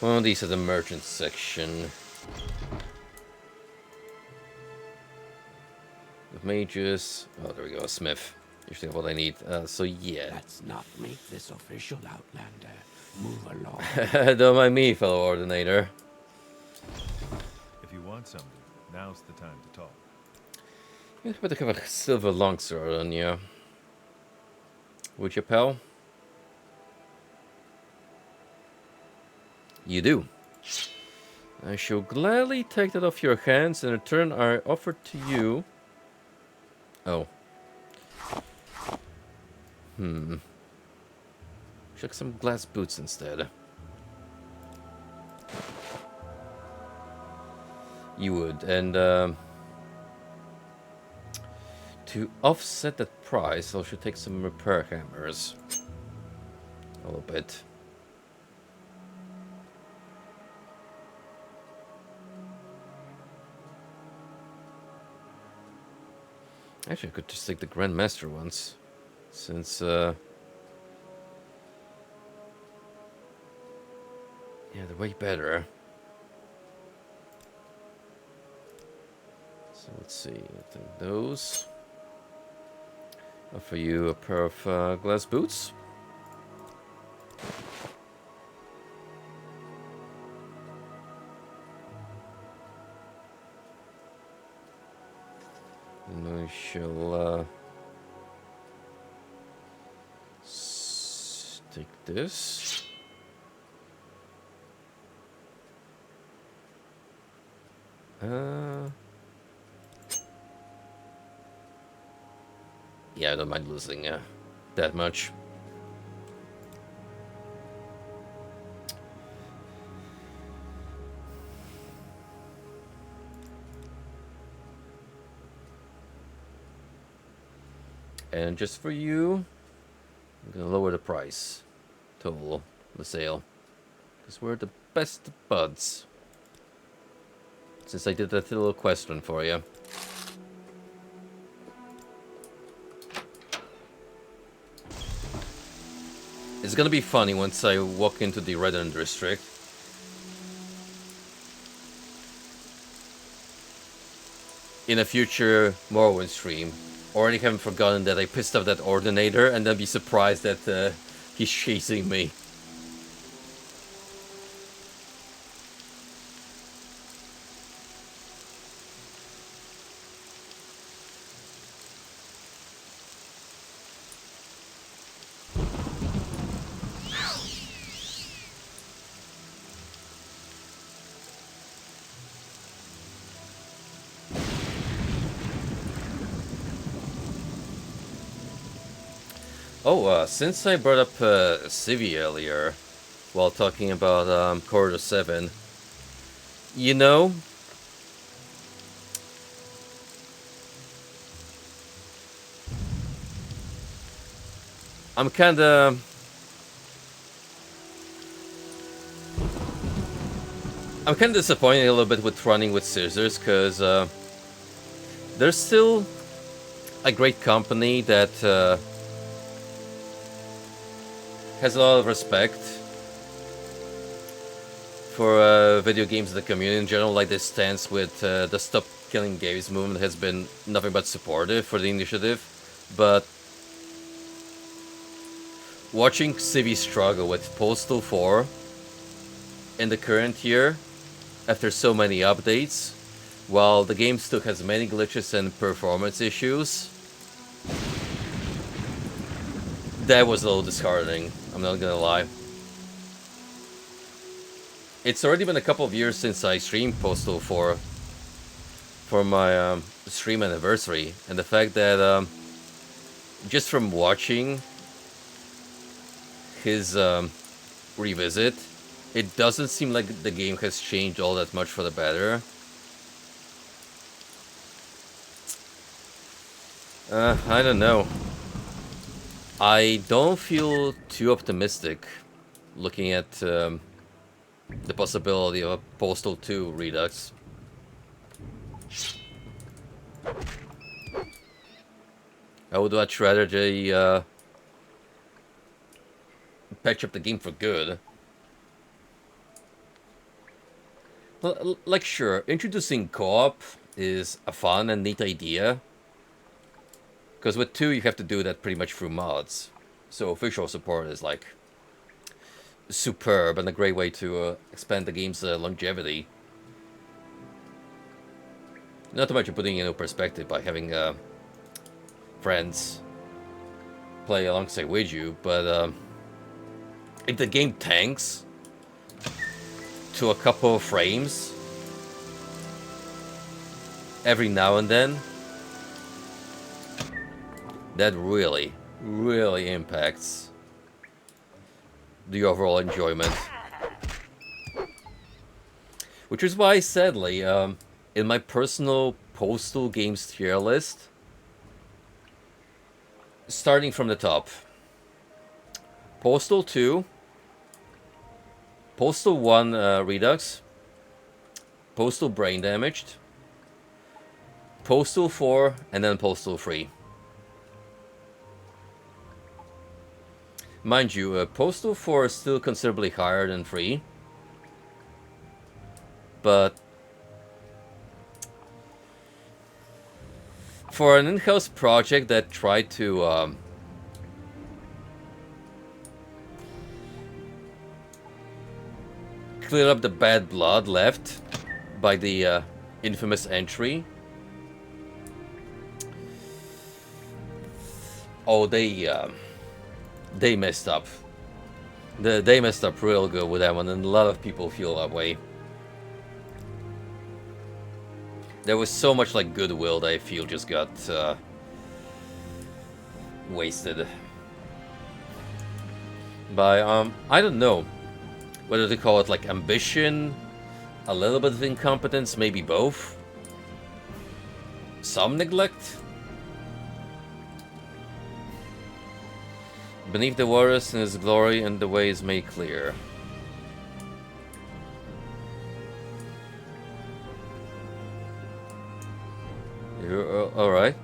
Well, these are the merchant section. The mages. Oh, there we go. A smith. Usually what I need. So yeah. Let's not make this official, Outlander. Move along. Don't mind me, fellow ordinator. If you want something, now's the time to talk. You better have a silver longsword on you. Would you, pal? You do. I shall gladly take that off your hands. In return, I offer to you... Oh. Check some glass boots instead. You would, and to offset that price, I should take some repair hammers. A little bit. Actually, I could just take the Grandmaster ones, since yeah, they're way better. So let's see, I think those. Offer you a pair of glass boots. And I shall take this. Yeah, I don't mind losing that much. And just for you, I'm gonna lower the price total the sale, because we're the best buds. Since I did that little question for you. It's gonna be funny once I walk into the Redden District. In a future Morrowind stream. Already haven't forgotten that I pissed off that Ordinator and then be surprised that he's chasing me. Oh, since I brought up Civi earlier, while talking about Corridor 7, you know, I'm kinda disappointed a little bit with running with scissors, because there's still a great company that has a lot of respect for video games and the community in general. Like, this stance with the Stop Killing Games movement has been nothing but supportive for the initiative, but watching Civi struggle with Postal 4 in the current year after so many updates, while the game still has many glitches and performance issues, That was a little disheartening, I'm not gonna lie. It's already been a couple of years since I streamed Postal for my stream anniversary, and the fact that just from watching his revisit, it doesn't seem like the game has changed all that much for the better. I don't know. I don't feel too optimistic looking at the possibility of a Postal 2 Redux. I would much rather they patch up the game for good. Like, sure, introducing co-op is a fun and neat idea. Because with 2, you have to do that pretty much through mods. So official support is, like, superb and a great way to expand the game's longevity. Not too much of putting it into perspective by having friends play alongside with you, but if the game tanks to a couple of frames every now and then, that really, really impacts the overall enjoyment. Which is why, sadly, in my personal Postal games tier list, starting from the top, Postal 2, Postal 1 Redux, Postal Brain Damaged, Postal 4, and then Postal 3. Mind you, Postal 4 is still considerably higher than 3. But for an in-house project that tried to clear up the bad blood left by the infamous entry. Oh, they messed up. They messed up real good with that one, and a lot of people feel that way. There was so much like goodwill that I feel just got wasted. By I don't know whether to call it like ambition, a little bit of incompetence, maybe both. Some neglect. Beneath the waters in his glory and the way is made clear. You're alright.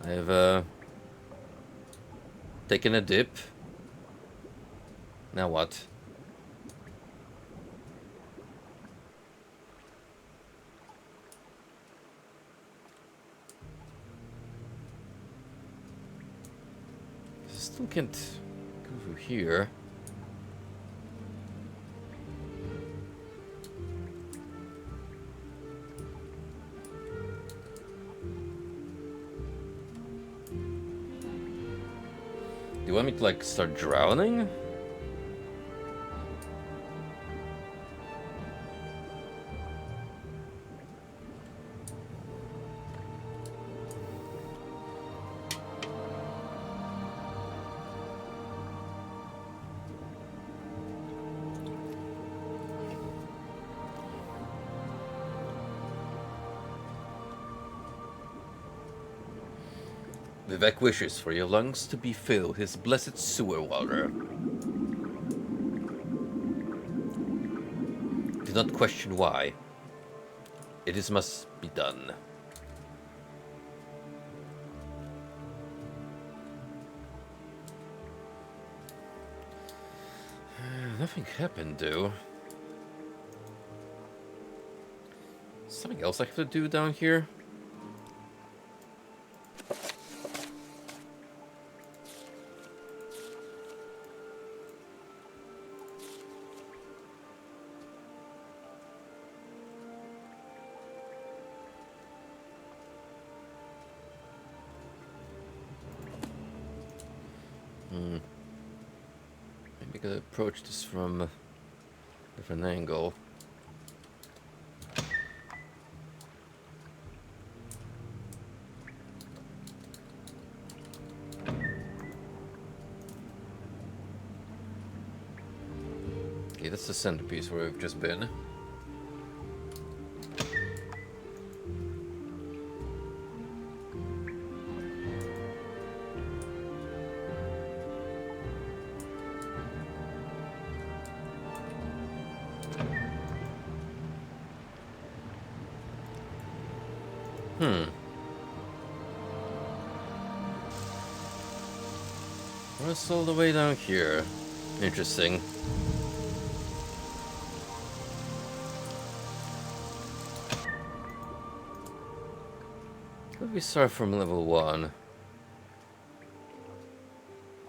I've taken a dip. Now what? Still can't go through here. Do you want me to like start drowning? Vivek wishes for your lungs to be filled with his blessed sewer water. Do not question why. It is must be done. Nothing happened, though. Something else I have to do down here? I could approach this from a different angle. Okay, that's the centerpiece where we've just been. What's all the way down here? Interesting. Could we start from level 1?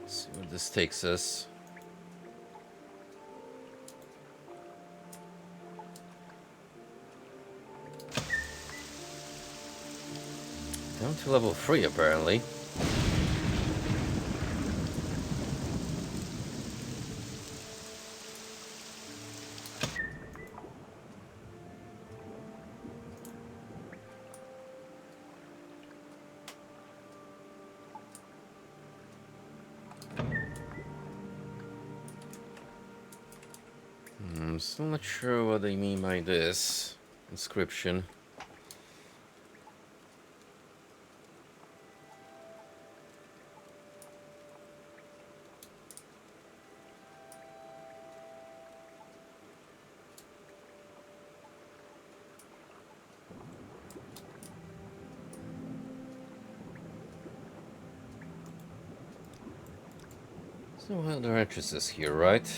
Let's see where this takes us. Down to level 3 apparently. I'm still not sure what they mean by this inscription. So other entrances here, right?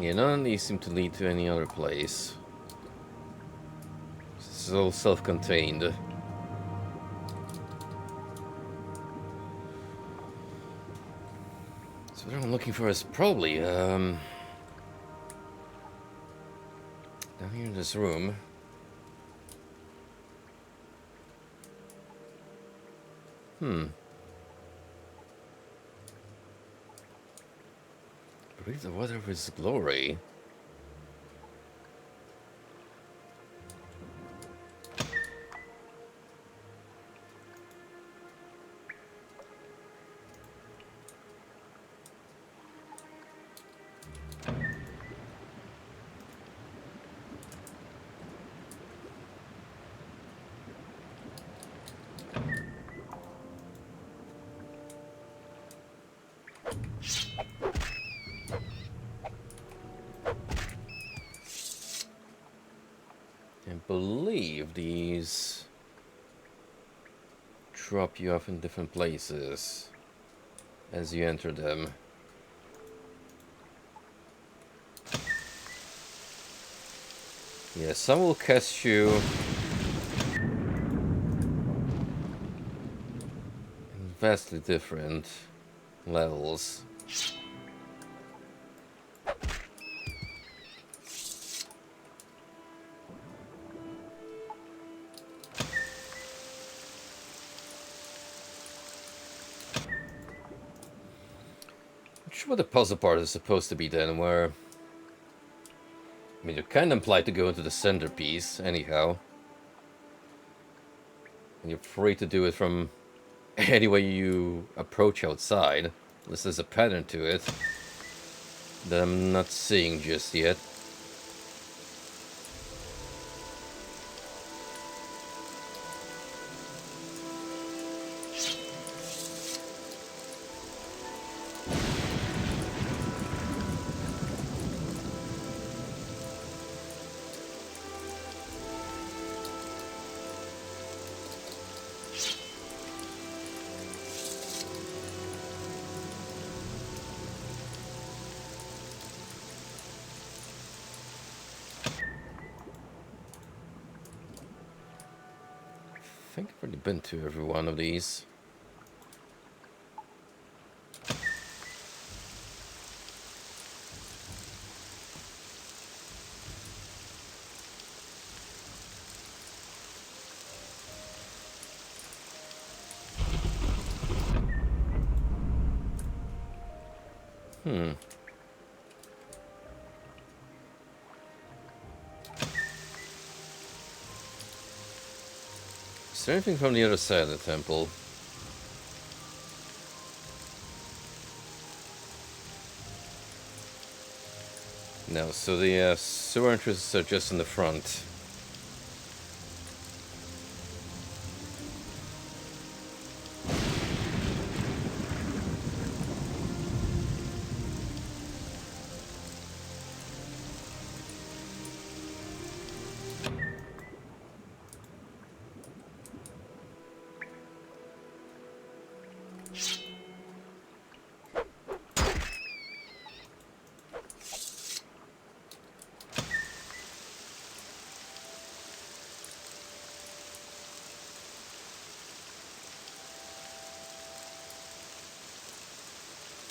Yeah, none of these seem to lead to any other place. This is all self-contained. So what I'm looking for is probably, down here in this room. Breathe the water of his glory. I believe these drop you off in different places as you enter them. Yeah, some will catch you in vastly different levels. What the puzzle part is supposed to be then, where... I mean, you're kind of implied to go into the centerpiece, anyhow. And you're free to do it from any way you approach outside. Unless there's a pattern to it that I'm not seeing just yet. think I've already been to every one of these. Is there anything from the other side of the temple? No, so the sewer entrances are just in the front.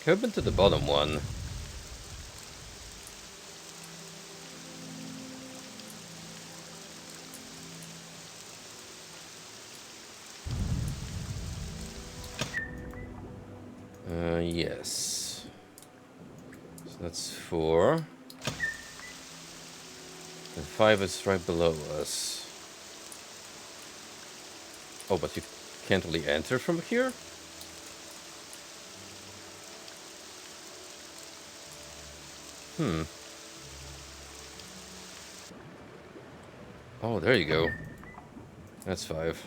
I've been to the bottom one. Yes. So that's 4. And 5 is right below us. Oh, but you can't really enter from here? Oh, there you go. That's 5.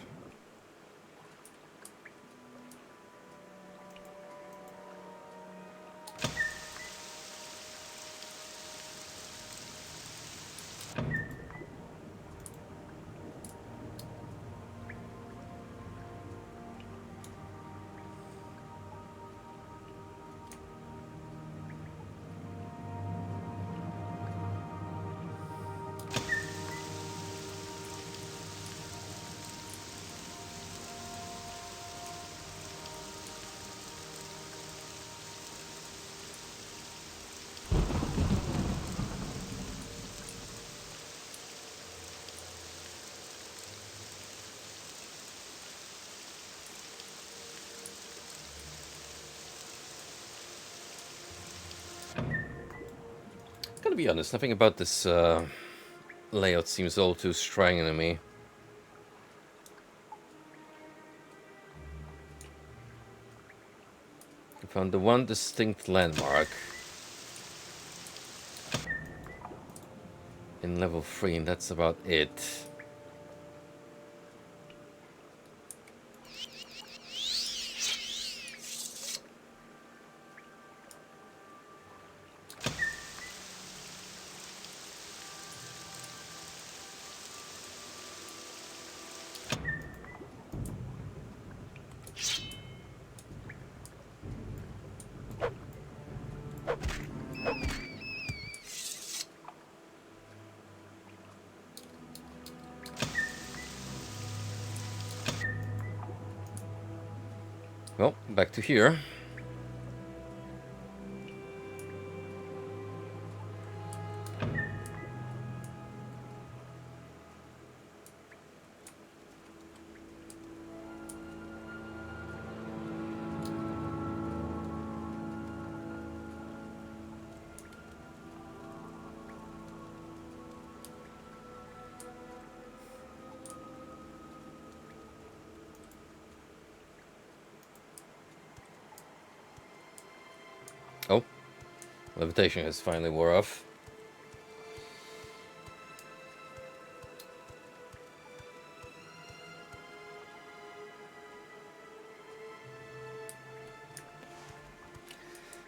Gotta be honest, nothing about this layout seems all too striking to me. I found the one distinct landmark in level 3, and that's about it. Well, back to here. Oh, levitation has finally wore off.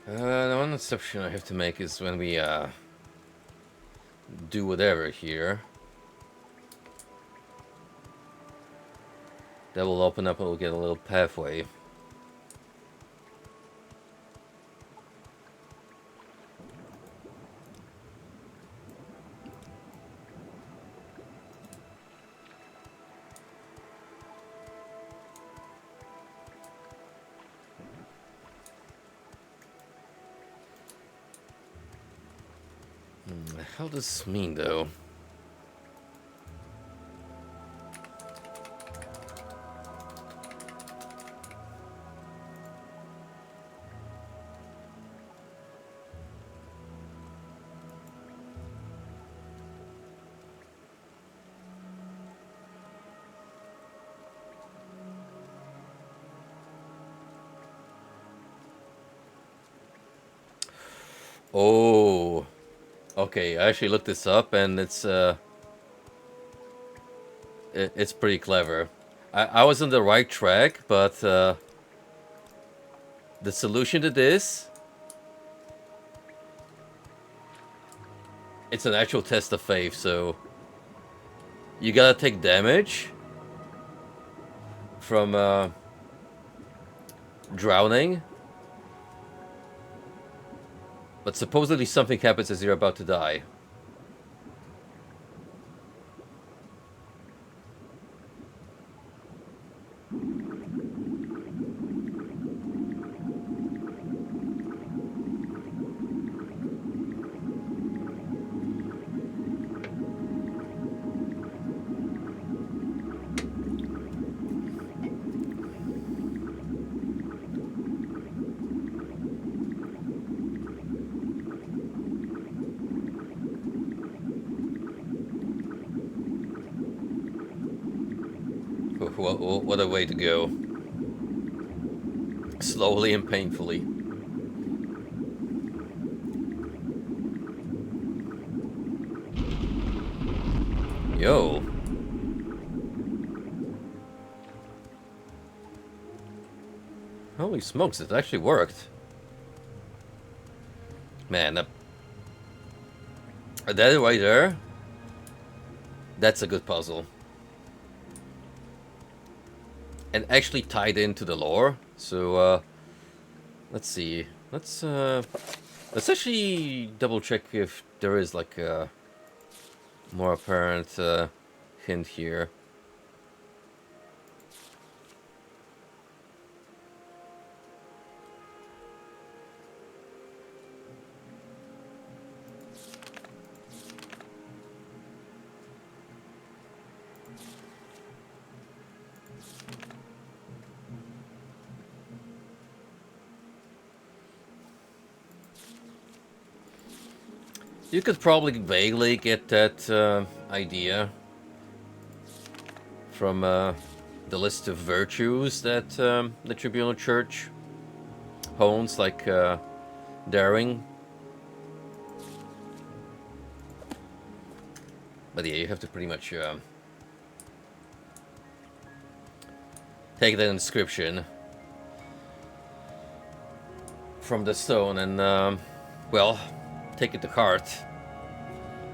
The one exception I have to make is when we do whatever here. That will open up and we'll get a little pathway. How does this mean, though? Oh, okay. I actually looked this up, and it's pretty clever. I was on the right track, but the solution to this, it's an actual test of faith. So you gotta take damage from drowning, but supposedly something happens as you're about to die. What a way to go. Slowly and painfully. Yo. Holy smokes, it actually worked. Man, that right there, that's a good puzzle. And actually tied into the lore. So, let's see. Let's actually double check if there is like a more apparent hint here. You could probably vaguely get that idea from the list of virtues that the Tribunal Church owns, like daring. But yeah, you have to pretty much take that inscription from the stone and, well, take it to heart.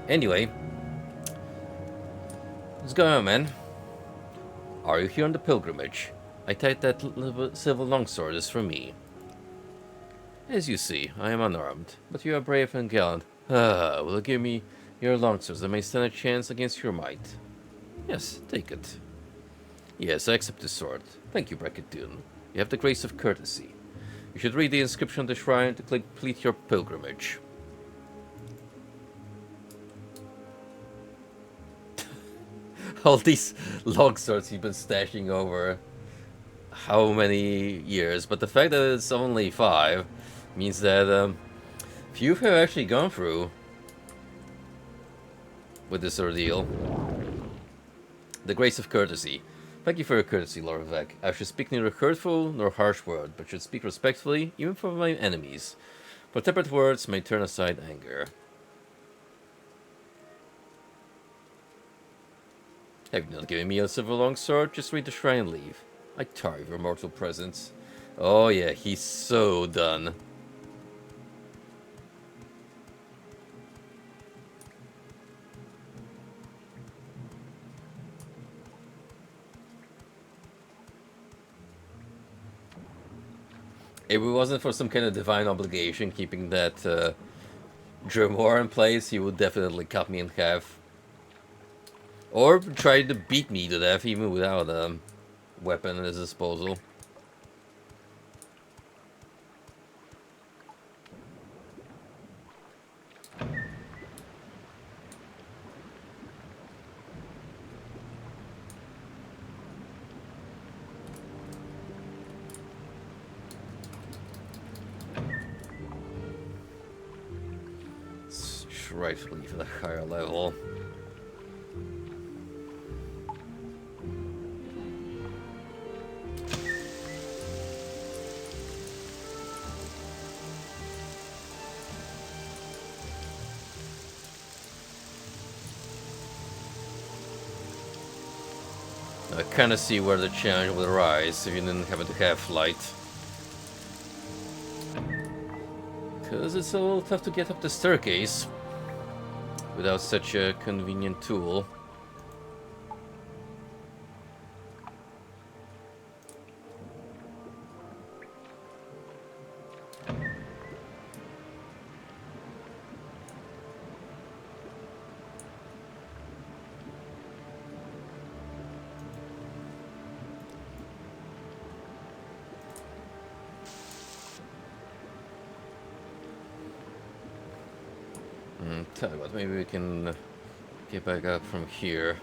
Anyway, what's going on, man? Are you here on the pilgrimage? I tied that silver longsword is for me. As you see, I am unarmed, but you are brave and gallant. Will you give me your longswords that may stand a chance against your might? Yes, take it. Yes, I accept this sword. Thank you, Brackettoon. You have the grace of courtesy. You should read the inscription on the shrine to complete your pilgrimage. All these longswords you've been stashing over how many years, but the fact that it's only 5 means that few have actually gone through with this ordeal. The grace of courtesy. Thank you for your courtesy, Lord Vec. I should speak neither hurtful nor harsh word, but should speak respectfully, even for my enemies. For tempered words may turn aside anger. Have you not given me a silver longsword? Just read the shrine and leave. I tire of your mortal presence. Oh yeah, he's so done. If it wasn't for some kind of divine obligation keeping that Dremor in place, he would definitely cut me in half. Or try to beat me to death even without a weapon at his disposal. rightfully for the higher level. I kind of see where the challenge would arise if you didn't happen to have light. Because it's a little tough to get up the staircase without such a convenient tool. Tell you what, maybe we can get back up from here.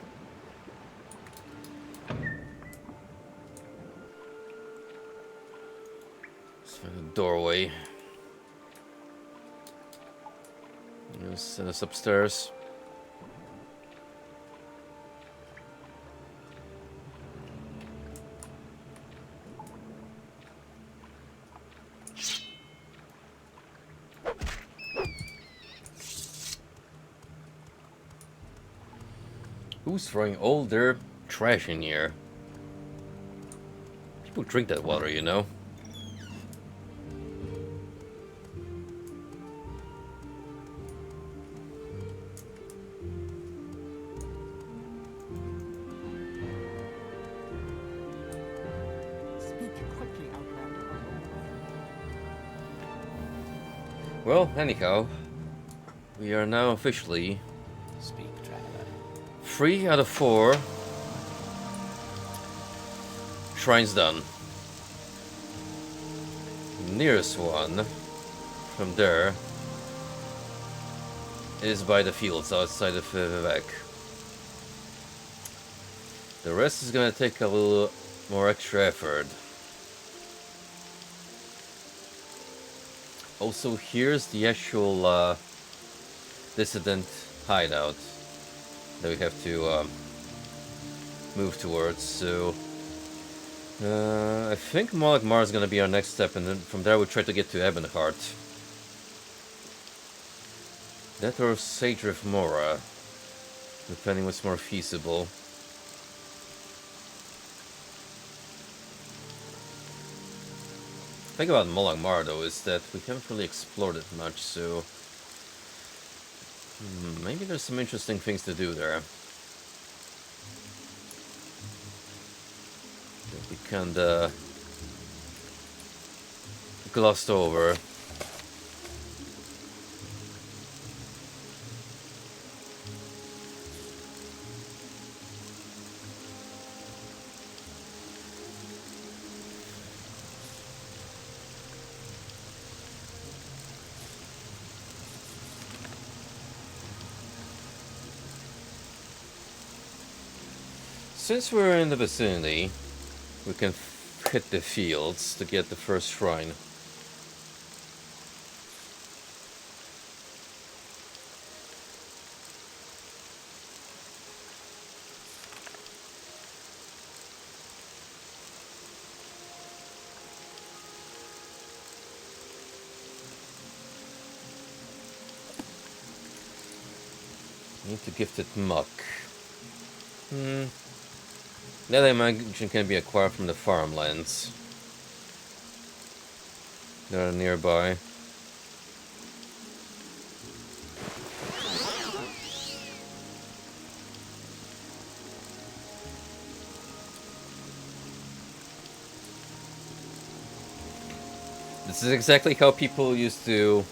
Let's find a doorway. Send us upstairs. Who's throwing all their trash in here? People drink that water, you know. Speak quickly, Outlander. Well, anyhow, we are now officially Speak, traveler. 3 out of 4 shrines done. Nearest one from there is by the fields outside of Vivek. The rest is gonna take a little more extra effort. Also, here's the actual dissident hideout that we have to move towards. So I think Moloch Mar is going to be our next step, and then from there we try to get to Ebonheart. That or Sage Rift Mora, depending what's more feasible. The thing about Moloch Mar though is that we haven't really explored it much, so maybe there's some interesting things to do there that we kinda glossed over. Since we're in the vicinity, we can hit the fields to get the first shrine. Need to gifted muck. That I imagine can be acquired from the farmlands that are nearby. This is exactly how people used to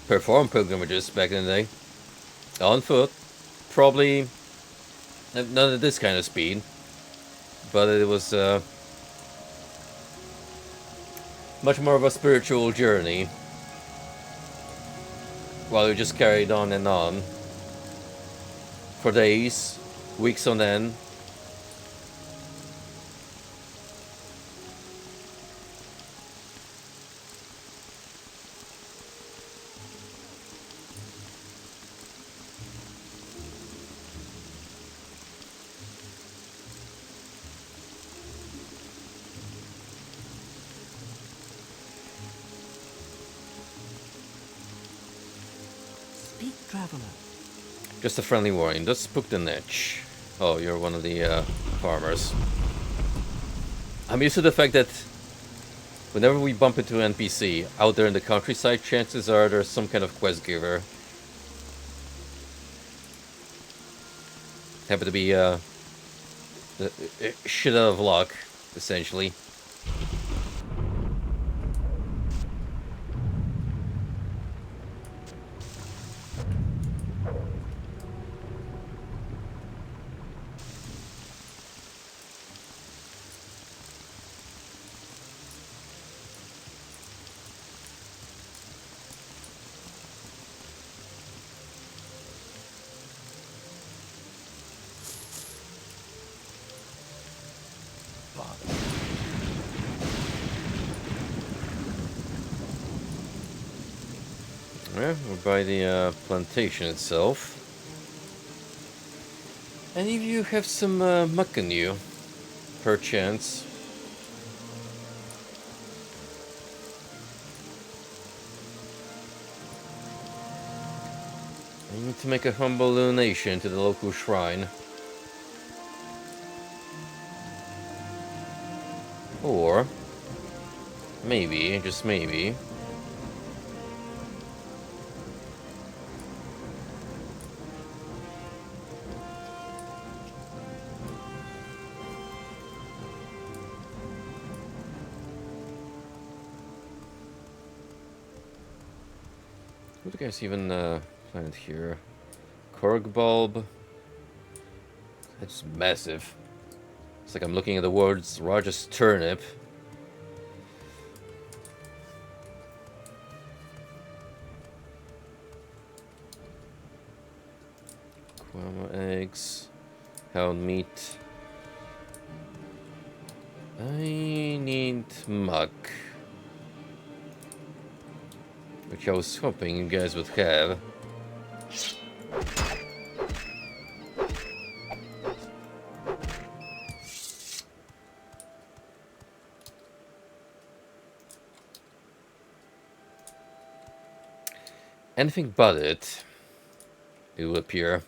perform pilgrimages back in the day. On foot. Probably not at this kind of speed, but it was much more of a spiritual journey. While we just carried on and on for days, weeks on end. traveler. Just a friendly warning. Don't spook the niche. Oh, you're one of the farmers. I'm used to the fact that whenever we bump into an NPC out there in the countryside, chances are there's some kind of quest giver. Happen to be shit out of luck, essentially. Yeah, we're by the plantation itself. Any of you have some muck in you, perchance? I need to make a humble donation to the local shrine. Or, maybe, just maybe, what do you guys even plant here? Cork bulb. That's massive. It's like I'm looking at the words Roger's turnip. Quama eggs. Hound meat. I need muck. Which I was hoping you guys would have. Anything but it will appear.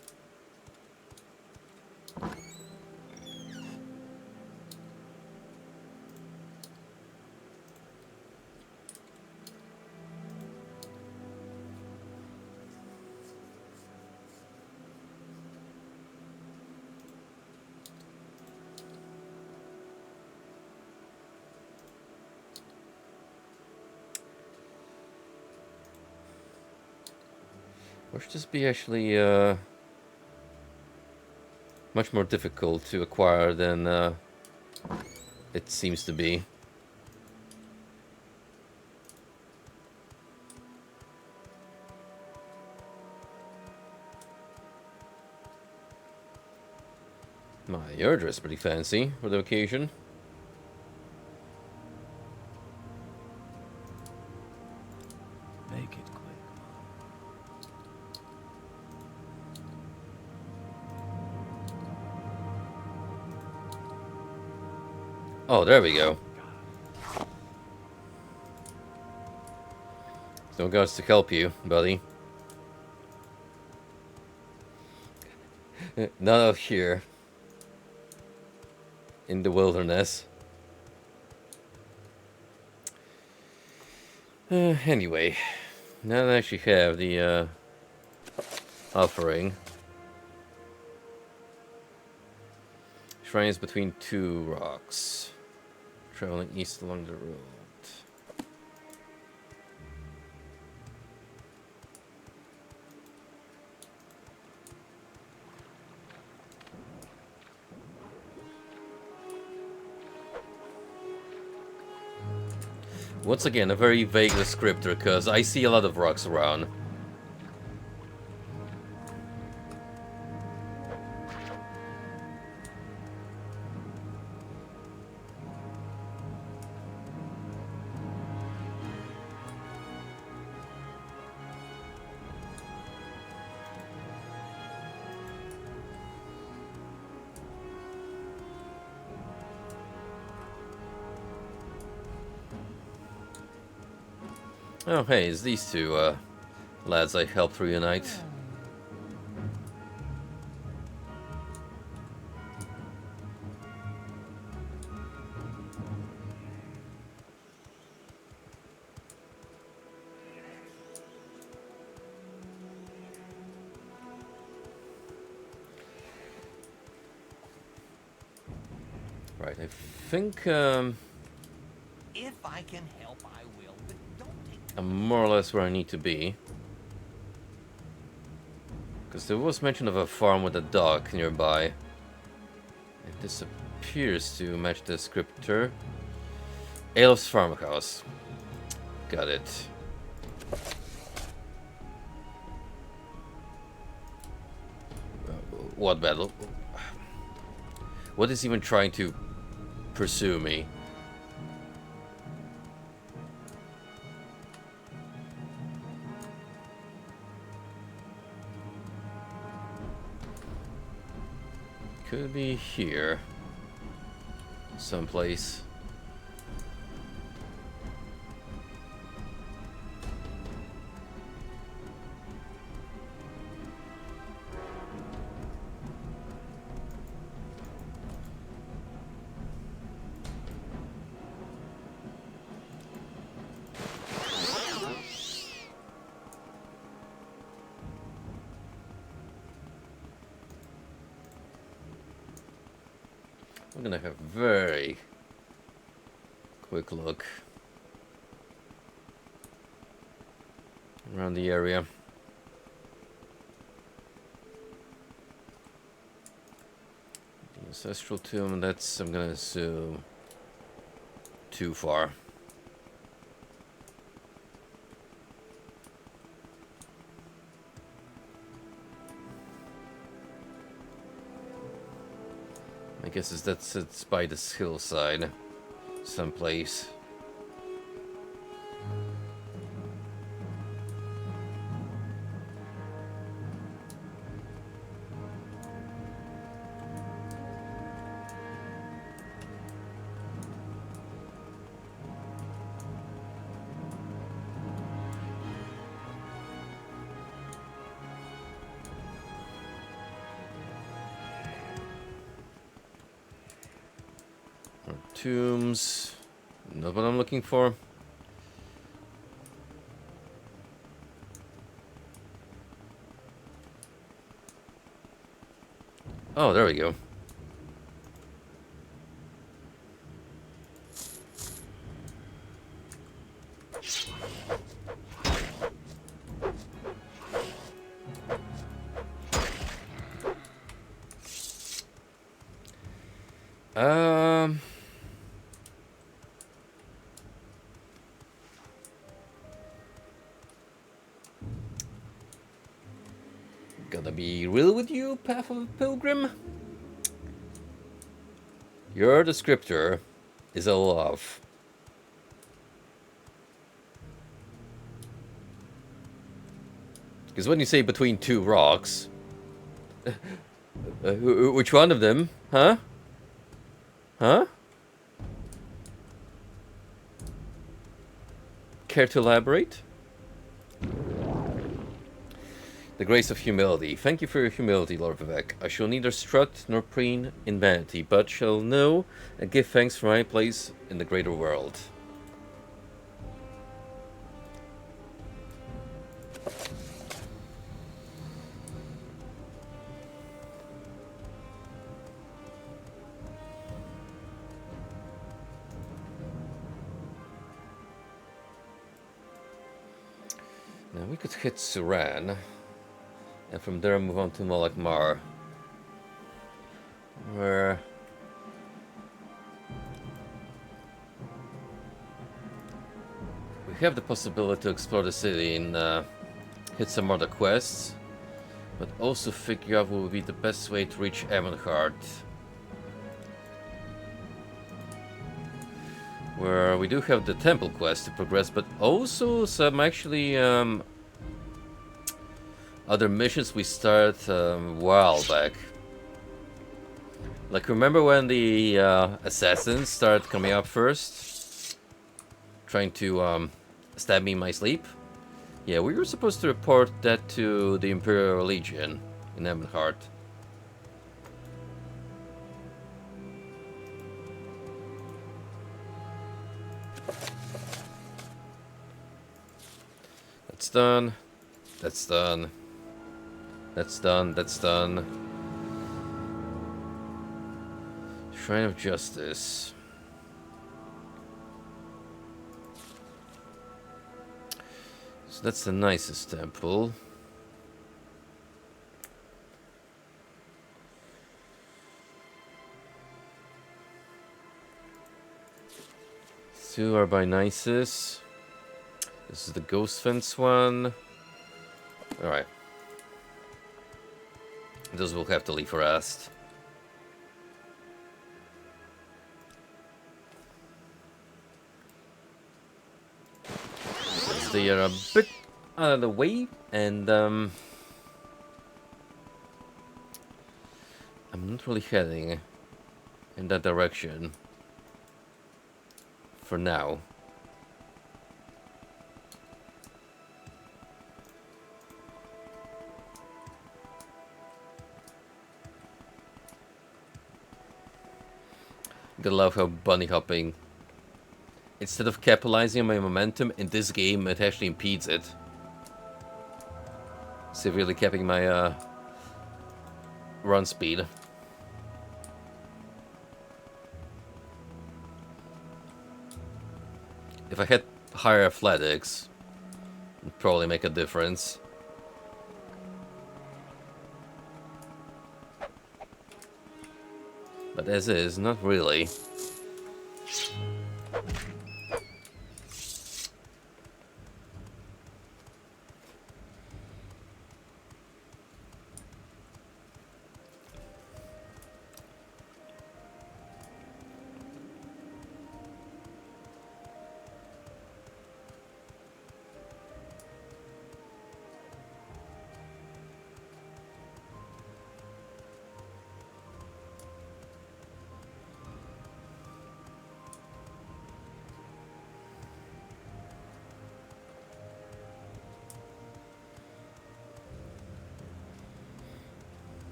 Or should this be actually much more difficult to acquire than it seems to be? Your dress is pretty fancy for the occasion. Make it quick. Oh, there we go. No gods to help you, buddy. Not out here. In the wilderness. Anyway, now that I actually have the offering. Shrines between two rocks. Traveling east along the road. Once again, a very vague descriptor, because I see a lot of rocks around. Oh, hey, it's these two lads I helped reunite. Right, I think If I can help, I will, but don't take I'm more or less where I need to be. Because there was mention of a farm with a dock nearby. And this appears to match the descriptor. Elf's farmhouse. Got it. What battle? What is even trying to pursue me? Could be here. Someplace. I'm gonna have a very quick look around the area. The ancestral tomb, that's, I'm gonna assume, too far. I guess it's by this hillside, someplace. Tombs, not what I'm looking for. Oh, there we go. Um, Gotta be real with you, Path of a Pilgrim. Your descriptor is a love. Because when you say between two rocks, which one of them? Huh? Huh? Care to elaborate? The grace of humility. Thank you for your humility, Lord Vivek. I shall neither strut nor preen in vanity, but shall know and give thanks for my place in the greater world. Now we could hit Suran, and from there move on to Malakmar, where we have the possibility to explore the city and hit some other quests, but also figure out what would be the best way to reach Evanhard, where we do have the temple quest to progress, but also some actually other missions we started a while back. Like, remember when the assassins started coming up first? Trying to stab me in my sleep? Yeah, we were supposed to report that to the Imperial Legion in Evanhard. That's done. That's done. That's done. That's done. Shrine of Justice. So that's the nicest temple. Two are by Nisus. This is the Ghost Fence one. Alright. Those will have to leave for last. Since they are a bit out of the way, and I'm not really heading in that direction for now. I love how bunny hopping, instead of capitalizing on my momentum in this game, it actually impedes it, severely capping my run speed. If I had higher athletics, it'd probably make a difference. But as is, not really.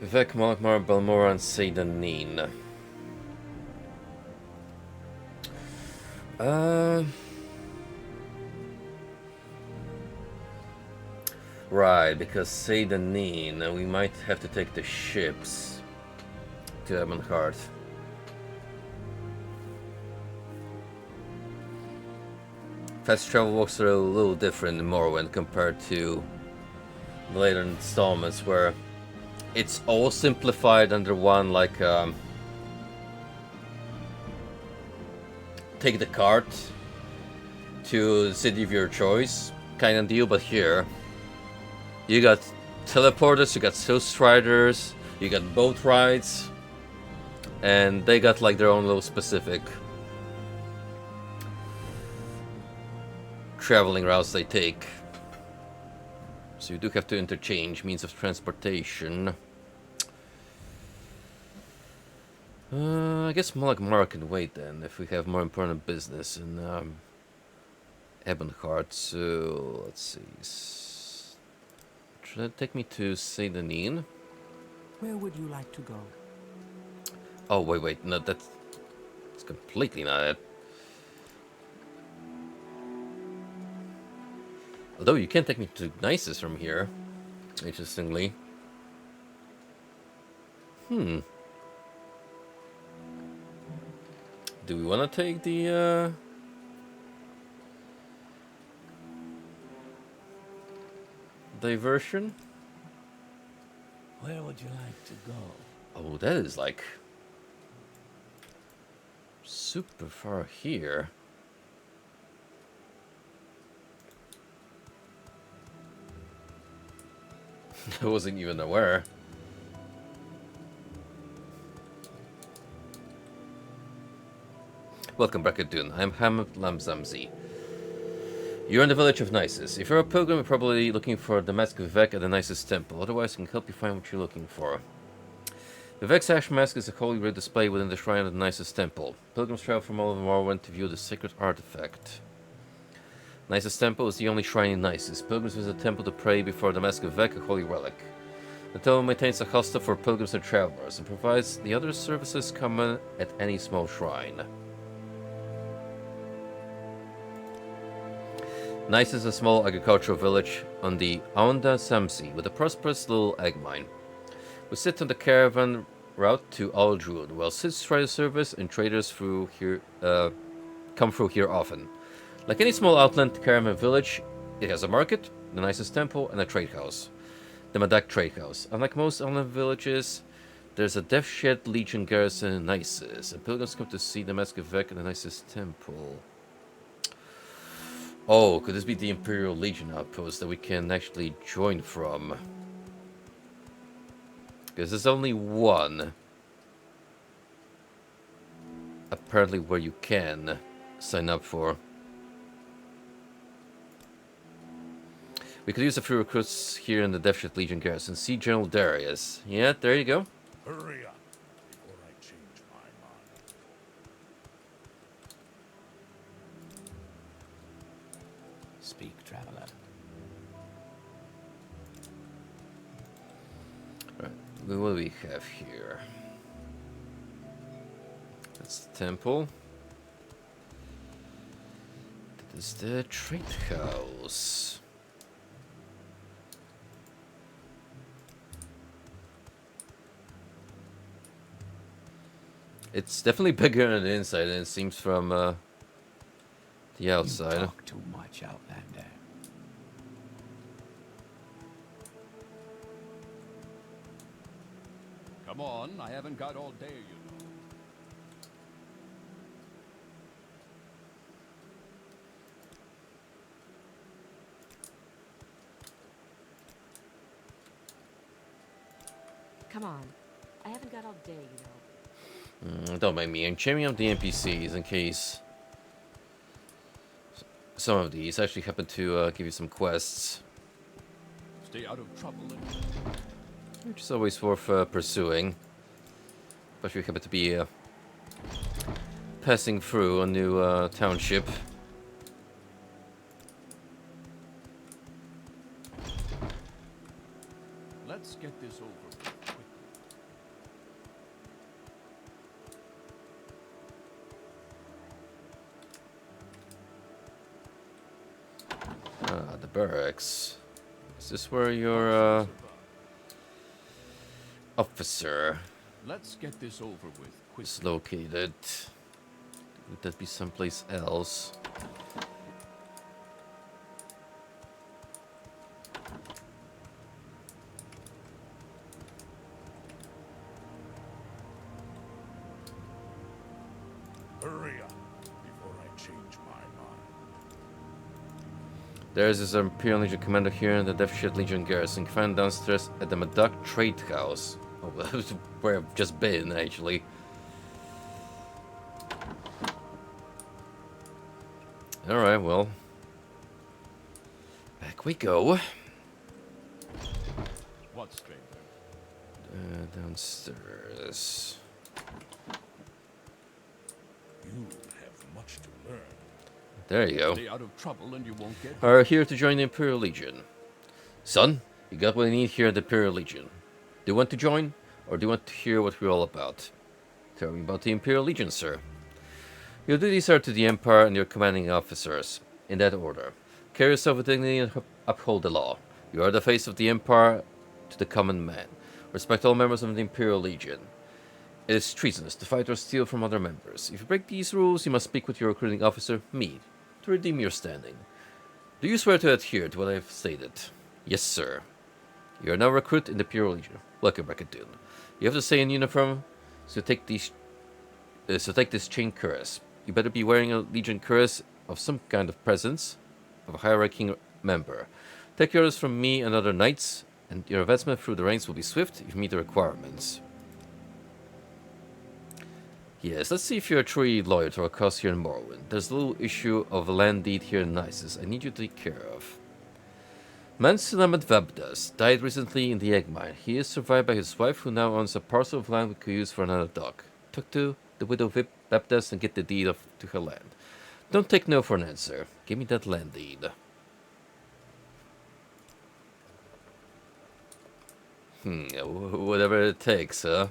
Vivek, Malakmar, Balmora, and Seydaneen. Right, because Seydaneen, we might have to take the ships to Ebonheart. Fast travel walks are a little different in Morrowind compared to the later installments, where it's all simplified under one, like, take the cart to the city of your choice kind of deal, but here, you got teleporters, you got Soul Striders, you got boat rides, and they got like their own little specific traveling routes they take. So you do have to interchange means of transportation. I guess Malakmar can wait then, if we have more important business in Ebonheart. So, let's see. Should that take me to Seydaneen? Where would you like to go? Oh, wait, no, that's completely not it. Although you can take me to Nisus from here, interestingly. Do we want to take the, diversion? Where would you like to go? Oh, that is like super far here. I wasn't even aware. Welcome, Brakadun. I'm Hamid Lamzamzi. You're in the village of Nisus. If you're a pilgrim, you're probably looking for the Mask of Vivek at the Nisus temple. Otherwise, I can help you find what you're looking for. Vivek's Ash Mask is a holy red display within the shrine of the Nisus temple. Pilgrims travel from all over Morrowind to view the sacred artifact. Nisus temple is the only shrine in Nisus. Pilgrims visit the temple to pray before the Mask of Vivek, a holy relic. The temple maintains a hostel for pilgrims and travelers, and provides the other services common at any small shrine. Nice is a small agricultural village on the Aonda Samsi with a prosperous little egg mine. We sit on the caravan route to Aldrun, while Siths try to service and traders through here come through here often. Like any small outland caravan village, it has a market, the nicest temple, and a trade house. The Madak Trade House. Unlike most outland villages, there's a Death Shed Legion garrison in Nisus, and pilgrims come to see the Maskevek and the nicest temple. Oh, could this be the Imperial Legion outpost that we can actually join from? Because there's only one. Apparently where you can sign up for. We could use a few recruits here in the Death Shed Legion garrison. See General Darius. Yeah, there you go. Hurry up before I change my mind. Speak, traveler. Right. What do we have here? That's the temple. That is the trade house. It's definitely bigger on the inside than it seems from the outside. You talk too much, Outlander. Come on, I haven't got all day, you know. Come on. I haven't got all day, you know. Don't mind me. I'm chaining up the NPCs in case some of these actually happen to give you some quests, Stay out of trouble and which is always worth pursuing. Especially if you happen to be passing through a new township. let's get this over with quickly. Ah, the barracks. Is this where your officer Let's get this over with quickly. is located? Would that be someplace else? Hurry up before I change my mind. There's this Imperial Legion commander here in the Death Shed Legion garrison. You can find downstairs at the Madak Trade House. Oh, that's where I've just been, actually. Alright, well. Back we go. What, stranger? Downstairs. You have much to learn. There you go. Stay out of trouble and you won't get Are here to join the Imperial Legion. Son, you got what you need here at the Imperial Legion. Do you want to join, or do you want to hear what we're all about? Tell me about the Imperial Legion, sir. Your duties are to the Empire and your commanding officers, in that order. Carry yourself with dignity and uphold the law. You are the face of the Empire to the common man. Respect all members of the Imperial Legion. It is treasonous to fight or steal from other members. If you break these rules, you must speak with your recruiting officer, me, to redeem your standing. Do you swear to adhere to what I have stated? Yes, sir. You are now a recruit in the Imperial Legion. Welcome, Rackadoon. You have to stay in uniform, so take this chain cuirass. You better be wearing a Legion cuirass of some kind of presence of a high-ranking member. Take orders from me and other knights, and your advancement through the ranks will be swift if you meet the requirements. Yes, let's see if you're truly loyal to our cause here in Morrowind. There's a little issue of a land deed here in Nisus I need you to take care of. Mansulamat Vabdas died recently in the egg mine. He is survived by his wife, who now owns a parcel of land we could use for another dock. Talk to the widow Vabdas and get the deed to her land. Don't take no for an answer. Give me that land deed. Whatever it takes, huh?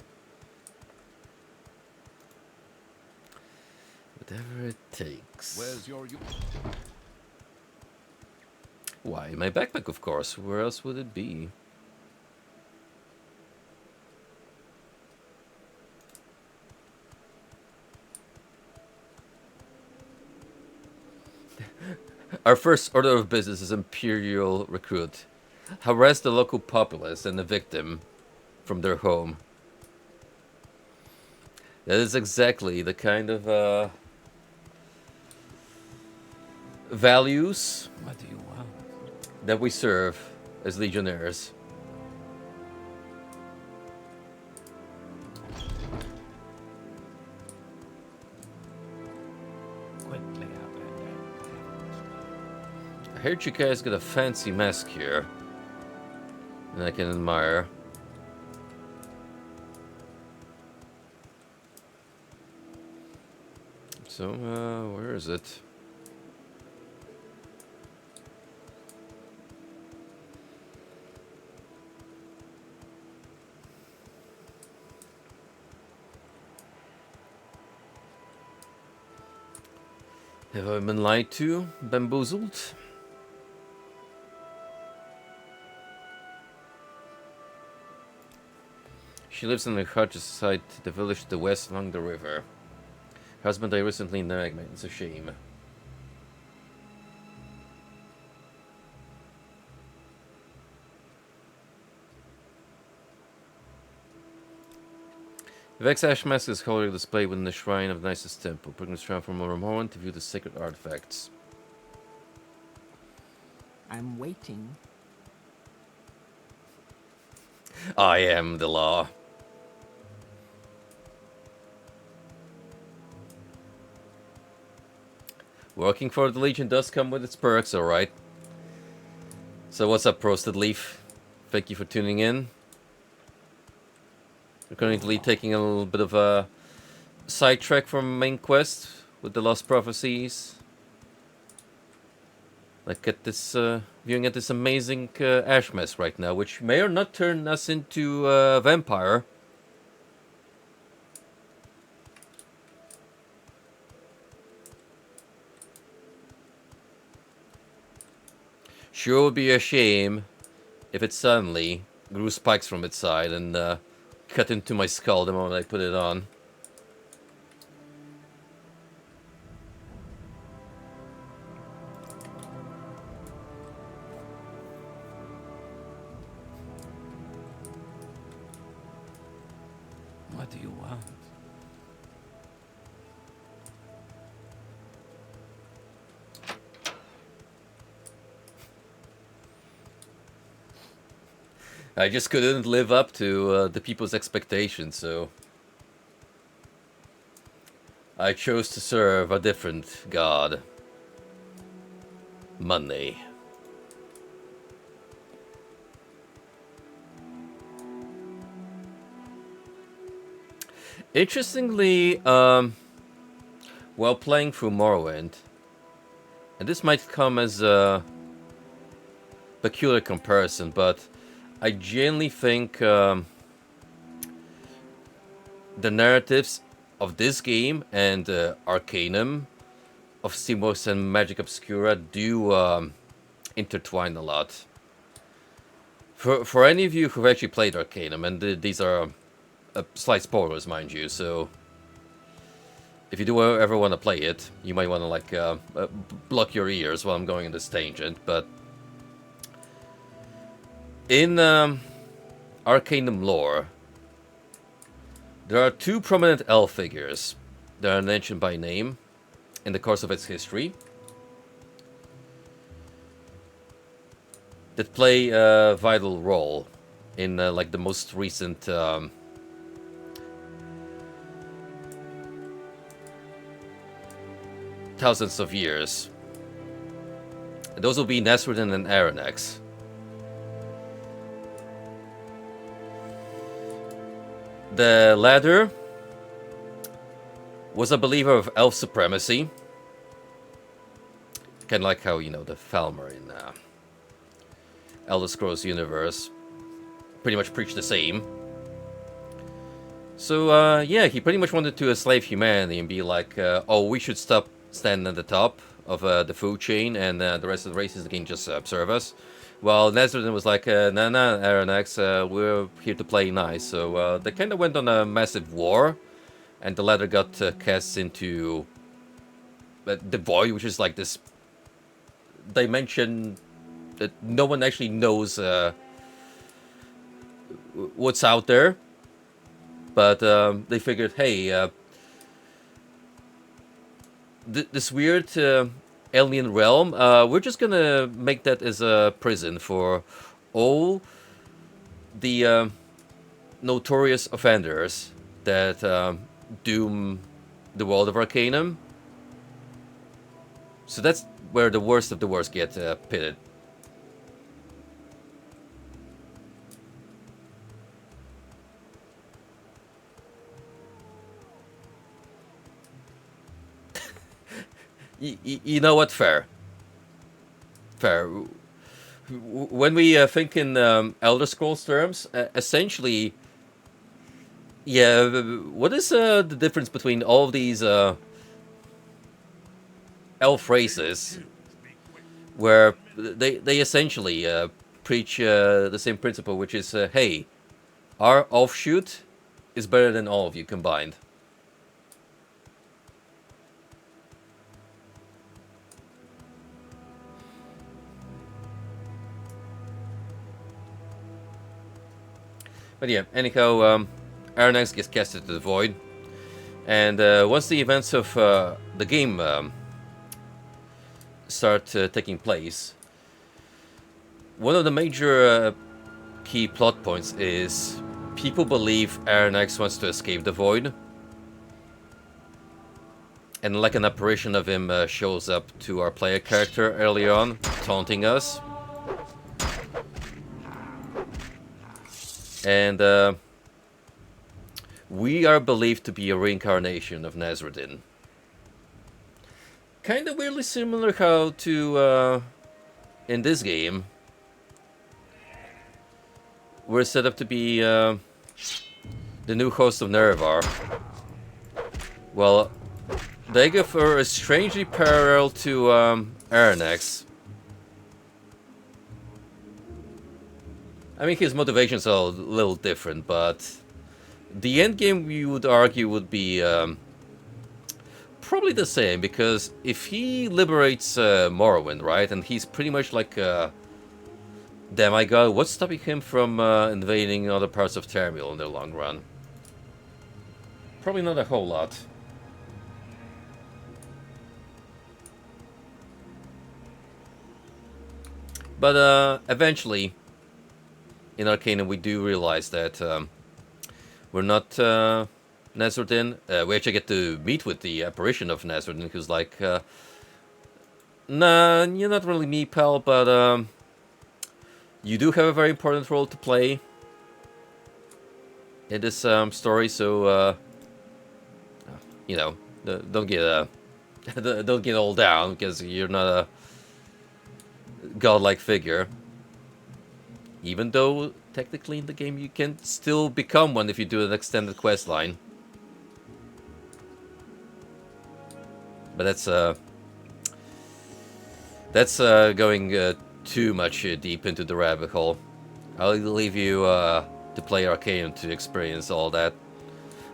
Whatever it takes. Where's your... Why, my backpack, of course. Where else would it be? Our first order of business is Imperial Recruit. Harass the local populace and evict them from their home. That is exactly the kind of values What do you want? that we serve as legionnaires. Quickly, Outlander. I heard you guys got a fancy mask here. And I can admire. So, where is it? Have I been lied to? Bamboozled? She lives in the hut just beside the village to the west along the river. Her husband died recently in the magma. It's a shame. Vex Ash Mask is holding displayed within the shrine of the nicest temple. Bring the shrine from Morrowind to view the sacred artifacts. I'm waiting. I am the law. Working for the Legion does come with its perks, alright. So what's up, Roasted Leaf? Thank you for tuning in. We're currently taking a little bit of a sidetrack from main quest with the Lost Prophecies. Like at this, viewing at this amazing ash mess right now, which may or not turn us into a vampire. Sure would be a shame if it suddenly grew spikes from its side and cut into my skull the moment I put it on. What do you want? I just couldn't live up to the people's expectations, so I chose to serve a different god. Money. Interestingly, while playing through Morrowind, and this might come as a peculiar comparison, but I genuinely think the narratives of this game and Arcanum of Steamworks and Magic Obscura do intertwine a lot. For any of you who've actually played Arcanum, and these are slight spoilers, mind you, so if you do ever want to play it, you might want to like block your ears while I'm going on this tangent, but in Arcanum lore, there are two prominent elf figures that are mentioned by name in the course of its history that play a vital role in like the most recent thousands of years. And those will be Nasruddin and Aranex. The latter was a believer of elf supremacy. Kind of like how, you know, the Falmer in Elder Scrolls universe pretty much preached the same. So, yeah, he pretty much wanted to enslave humanity and be like, oh, we should stop standing at the top of the food chain, and the rest of the races can just serve us. Well, Nezrodin was like, nah, Aronax, we're here to play nice. So they kind of went on a massive war, and the latter got cast into the Void, which is like this dimension that no one actually knows what's out there. But they figured, hey, this weird alien realm, we're just gonna make that as a prison for all the notorious offenders that doom the world of Arcanum. So that's where the worst of the worst get pitted. You know what? Fair. When we think in Elder Scrolls terms, essentially, yeah, what is the difference between all of these elf races, where they essentially preach the same principle, which is, hey, our offshoot is better than all of you combined. But yeah, anyhow, Aronax gets casted to the Void, and once the events of the game start taking place, one of the major key plot points is people believe Aronax wants to escape the Void, and like an apparition of him shows up to our player character early on, taunting us. And we are believed to be a reincarnation of Nezrodin. Kind of weirdly similar how to, in this game, we're set up to be the new host of Nerevar. Well, they go for a strangely parallel to Aronax. I mean, his motivations are a little different, but the end game, you would argue, would be probably the same, because if he liberates Morrowind, right, and he's pretty much like a demigod, what's stopping him from invading other parts of Terminal in the long run? Probably not a whole lot. But eventually, in Arcanum, we do realize that we're not Nezrodin. We actually get to meet with the apparition of Nezrodin, who's like, nah, you're not really me, pal, but you do have a very important role to play in this story, so, you know, don't get don't get all down, because you're not a godlike figure. Even though, technically, in the game, you can still become one if you do an extended quest line. But that's going too much deep into the rabbit hole. I'll leave you to play Arcanum to experience all that.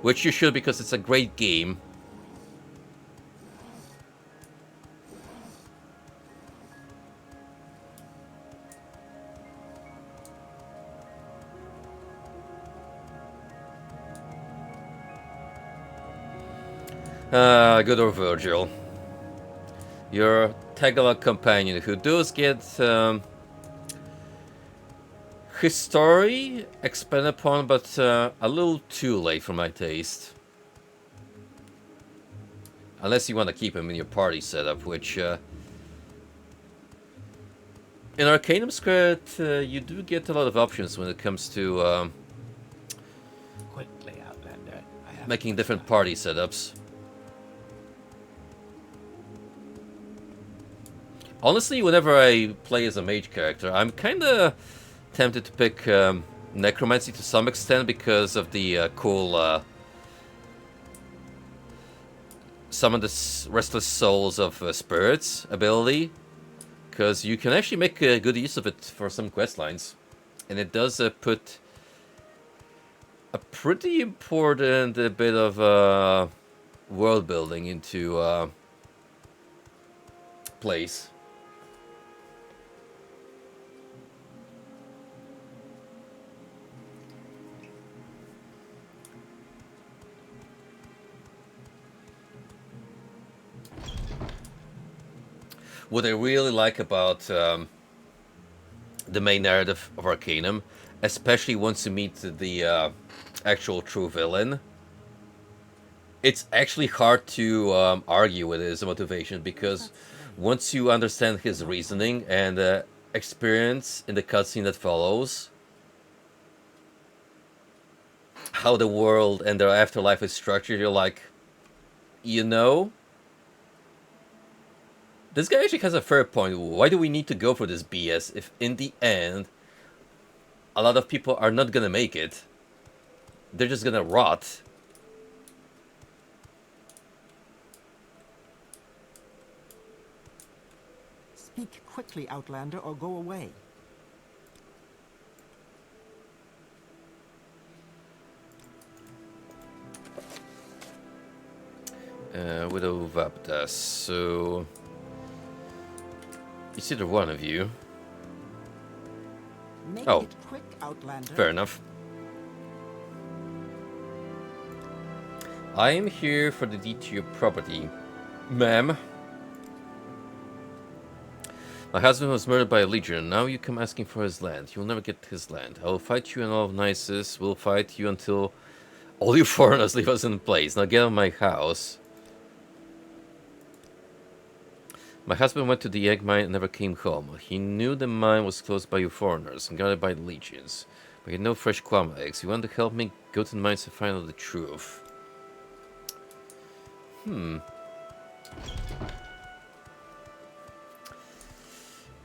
Which you should, because it's a great game. Good old Virgil. Your Tagalog companion, who does get his story expanded upon, but a little too late for my taste. Unless you want to keep him in your party setup, which in Arcanum Squared you do get a lot of options when it comes to Quickly, Outlander. I have making different party setups. Honestly, whenever I play as a mage character, I'm kinda tempted to pick Necromancy to some extent, because of the cool summon the restless souls of spirits ability, because you can actually make good use of it for some quest lines, and it does put a pretty important bit of world building into place. What I really like about the main narrative of Arcanum, especially once you meet the actual true villain, it's actually hard to argue with his motivation, because once you understand his reasoning and experience in the cutscene that follows, how the world and their afterlife is structured, you're like, you know, this guy actually has a fair point. Why do we need to go for this BS if in the end a lot of people are not gonna make it? They're just gonna rot. Speak quickly, Outlander, or go away. Widow Vapdas, so it's either one of you. Make Oh. it quick, Outlander. Fair enough. I am here for the deed to your property, ma'am. My husband was murdered by a legion. Now you come asking for his land. You'll never get his land. I will fight you in all of Nisus. We'll fight you until all you foreigners leave us in place. Now get out of my house. My husband went to the egg mine and never came home. He knew the mine was closed by you foreigners and guarded by the legions. But he had no fresh quam eggs. You want to help me? Go to the mines to find out the truth.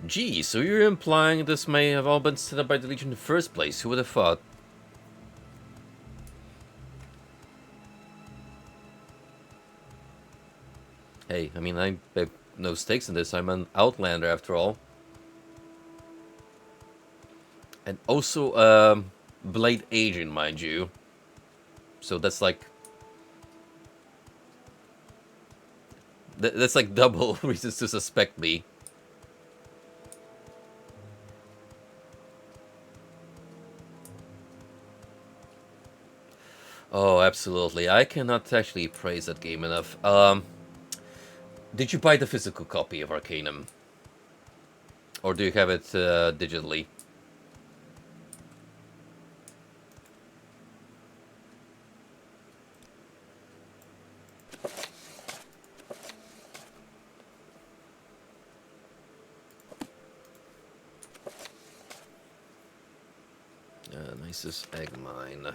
Gee, so you're implying this may have all been set up by the Legion in the first place. Who would have thought? Hey, I mean, I have no stakes in this. I'm an Outlander after all. And also, Blade Agent, mind you. So that's like... That's like double reasons to suspect me. Oh, absolutely. I cannot actually praise that game enough. Did you buy the physical copy of Arcanum? Or do you have it digitally? Nicest egg mine.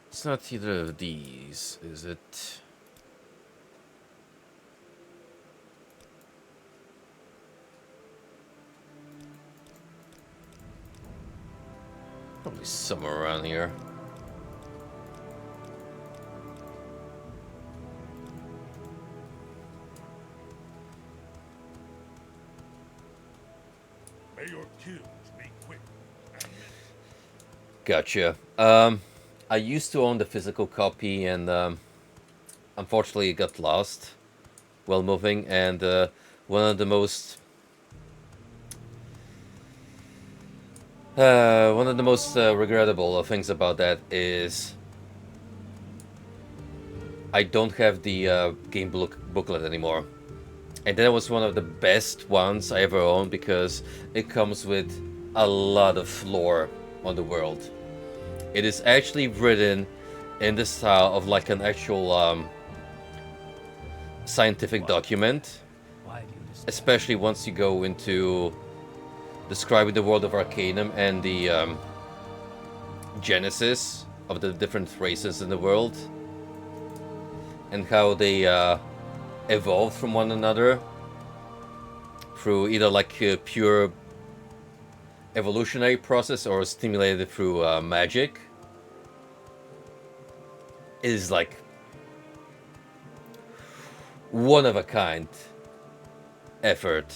It's not either of these, is it? Probably somewhere around here. May your kills be quick. Gotcha. I used to own the physical copy, and unfortunately it got lost while moving, and one of the most regrettable things about that is I don't have the game booklet anymore. And that was one of the best ones I ever owned, because it comes with a lot of lore on the world. It is actually written in the style of like an actual scientific document, especially once you go into describing the world of Arcanum and the genesis of the different races in the world, and how they evolved from one another through either like a pure evolutionary process or stimulated through magic. is like one of a kind effort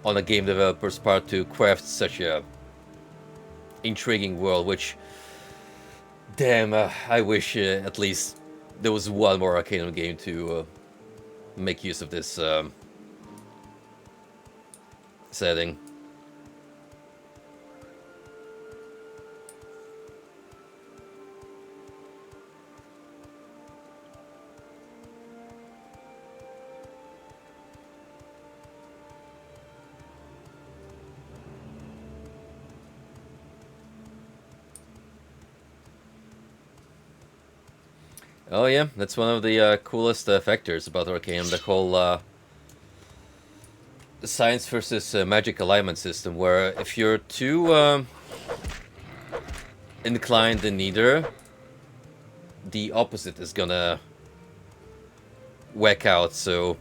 on a game developer's part to craft such a intriguing world, which, damn, I wish at least there was one more Arcanum game to make use of this setting. Oh yeah, that's one of the coolest factors about Arcanum, the whole science versus magic alignment system, where if you're too inclined in either, the opposite is gonna whack out. So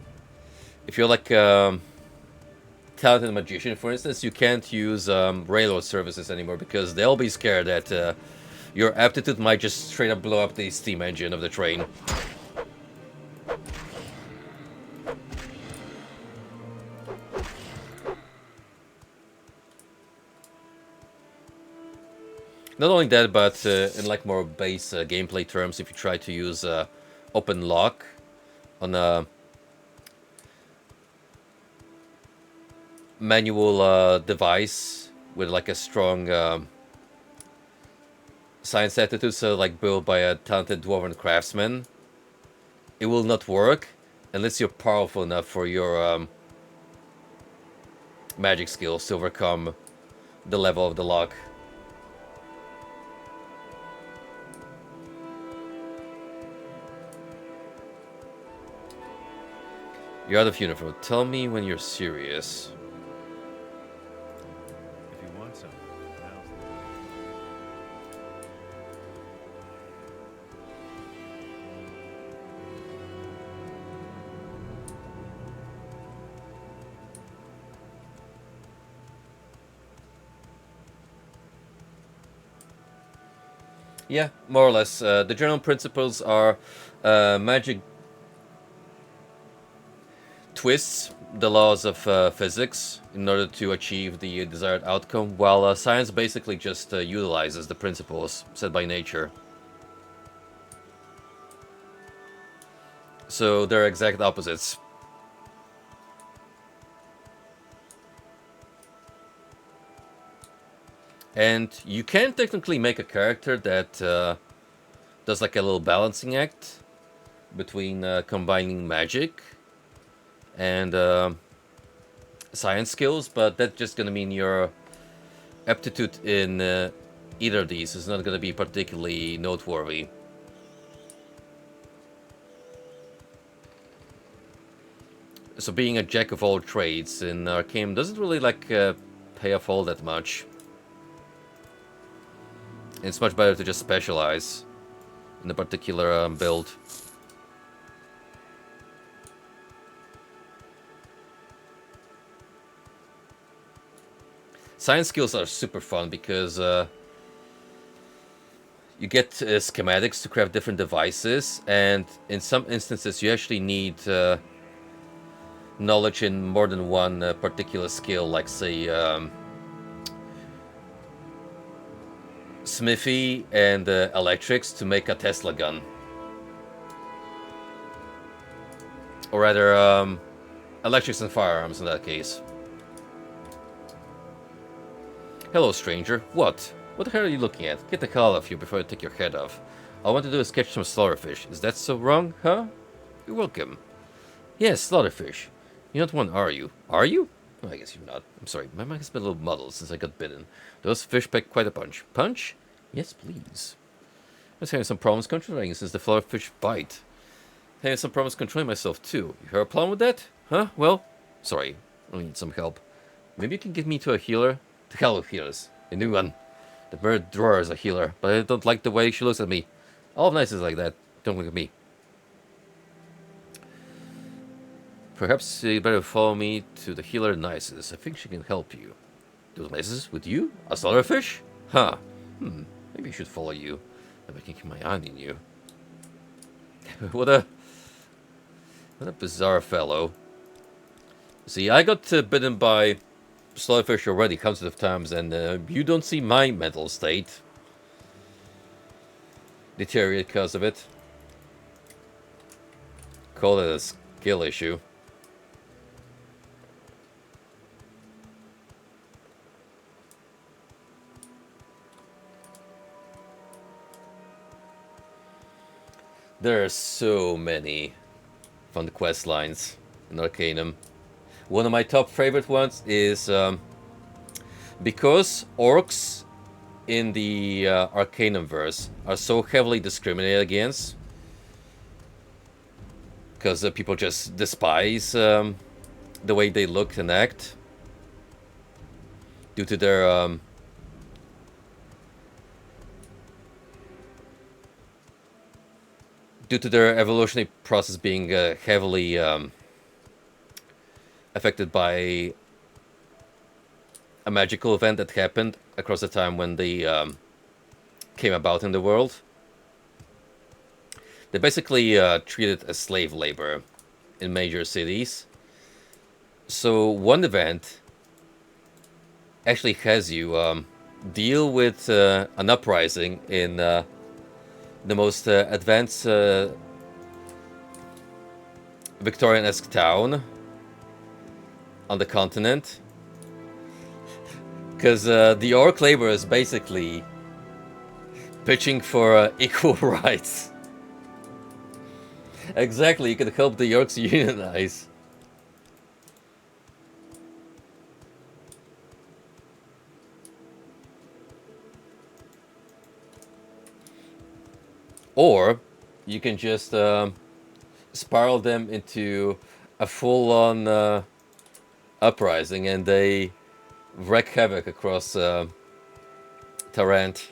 if you're like a talented magician, for instance, you can't use railroad services anymore because they'll be scared that your aptitude might just straight up blow up the steam engine of the train. Not only that, but in like more base gameplay terms, if you try to use open lock on a manual device with like a strong science attitude, so like built by a talented dwarven craftsman, it will not work unless you're powerful enough for your magic skills to overcome the level of the lock. You're out of uniform. Tell me when you're serious. If you want something, now's the Yeah, more or less. The general principles are magic twists the laws of physics in order to achieve the desired outcome, while science basically just utilizes the principles set by nature. So they're exact opposites. And you can technically make a character that does like a little balancing act between combining magic and science skills, but that's just gonna mean your aptitude in either of these is not gonna be particularly noteworthy. So being a jack of all trades in Arcanum doesn't really like pay off all that much. It's much better to just specialize in a particular build. Science skills are super fun because you get schematics to craft different devices, and in some instances you actually need knowledge in more than one particular skill, like say smithy and electrics to make a Tesla gun. Or rather, electrics and firearms in that case. Hello, stranger. What? What the hell are you looking at? Get the hell out of here before I take your head off. All I want to do is catch some slaughterfish. Is that so wrong, huh? You're welcome. Yes, slaughterfish. You're not one, are you? Are you? Oh, I guess you're not. I'm sorry, my mind has been a little muddled since I got bitten. Those fish pack quite a punch. Punch? Yes, please. I was having some problems controlling since the slaughterfish bite. Having some problems controlling myself, too. You have a problem with that? Huh? Well, sorry. I need some help. Maybe you can get me to a healer? To hell with healers. A new one. The bird drawer is a healer, but I don't like the way she looks at me. All of nice is like that. Don't look at me. Perhaps you better follow me to the healer Nisus. I think she can help you. Those Nisus with you? A slaughterfish? Huh. Maybe I should follow you. Maybe I can keep my eye on you. What a bizarre fellow. See, I got bitten by slowfish already countless of times, and you don't see my mental state deteriorate because of it. Call it a skill issue. There are so many from the quest lines in Arcanum. One of my top favorite ones is because orcs in the Arcanum verse are so heavily discriminated against, because people just despise the way they look and act due to their evolutionary process being heavily affected by a magical event that happened across the time when they came about in the world. They basically treat it as slave labor in major cities. So one event actually has you deal with an uprising in the most advanced Victorian-esque town on the continent. Because the orc labor is basically pitching for equal rights. Exactly, you can help the orcs unionize. Or you can just spiral them into a full-on uprising, and they wreak havoc across Tarant.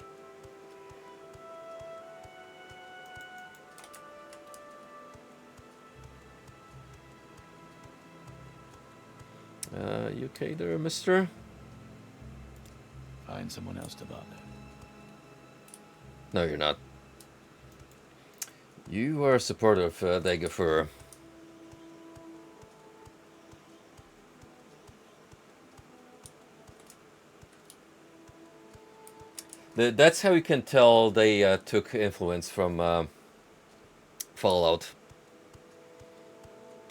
You okay there, mister? Find someone else to bother. No, you're not. You are a supporter of Dagafur. That's how you can tell they took influence from Fallout.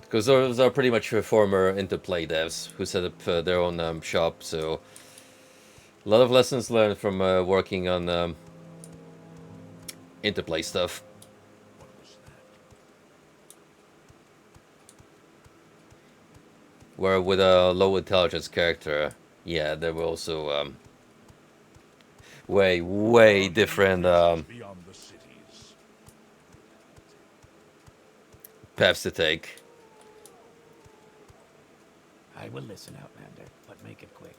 Because those are pretty much former Interplay devs who set up their own shop, so a lot of lessons learned from working on Interplay stuff. Where with a low intelligence character, yeah, there were also way different Beyond the cities. paths to take. I will listen, Outlander, but make it quick.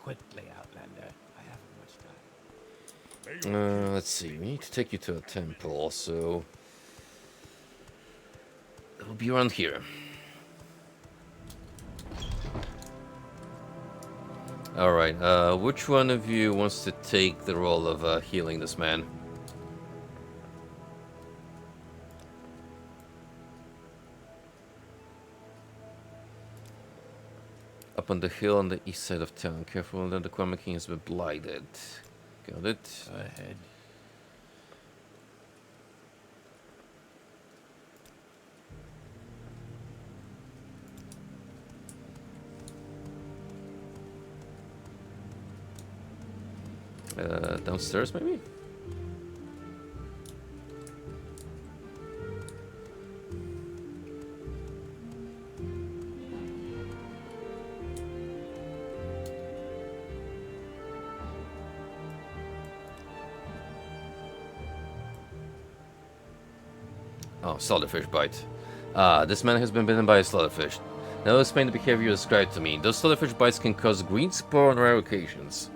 Quickly, Outlander. I haven't much time. Let's see, we need to take you to a temple, so it'll be around here. Alright, which one of you wants to take the role of healing this man? Up on the hill on the east side of town. Careful that the Kwame King has been blighted. Got it. Go ahead. Downstairs, maybe? Oh, slaughterfish bite. Ah, this man has been bitten by a slaughterfish. Now explain the behavior described to me. Those slaughterfish bites can cause green spore on rare occasions.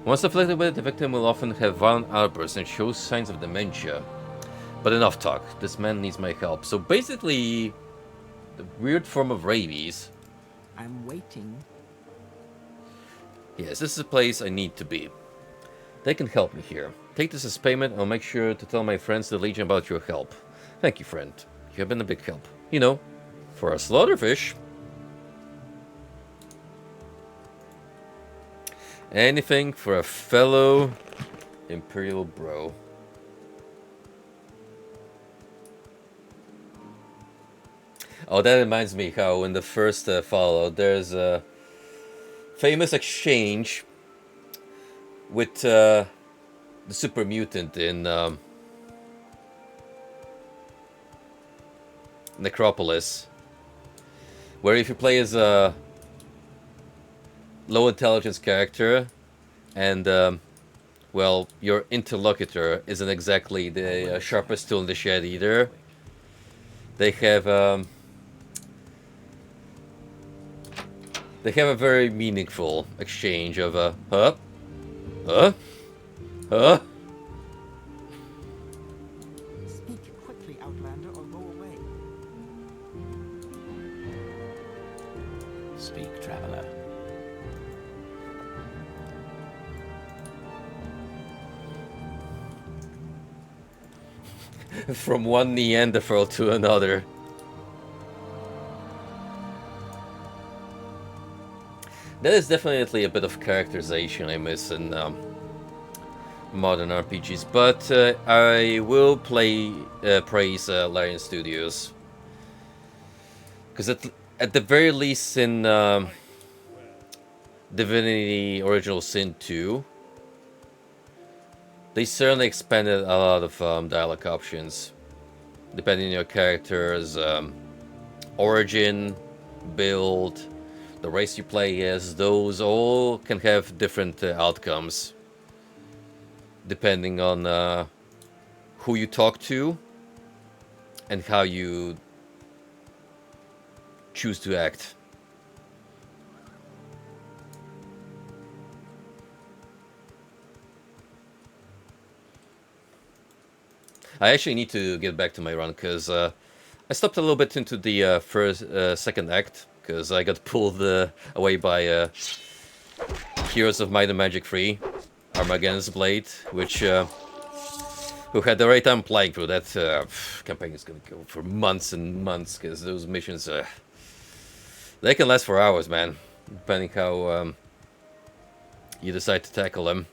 Once afflicted with it, the victim will often have violent outbursts and show signs of dementia. But enough talk. This man needs my help. So basically, the weird form of rabies. I'm waiting. Yes, this is a place I need to be. They can help me here. Take this as payment. I'll make sure to tell my friends the Legion about your help. Thank you, friend. You have been a big help. You know, for a slaughterfish. Anything for a fellow Imperial bro. Oh, that reminds me how in the first Fallout there's a famous exchange with the super mutant in Necropolis, where if you play as a low intelligence character and well, your interlocutor isn't exactly the sharpest tool in the shed either, they have a very meaningful exchange of huh. Speak quickly, Outlander, or go away. Speak, traveler. From one Neanderthal to another. That is definitely a bit of characterization I miss in modern RPGs, but I will praise Larian Studios, because at the very least in Divinity Original Sin 2, they certainly expanded a lot of dialogue options, depending on your character's origin, build, the race you play as. Those all can have different outcomes, depending on who you talk to and how you choose to act. I actually need to get back to my run, because I stopped a little bit into the second act, because I got pulled away by Heroes of Might and Magic 3, Armageddon's Blade, which who had the right time playing through that campaign is going to go for months and months, because those missions, they can last for hours, man, depending how you decide to tackle them.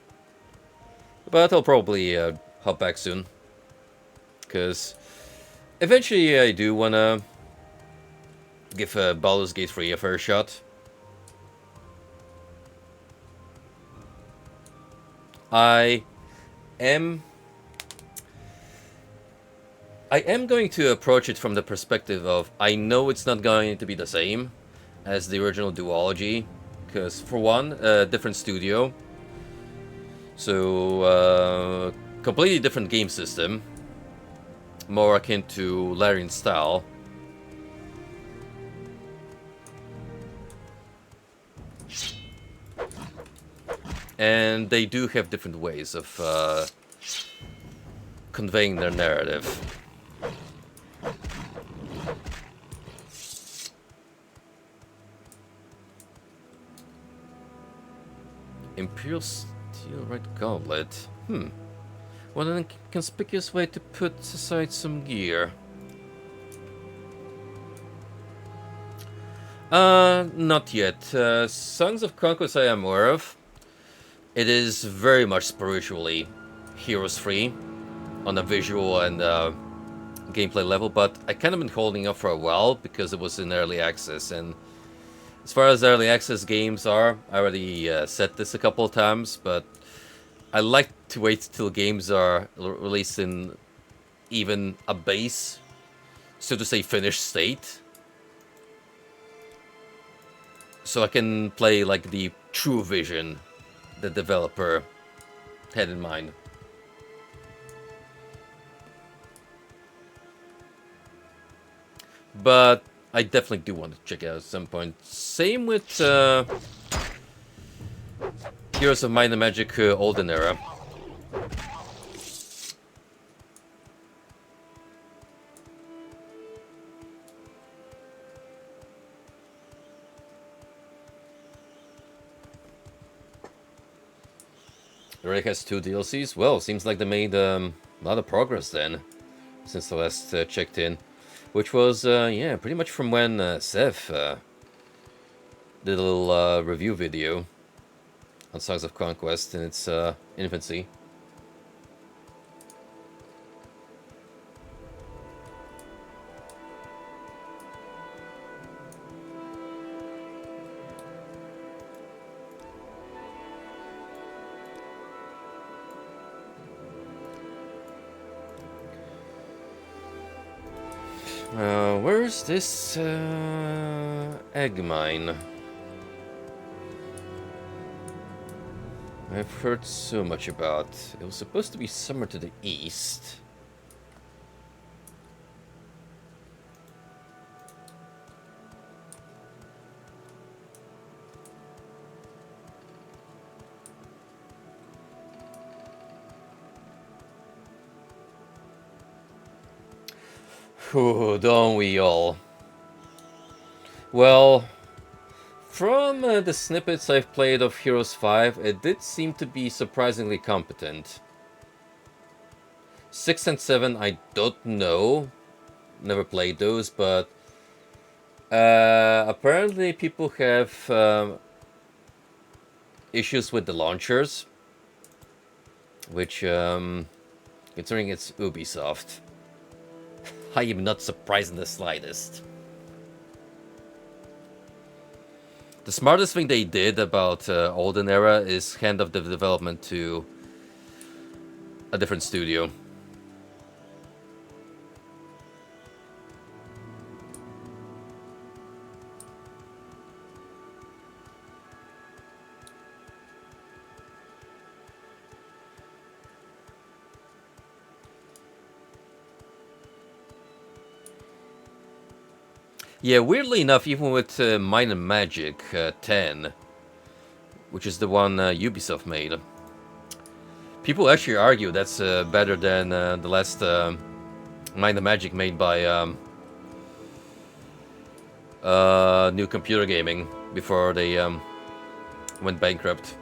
But I'll probably hop back soon, because eventually I do want to give Baldur's Gate 3 a fair shot. I am going to approach it from the perspective of, I know it's not going to be the same as the original duology, because for one, different studio, so completely different game system, more akin to Larian style. And they do have different ways of conveying their narrative. Imperial Steel Red Gauntlet. What an inconspicuous way to put aside some gear. Not yet. Songs of Conquest I am aware of. It is very much spiritually Heroes 3 on a visual and gameplay level, but I kind of been holding up for a while because it was in early access, and as far as early access games are, I already said this a couple of times, but I like to wait till games are released in even a base, so to say, finished state, so I can play like the true vision the developer had in mind. But I definitely do want to check it out at some point. Same with Heroes of Might and Magic Olden Era. It already has 2 DLCs. Well, seems like they made a lot of progress then, since the last checked in. Which was, yeah, pretty much from when Seth did a little review video on Songs of Conquest in its infancy. Where's this egg mine? I've heard so much about. It was supposed to be somewhere to the east. Ooh, don't we all? Well, from the snippets I've played of Heroes 5, it did seem to be surprisingly competent. 6 and 7, I don't know. Never played those, but apparently people have issues with the launchers, which, considering it's Ubisoft, I am not surprised in the slightest. The smartest thing they did about Olden Era is hand off the development to a different studio. Yeah, weirdly enough, even with Might and Magic 10, which is the one Ubisoft made, people actually argue that's better than the last Might and Magic made by New Computer Gaming before they went bankrupt.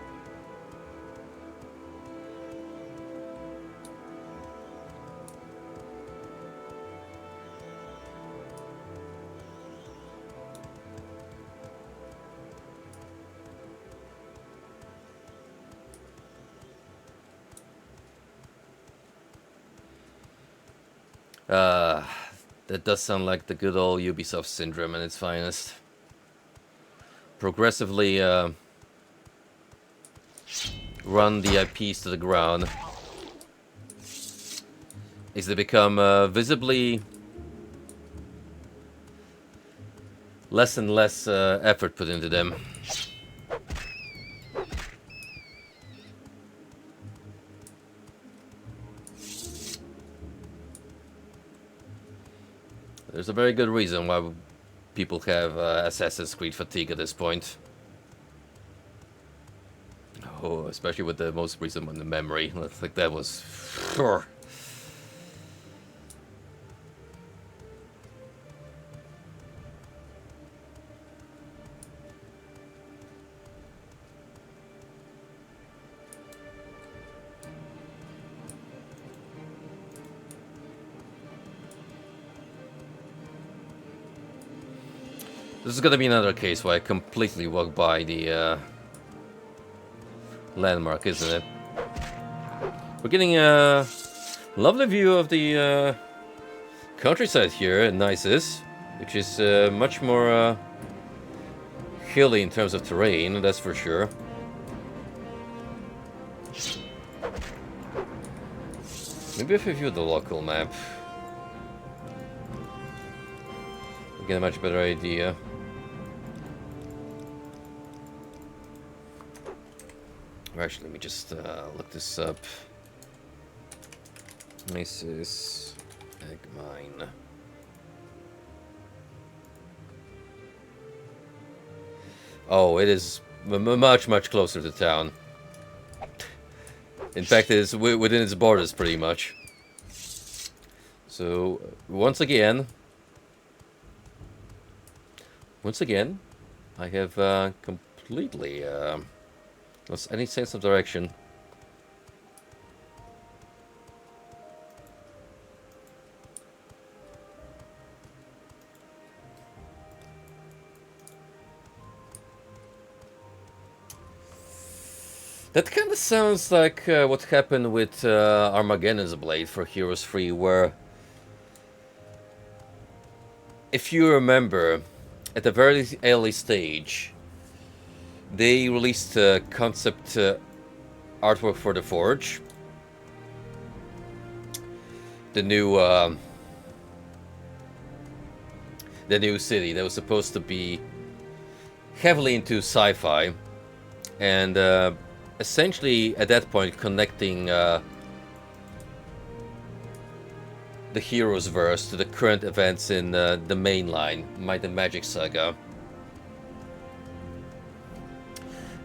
That does sound like the good old Ubisoft syndrome at its finest. Progressively run the IPs to the ground as they become visibly less and less effort put into them. There's a very good reason why people have Assassin's Creed fatigue at this point. Oh, especially with the most recent one, the memory. Like that was... This is gonna be another case where I completely walk by the landmark, isn't it? We're getting a lovely view of the countryside here at Nisus, which is much more hilly in terms of terrain, that's for sure. Maybe if I view the local map, we get a much better idea. Actually, let me just look this up. Nisus egg mine. Oh, it is much closer to town. In fact, it is within its borders pretty much. So once again, I have completely lost any sense of direction. That kind of sounds like what happened with Armageddon's Blade for Heroes 3, where, if you remember, at a very early stage, they released concept artwork for the Forge, the new city that was supposed to be heavily into sci-fi, and essentially at that point connecting the Heroes verse to the current events in the mainline Might and Magic saga.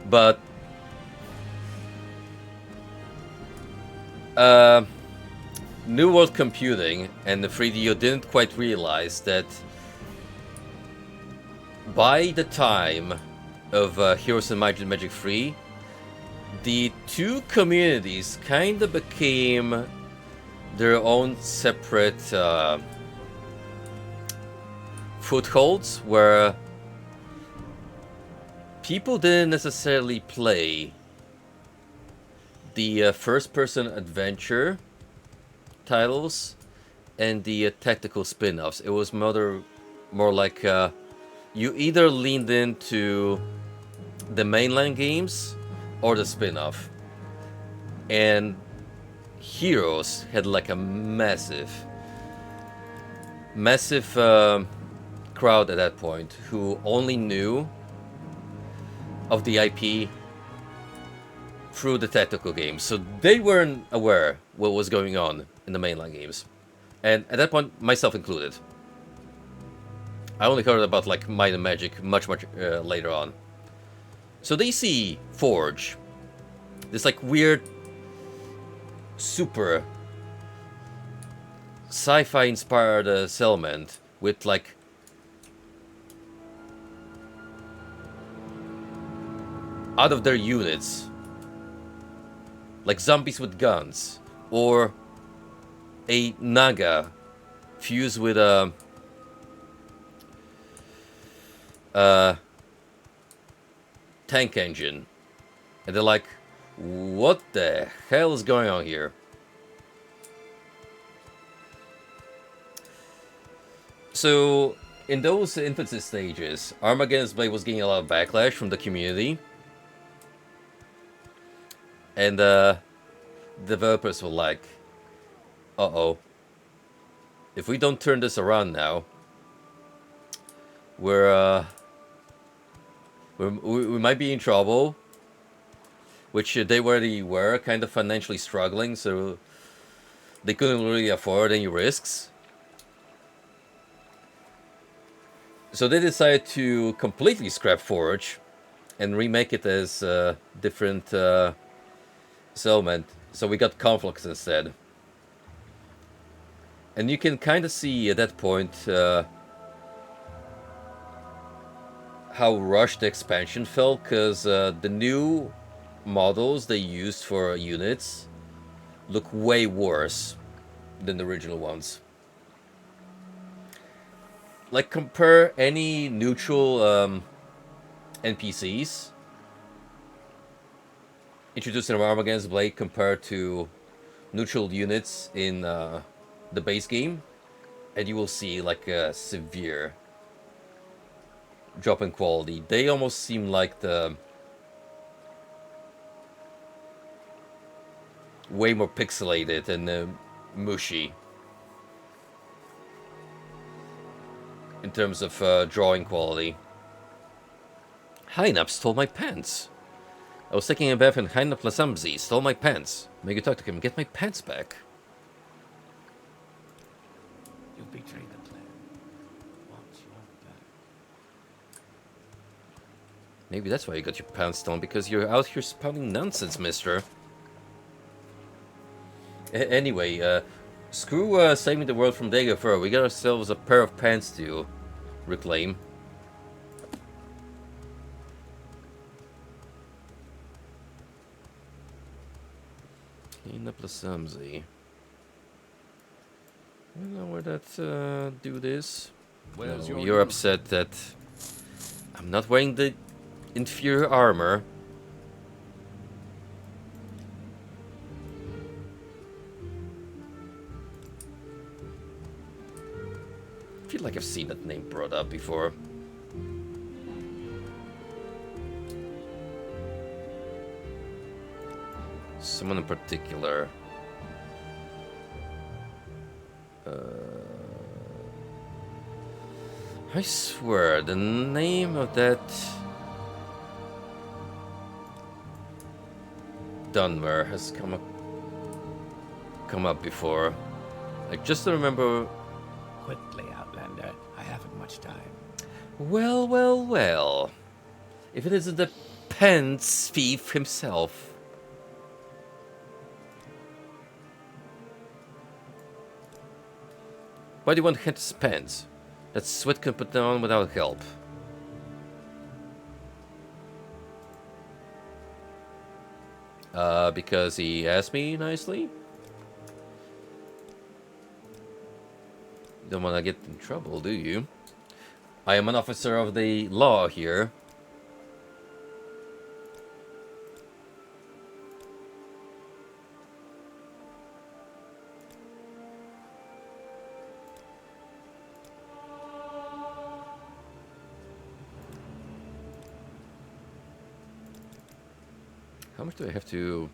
But New World Computing and the 3DO didn't quite realize that by the time of Heroes and Might and Magic 3, the two communities kind of became their own separate footholds, where people didn't necessarily play the first-person adventure titles and the tactical spin-offs. It was more like you either leaned into the mainline games or the spin-off. And Heroes had like a massive crowd at that point who only knew of the IP through the tactical games. So they weren't aware what was going on in the mainline games. And at that point, myself included, I only heard about like Might and Magic much later on. So they see Forge, this like weird, super sci-fi inspired settlement with like out of their units, like zombies with guns, or a Naga fused with a tank engine, and they're like, what the hell is going on here? So in those infancy stages, Armageddon's Blade was getting a lot of backlash from the community, and developers were like, uh-oh, if we don't turn this around now, we might be in trouble. Which they already were kind of financially struggling, so they couldn't really afford any risks. So they decided to completely scrap Forge and remake it as a different settlement. So we got Conflux instead. And you can kind of see at that point how rushed the expansion felt, because the new models they used for units look way worse than the original ones. Like, compare any neutral NPCs introduced in Armageddon's Blade compared to neutral units in the base game, and you will see like a severe drop in quality. They almost seem like the way more pixelated and mushy in terms of drawing quality. Hynap stole my pants. I was taking a bath and Hynap Lasamzi stole my pants. May you talk to him, get my pants back. You betrayed the plan. What's your plan? Maybe that's why you got your pants stolen, because you're out here spouting nonsense, mister. Anyway, screw saving the world from Dagobah. We got ourselves a pair of pants to reclaim. In the Plasamzi. I don't know where that dude is. Where's No, your you're unit? upset that I'm not wearing the inferior armor. feel like I've seen that name brought up before. Someone in particular. I swear, the name of that Dunmer has come up before. I just don't remember. Quickly, Outlander. I haven't much time. Well, well, well. If it isn't the pence thief himself. Why do you want his pants? That Sweat can put down without help. Because he asked me nicely? You don't want to get in trouble, do you? I am an officer of the law here. How much do I have to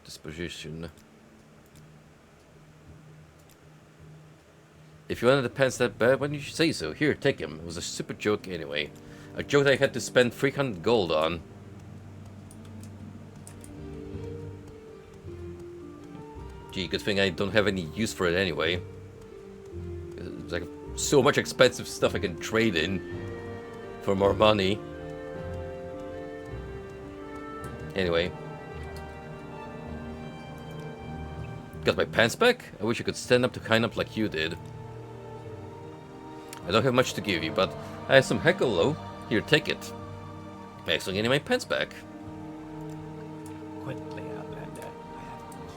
disposition? If you wanted the pants that bad, why didn't you say so? Here, take him. It was a stupid joke anyway. A joke I had to spend 300 gold on. Gee, good thing I don't have any use for it anyway. It's like so much expensive stuff I can trade in for more money. Anyway. Got my pants back? I wish I could stand up to kind up like you did. I don't have much to give you, but I have some heckle. Here, take it. I'm actually getting my pants back. Quickly, Outlander. I haven't much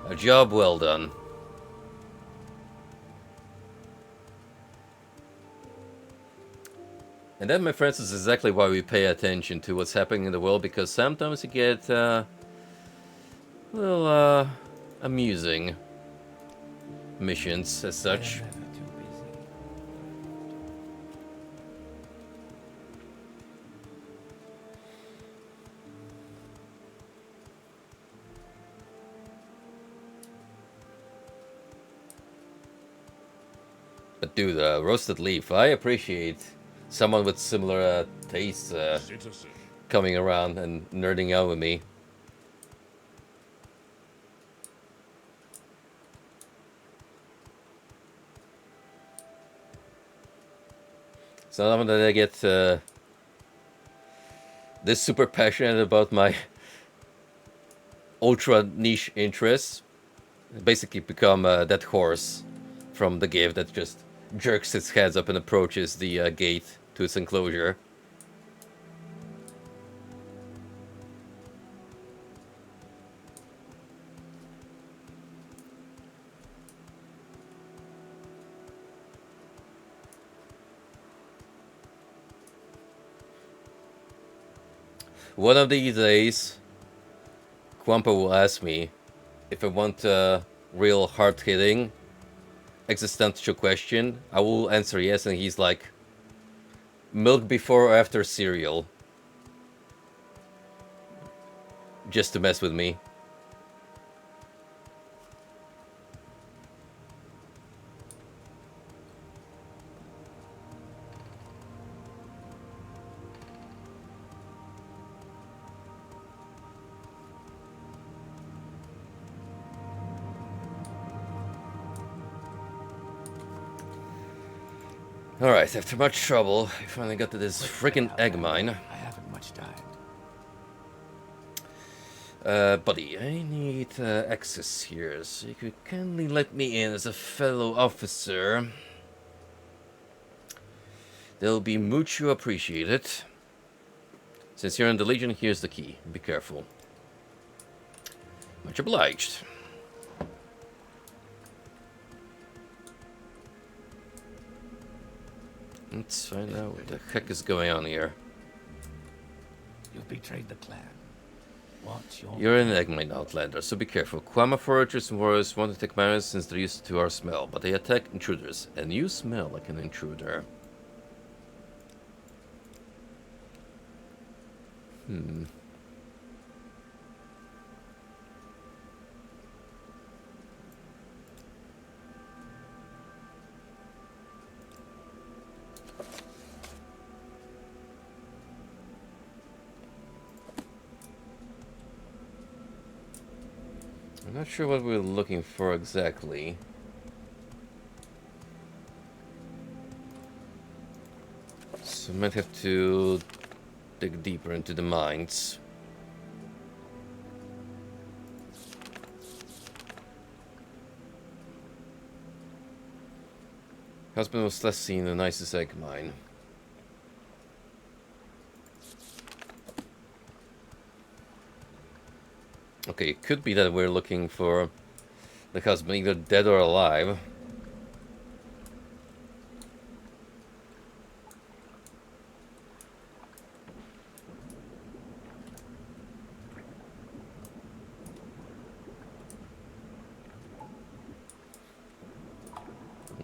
time. A job well done. And that, my friends, is exactly why we pay attention to what's happening in the world, because sometimes you get, well, amusing missions as such. I'm never too busy. But dude, roasted leaf, I appreciate someone with similar tastes Citizen. coming around and nerding out with me. It's not often that I get this super passionate about my ultra niche interests. Basically become that horse from the give that just jerks its head up and approaches the gate to its enclosure. One of these days, Kwampa will ask me if I want a real hard-hitting existential question. I will answer yes, and he's like, milk before or after cereal? Just to mess with me. Alright, after much trouble, we finally got to this freaking egg mine. I haven't much time. Buddy, I need access here, so you could kindly let me in as a fellow officer. They'll be mucho appreciated. Since you're in the Legion, here's the key. Be careful. Much obliged. Let's find out what the heck is going on here. You've betrayed the clan. What's your You're an Eggmine outlander, so be careful. Kwama foragers and warriors want to take mines since they're used to our smell, but they attack intruders, and you smell like an intruder. Hmm. I'm not sure what we're looking for exactly. So I might have to dig deeper into the mines. Husband was last seen in the nicest egg mine. Okay, it could be that we're looking for the husband, either dead or alive.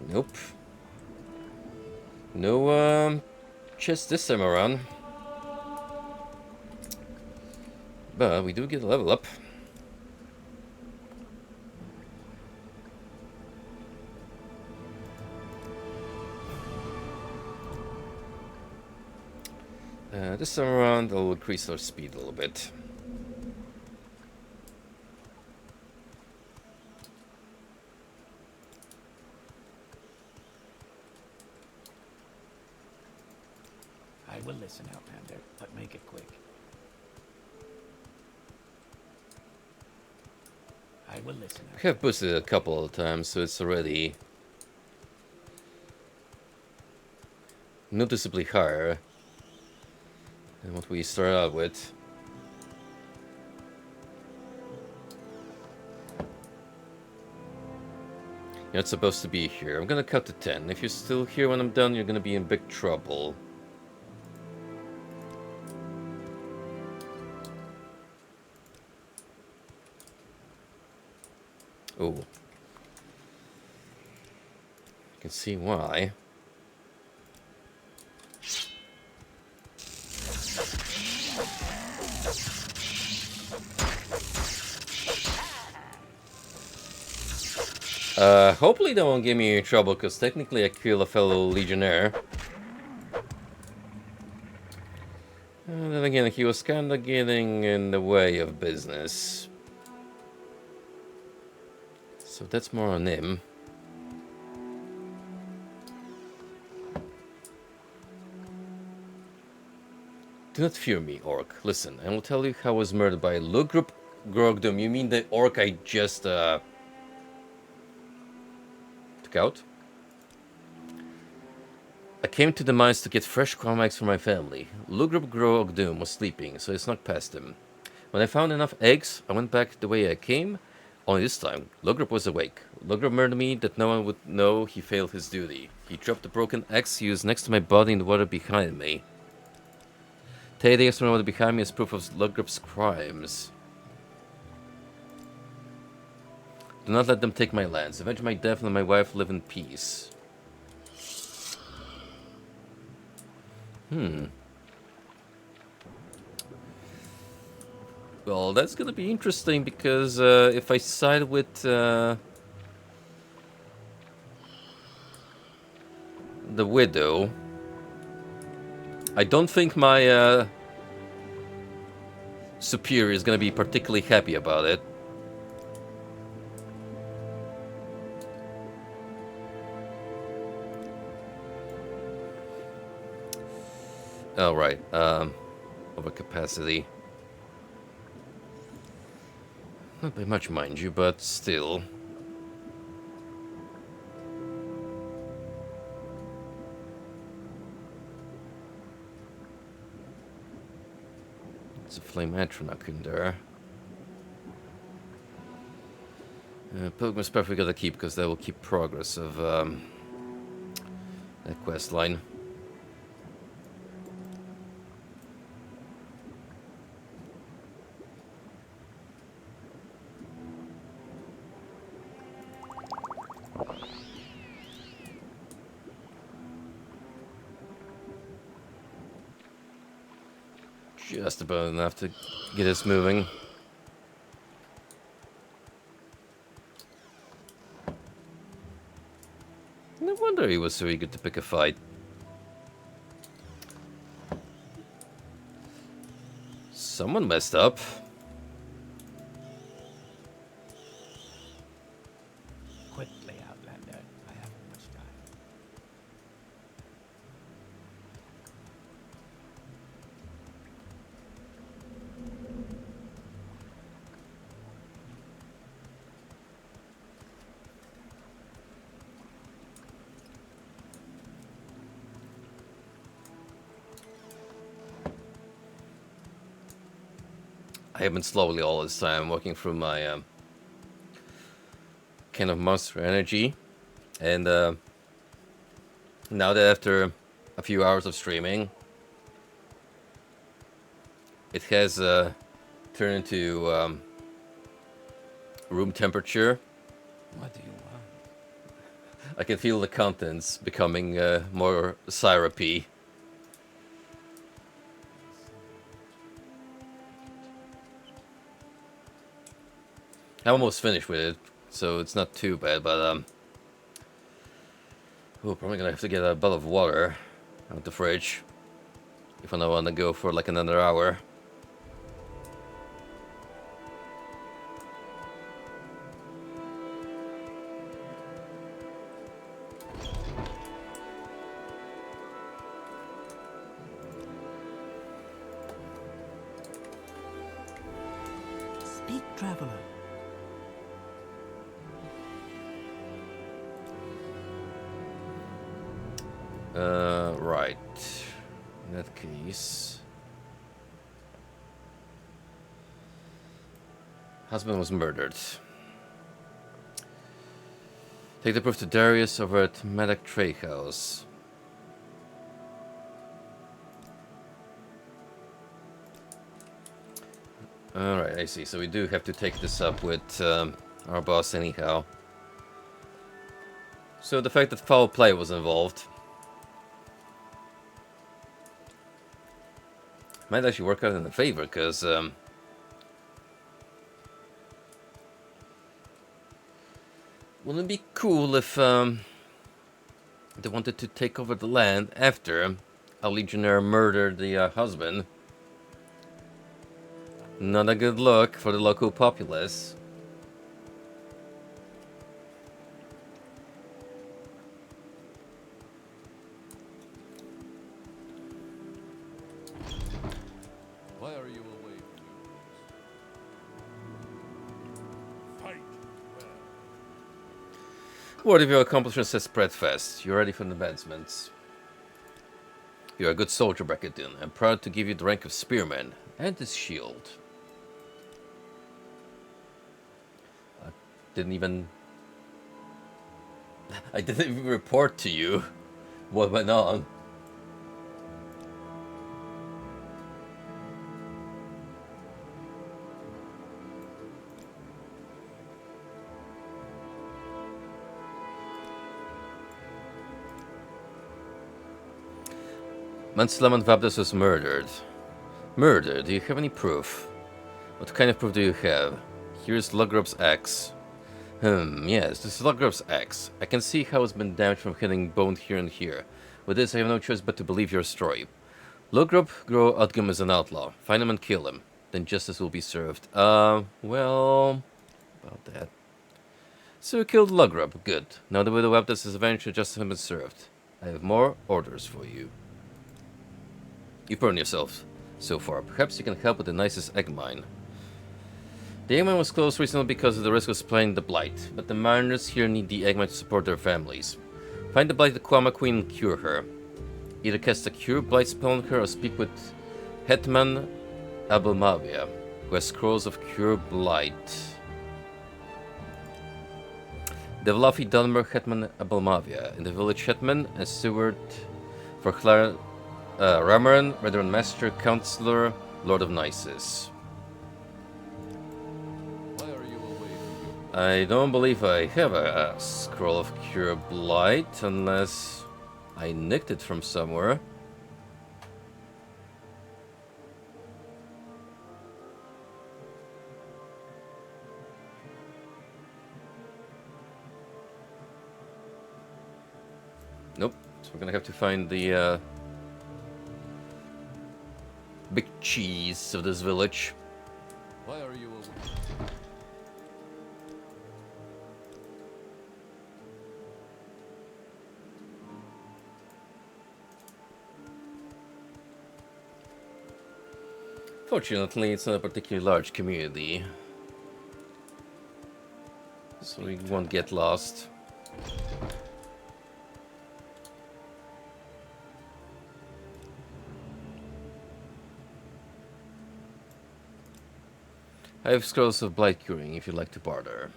Nope. No, chest this time around. But we do get a level up. This time around, I'll increase our speed a little bit. I will listen, Outlander, but make it quick. I will listen. I have boosted it a couple of times, so it's already noticeably higher than what we started out with. You're not supposed to be here. I'm gonna cut to 10. If you're still here when I'm done, you're gonna be in big trouble. Oh. You can see why. Hopefully that won't get me in trouble, because technically I kill a fellow legionnaire. And then again, he was kinda getting in the way of business. So that's more on him. Do not fear me, orc. Listen, I will tell you how I was murdered by Lugrup Grogdum. You mean the orc I just, took out? I came to the mines to get fresh crumb eggs for my family. Lugrup Grogdum was sleeping, so I snuck past him. When I found enough eggs, I went back the way I came. Only this time, Lugrup was awake. Lugrup murdered me that no one would know he failed his duty. He dropped the broken axe he used next to my body in the water behind me. Take the extra water behind me as proof of Lugrup's crimes. Do not let them take my lands. Avenge my death and let my wife live in peace. Well, that's gonna be interesting because if I side with the widow, I don't think my superior is gonna be particularly happy about it. Oh, right. Overcapacity. Not by much, mind you, but still. It's a flame atronach in there. Pilgrim's Path we gotta keep because that will keep progress of that quest line. Just about enough to get us moving. No wonder he was so eager to pick a fight. Someone messed up. Quickly, Outlander. I haven't much time. I have been slowly all this time working through my kind of monster energy, and now that after a few hours of streaming, it has turned into room temperature. What do you want? I can feel the contents becoming more syrupy. I'm almost finished with it, so it's not too bad, but oh, probably gonna have to get a bottle of water out the fridge if I don't want to go for like another hour. Speak, traveler. Right. In that case, husband was murdered. Take the proof to Darius over at Medak Trade House. Alright, I see. So we do have to take this up with our boss anyhow. So the fact that foul play was involved might actually work out in the favor, because wouldn't it be cool if they wanted to take over the land after a legionnaire murdered the husband? Not a good look for the local populace. Why are you away from your post? Fight well. What have your accomplishments has spread fast? You're ready for the advancements. You're a good soldier, Bracketton. I'm proud to give you the rank of spearman and this shield. I didn't even report to you what went on. Manslaman Vabdas was murdered. Murdered? Do you have any proof? What kind of proof do you have? Here's Lugrub's axe. Yes, this is Lugrub's axe. I can see how it's been damaged from hitting bone here and here. With this, I have no choice but to believe your story. Lugrub Grow Outgum is an outlaw. Find him and kill him. Then justice will be served. Well... about that. So you killed Lugrub. Good. Now that Widow Vabdas is avenged, justice has been served. I have more orders for you. You've burned yourself so far. Perhaps you can help with the nicest egg mine. The egg mine was closed recently because of the risk of supplying the blight, but the miners here need the egg mine to support their families. Find the blight at Kwama Queen and cure her. Either cast a cure blight spell on her or speak with Hetman Abelmavia, who has scrolls of cure blight. The Vlafi Dunmer Hetman Abelmavia, in the village Hetman and steward for Ramaran, Veteran Master, Counselor, Lord of Nisus. Why are you away from your I don't believe I have a scroll of Cure Blight, unless I nicked it from somewhere. So we're gonna have to find the big cheese of this village. Why are you away? Fortunately, it's not a particularly large community, so we won't get lost. I have scrolls of blight curing if you'd like to barter.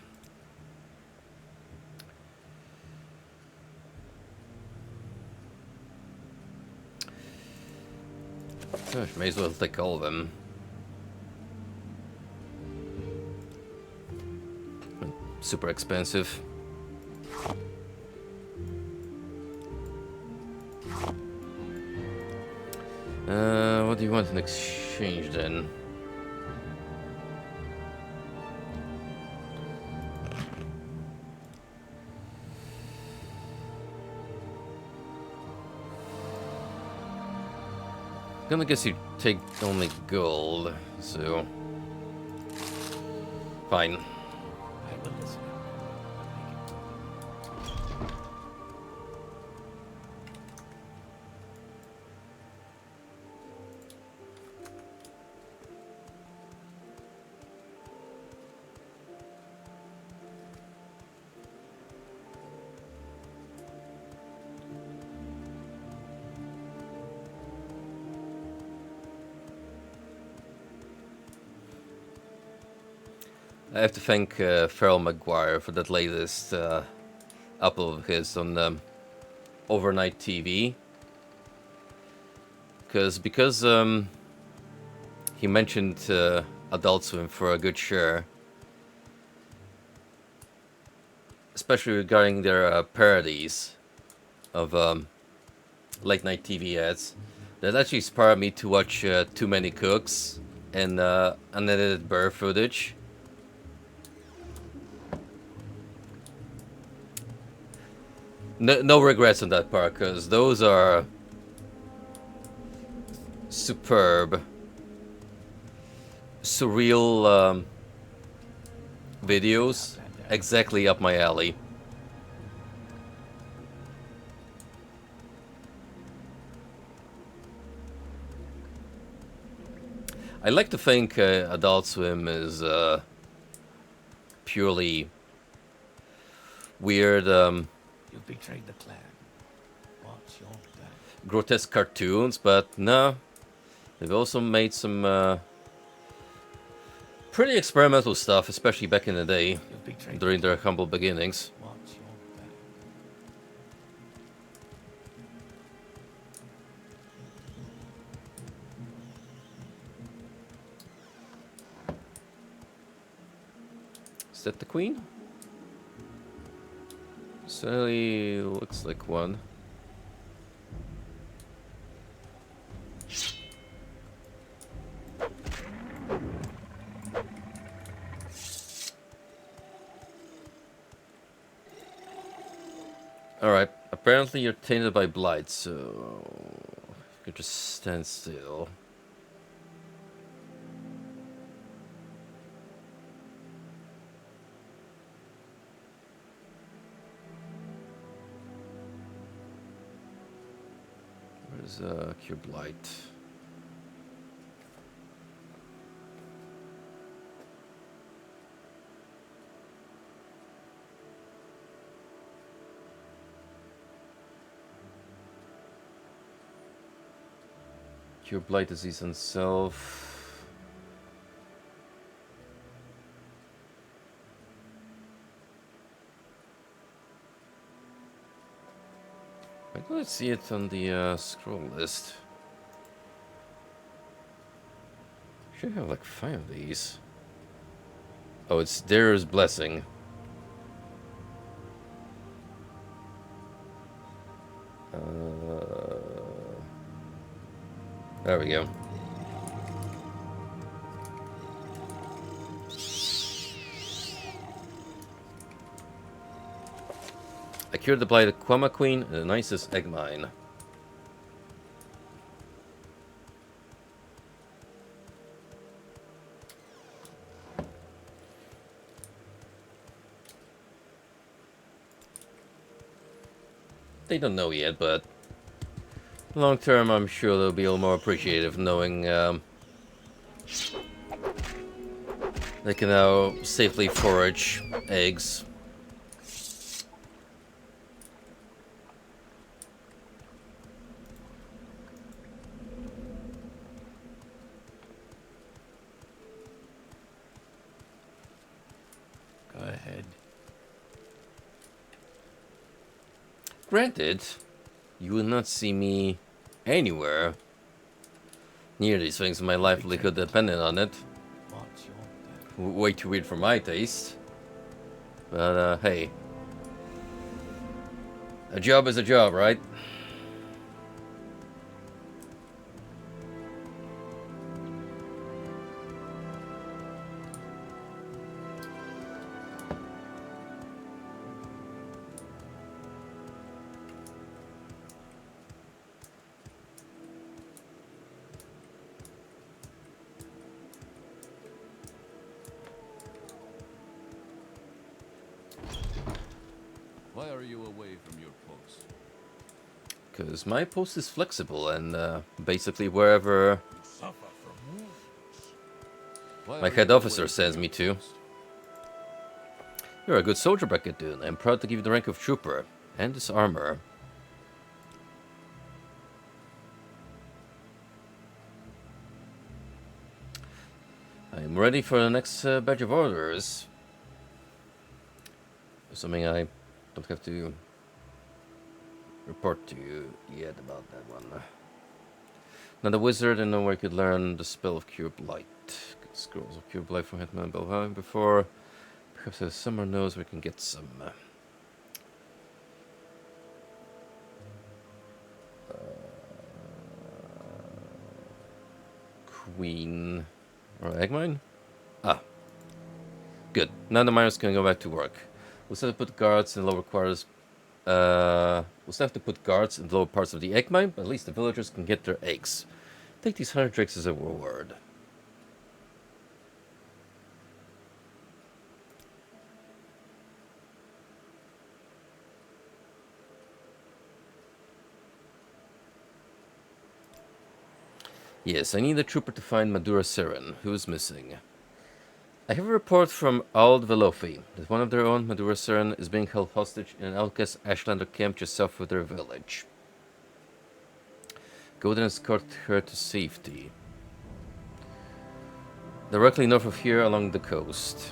Gosh, may as well take all of them. Super expensive. What do you want in exchange then? Gonna guess you take only gold, so fine. I will listen. I have to thank Farrell Maguire for that latest upload of his on overnight TV. Because he mentioned Adult Swim for a good share, especially regarding their parodies of late night TV ads. That actually inspired me to watch Too Many Cooks and unedited bear footage. No regrets on that part, because those are superb, surreal videos, exactly up my alley. I like to think Adult Swim is purely weird, You've betrayed the clan. What's your plan? grotesque cartoons, but no, they've also made some pretty experimental stuff, especially back in the day, You've betrayed during their humble beginnings. What's your plan? Is that the queen? Certainly looks like one. Alright, apparently you're tainted by blight, so you can just stand still. Where's Cure Blight? Cure Blight disease on self. I don't see it on the scroll list. Should have like 5 of these. Oh, it's Dare's Blessing. There we go. I cured the blighted Quama Queen and the nicest egg mine. They don't know yet, but long term I'm sure they'll be a little more appreciative knowing they can now safely forage eggs. Go ahead. Granted, you will not see me anywhere near these things. My livelihood depended on it. What's your Way too weird for my taste. But hey, a job is a job, right? Why are you away from your post? Because my post is flexible and basically wherever You suffer from wounds. Why my are head you officer away sends from me your to. post? You're a good soldier, Brackedoon. I'm proud to give you the rank of trooper and this armor. I'm ready for the next batch of orders. Assuming I don't have to report to you yet about that one. Not a wizard, and nowhere I could learn the spell of Cure Blight. Get scrolls of Cure Blight from Hetman Belhaven before. Perhaps someone knows where we can get some. Queen or Eggmine? Ah, good. Now the miners can go back to work. We'll still have to put guards in the lower quarters. We'll still have to put guards in the lower parts of the egg mine, but at least the villagers can get their eggs. Take these 100 drakes as a reward. Yes, I need a trooper to find Madura Seren, who is missing. I have a report from Ald Velofi that one of their own, Madura Seren, is being held hostage in an outcast Ashlander camp just south of their village. Go there and escort her to safety. Directly north of here along the coast.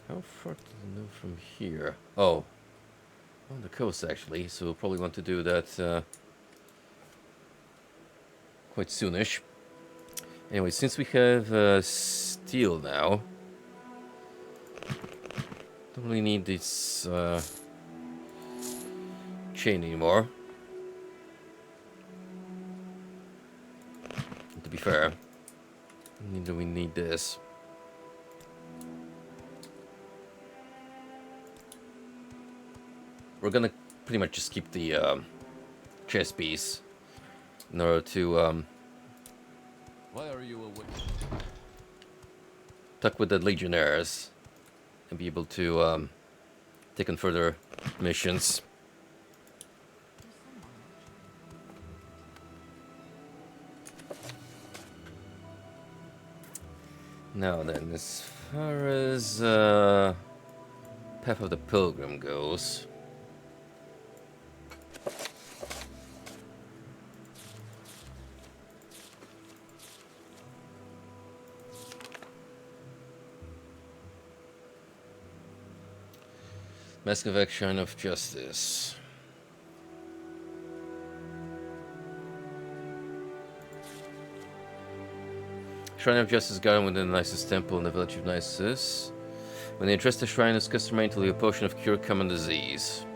How far to the north from here? Oh, on the coast actually, so we'll probably want to do that quite soonish. Anyway, since we have steel now, don't really need this chain anymore. To be fair, neither we need this. We're gonna pretty much just keep the chest piece in order to Why are you away? tuck with the legionnaires and be able to take on further missions. Now then, as far as Path of the Pilgrim goes, Mask of X, Shrine of Justice. Shrine of Justice guarded within the nicest temple in the village of Nisus. When they address the shrine, it's customary to leave a potion of cure common disease.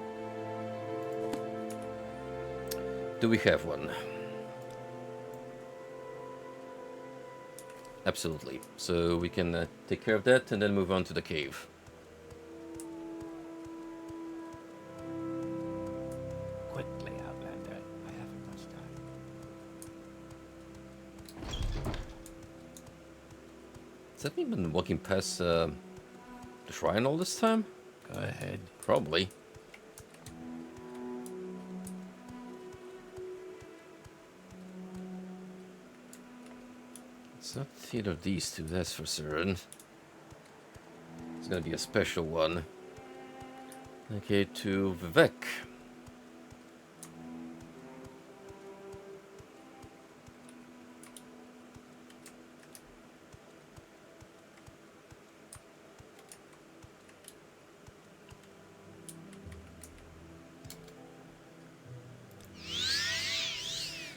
Do we have one? Absolutely. So we can take care of that and then move on to the cave. Quickly, Outlander. I haven't much time. Has that mean been walking past the shrine all this time? Go ahead. Probably. It's not either of these two, that's for certain. It's gonna be a special one. Okay, to Vivek.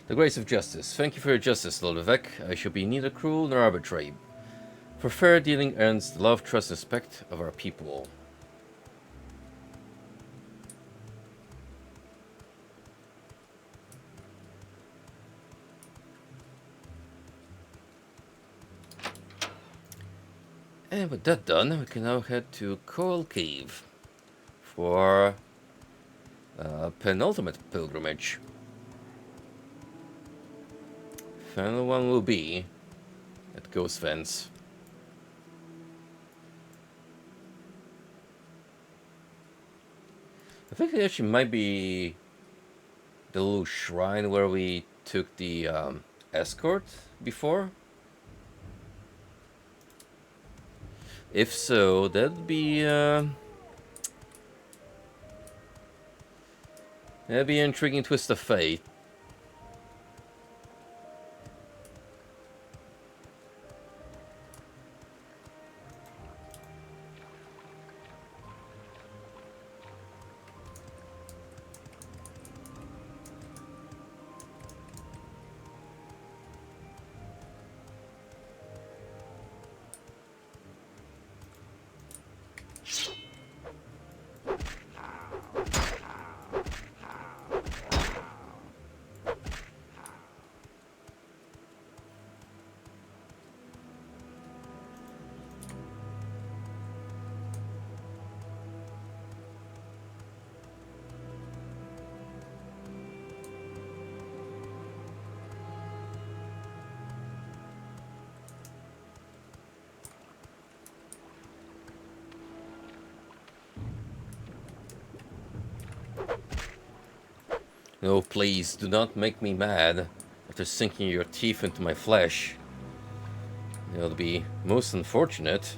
The grace of justice. Thank you for your justice, Lord Vivek. I shall be neither cruel nor arbitrary. For fair dealing earns the love, trust, and respect of our people. And with that done, we can now head to Coral Cave for penultimate pilgrimage. Final one will be at Ghost Fence. I think it actually might be the little shrine where we took the escort before. If so, that'd be an intriguing twist of fate. No, please, do not make me mad after sinking your teeth into my flesh. It'll be most unfortunate.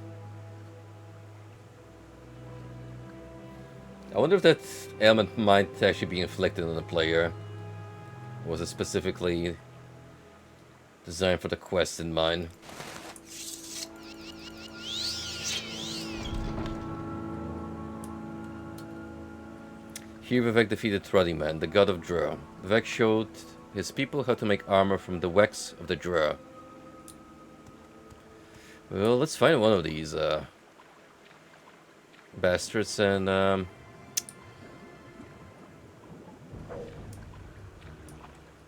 I wonder if that ailment might actually be inflicted on the player. Or was it specifically designed for the quest in mind? Here Vivek defeated Truddyman, the god of Drur. Vivek showed his people how to make armor from the wax of the Drur. Well, let's find one of these bastards and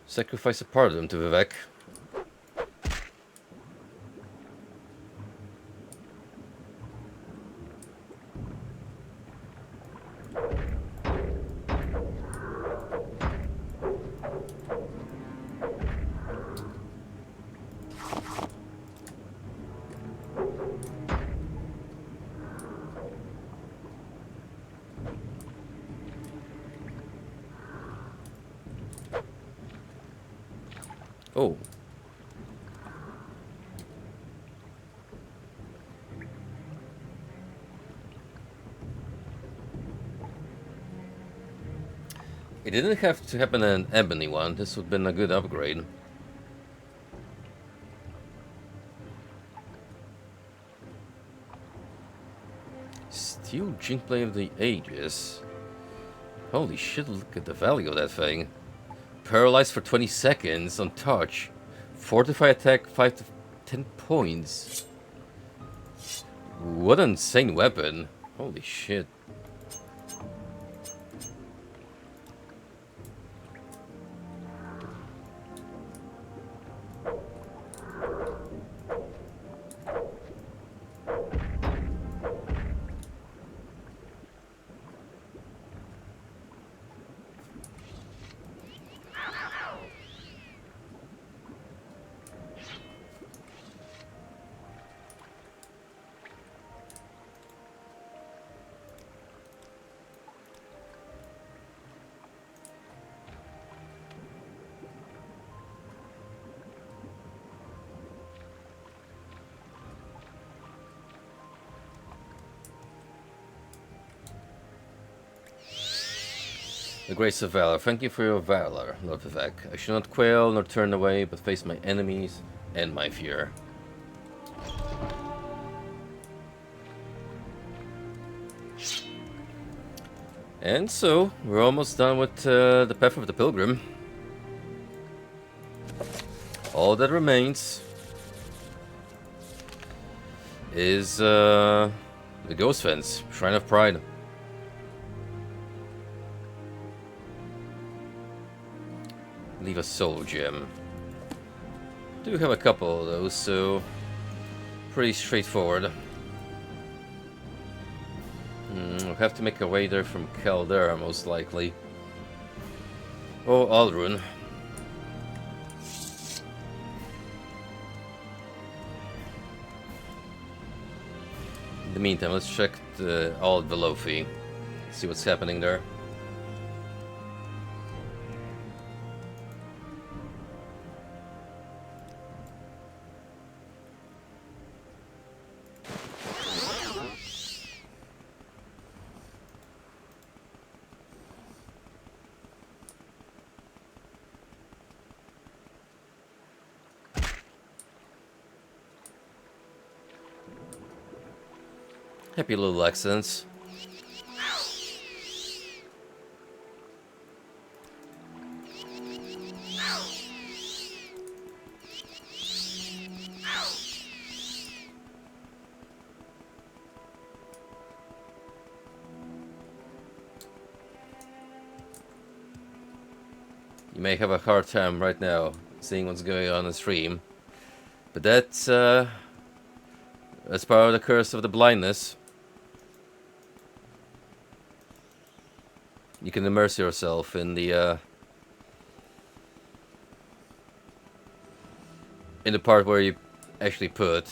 sacrifice a part of them to Vivek. Oh. It didn't have to happen an ebony one. This would have been a good upgrade. Steel Jinplay of the Ages. Holy shit, look at the value of that thing. Paralyzed for 20 seconds on touch. Fortify attack 5 to 10 points. What an insane weapon. Holy shit. The grace of valor. Thank you for your valor, Lord Vivek. I shall not quail nor turn away, but face my enemies and my fear. And so, we're almost done with the Path of the Pilgrim. All that remains is the Ghost Fence, Shrine of Pride. Leave a soul gem. Do have a couple of those, so pretty straightforward. We'll have to make our way there from Caldera, most likely. Or Aldrun. In the meantime, let's check the Ald Velofi. See what's happening there. Happy little accidents. You may have a hard time right now seeing what's going on the stream, but that's part of the curse of the blindness. You can immerse yourself in the part where you actually put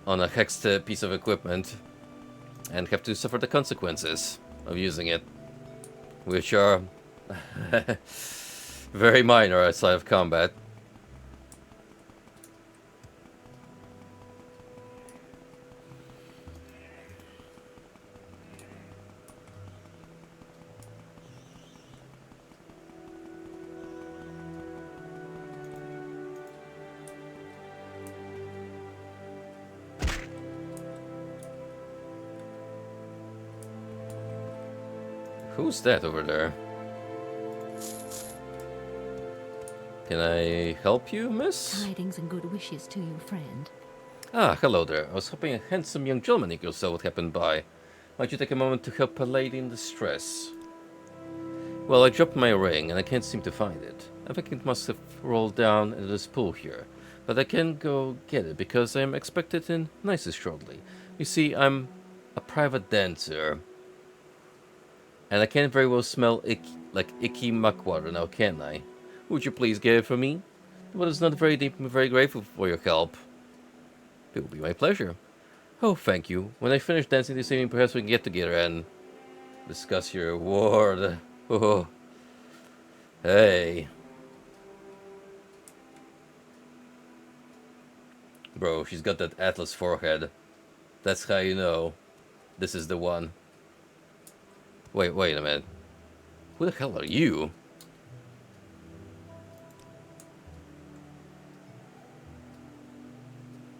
on a hexed piece of equipment and have to suffer the consequences of using it, which are very minor outside of combat. Who's that over there? Can I help you, miss? Tidings and good wishes to you, friend. Ah, hello there. I was hoping a handsome young gentleman like yourself would happen by. Might you take a moment to help a lady in distress? Well, I dropped my ring and I can't seem to find it. I think it must have rolled down into this pool here. But I can't go get it because I am expected in Nisus shortly. You see, I'm a private dancer. And I can't very well smell icky muckwater now, can I? Would you please get it for me? Well, it's not very deep. I'm very grateful for your help. It will be my pleasure. Oh, thank you. When I finish dancing this evening, perhaps we can get together and discuss your award. Oh, hey. Bro, she's got that Atlas forehead. That's how you know this is the one. Wait a minute. Who the hell are you?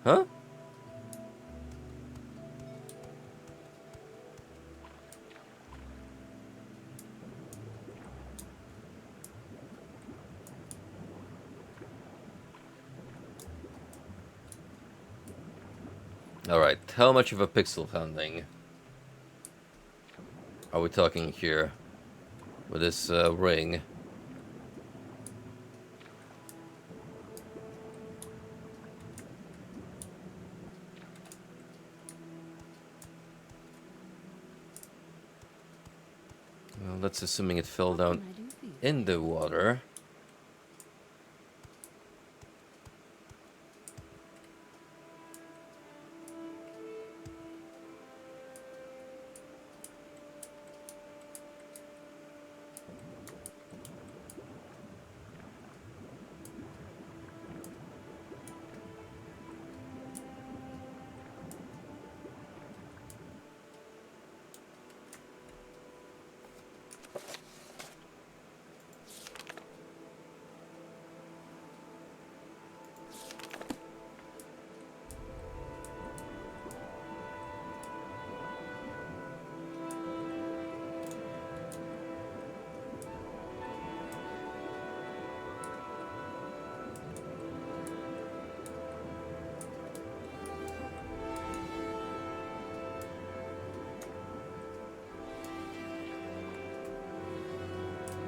Huh? Alright, how much of a pixel hunting are we talking here with this ring? Well, that's assuming it fell down in the water.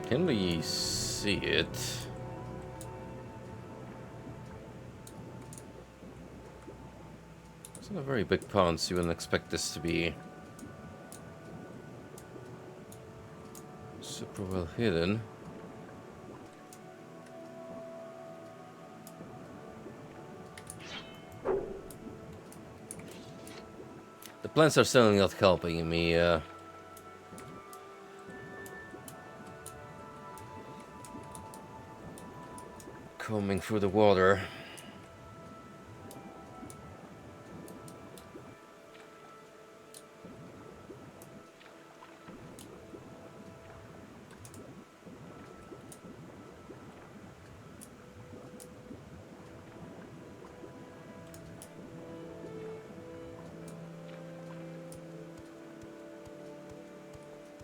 Can we see it? It's not a very big pond, so you wouldn't expect this to be super well hidden. The plants are certainly not helping me. Combing through the water.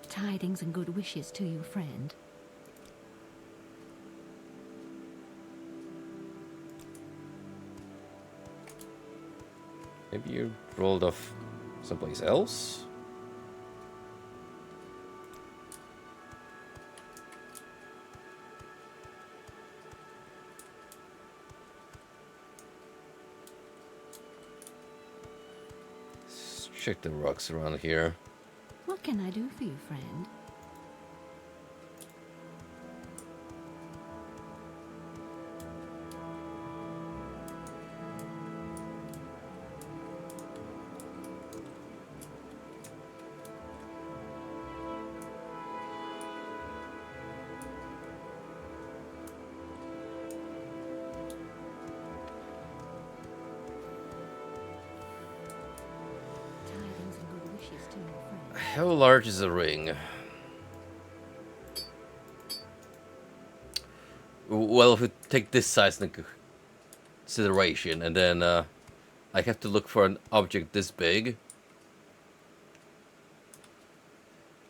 Tidings and good wishes to you, friend. Maybe you rolled off someplace else? Let's check the rocks around here. What can I do for you, friend? Tidings and good wishes to you, friend. How large is the ring? Well, if we take this size into consideration, and then I have to look for an object this big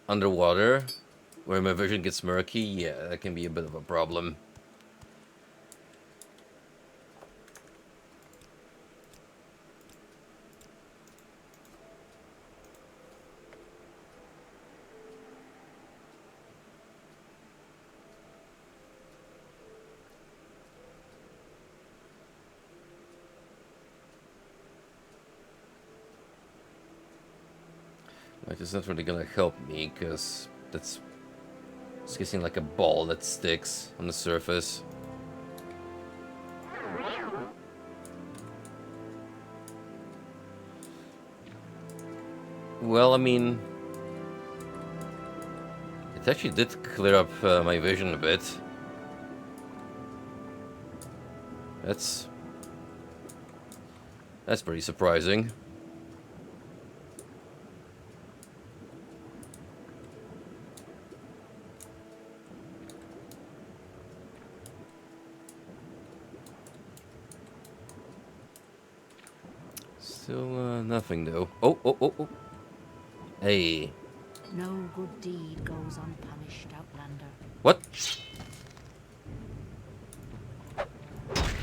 underwater, where my vision gets murky, yeah, that can be a bit of a problem. Like, it's not really gonna help me, because it's getting like a ball that sticks on the surface. Well, I mean, it actually did clear up my vision a bit. That's pretty surprising. Still nothing though. Oh. Hey. No good deed goes unpunished, Outlander. What?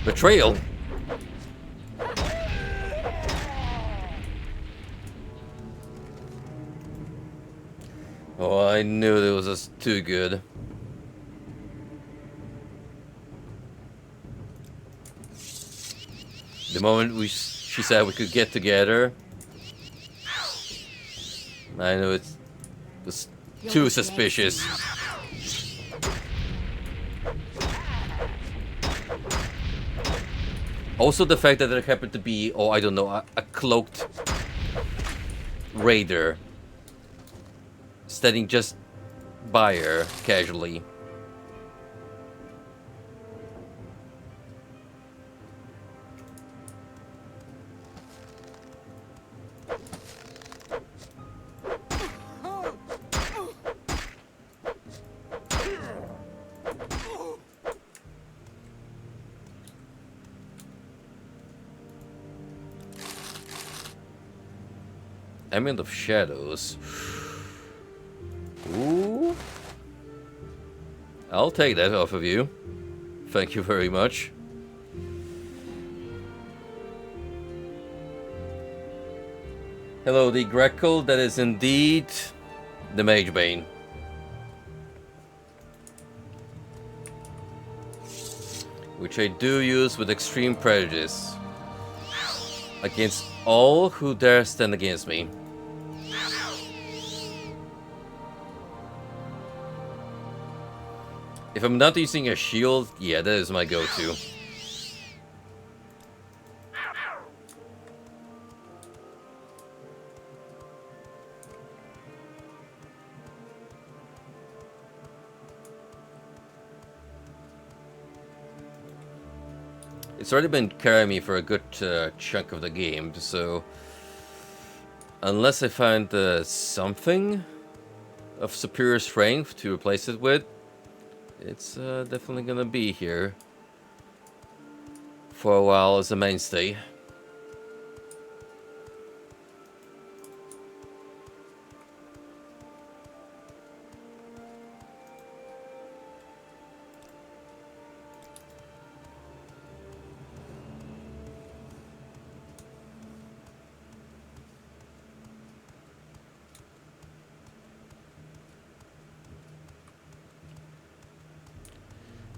Betrayal? Oh, I knew that was just too good. The moment she said we could get together, I knew it was too suspicious. Also, the fact that there happened to be, oh, I don't know, a cloaked raider standing just by her casually. Element of Shadows. Ooh. I'll take that off of you. Thank you very much. Hello, the Greckle. That is indeed the Magebane. which I do use with extreme prejudice against all who dare stand against me. If I'm not using a shield, yeah, that is my go-to. It's already been carrying me for a good chunk of the game, so unless I find something of superior strength to replace it with, it's definitely gonna be here for a while as a mainstay.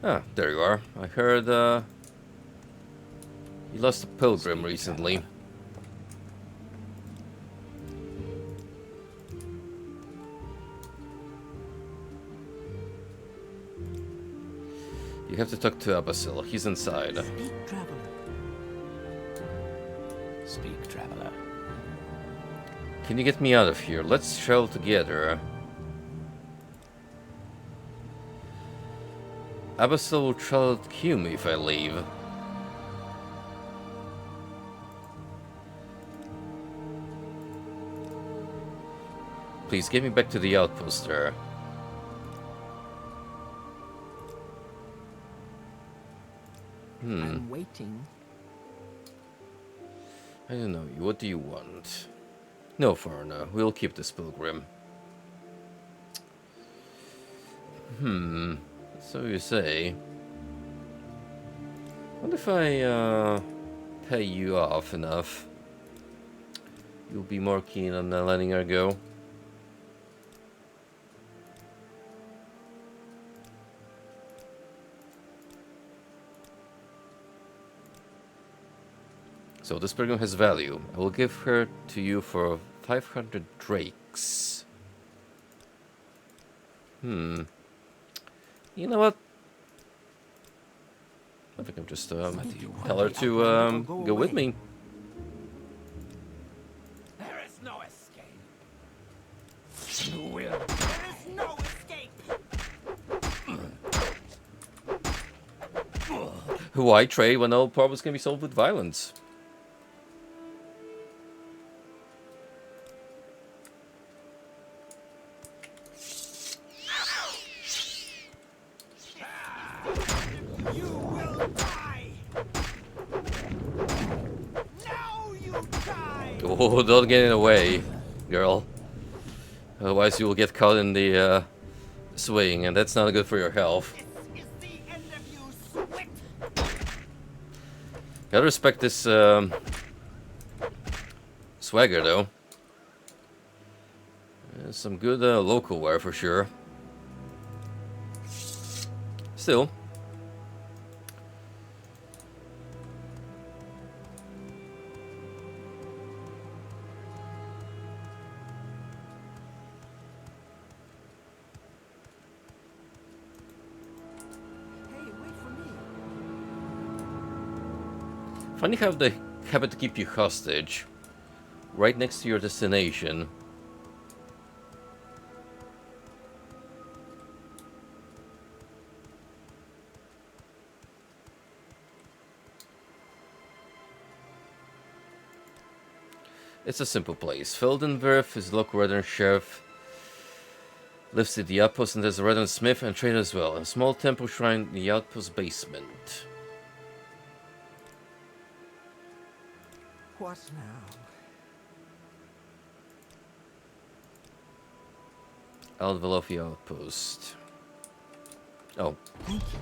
Ah, there you are. I heard you lost a pilgrim recently. You have to talk to Abasil. He's inside. Speak, traveler. Speak, traveler. Can you get me out of here? Let's travel together. Abasil will try to kill me if I leave. Please get me back to the outpost there. I'm waiting. I don't know. What do you want? No, foreigner. We'll keep this pilgrim. So you say. What if I pay you off enough? You'll be more keen on letting her go. So this pilgrim has value. I will give her to you for 500 drakes. You know what? I think I'm just tell her to go with me. There is no escape. You will. There is no escape. Why trade when all problems can be solved with violence? You will die. Now you die. Oh, don't get in the way, girl. Otherwise you will get caught in the swing, and that's not good for your health. This is the end of you, sweat. Gotta respect this swagger, though. Some good local wear for sure. Still. Hey, wait for me. Funny how they happen to keep you hostage right next to your destination. It's a simple place. Feldenwerf is local Redden sheriff. Lives at the outpost, and there's a Redden smith and trader as well. A small temple shrine in the outpost basement. What now? Alvelofi outpost. Oh, Thank you.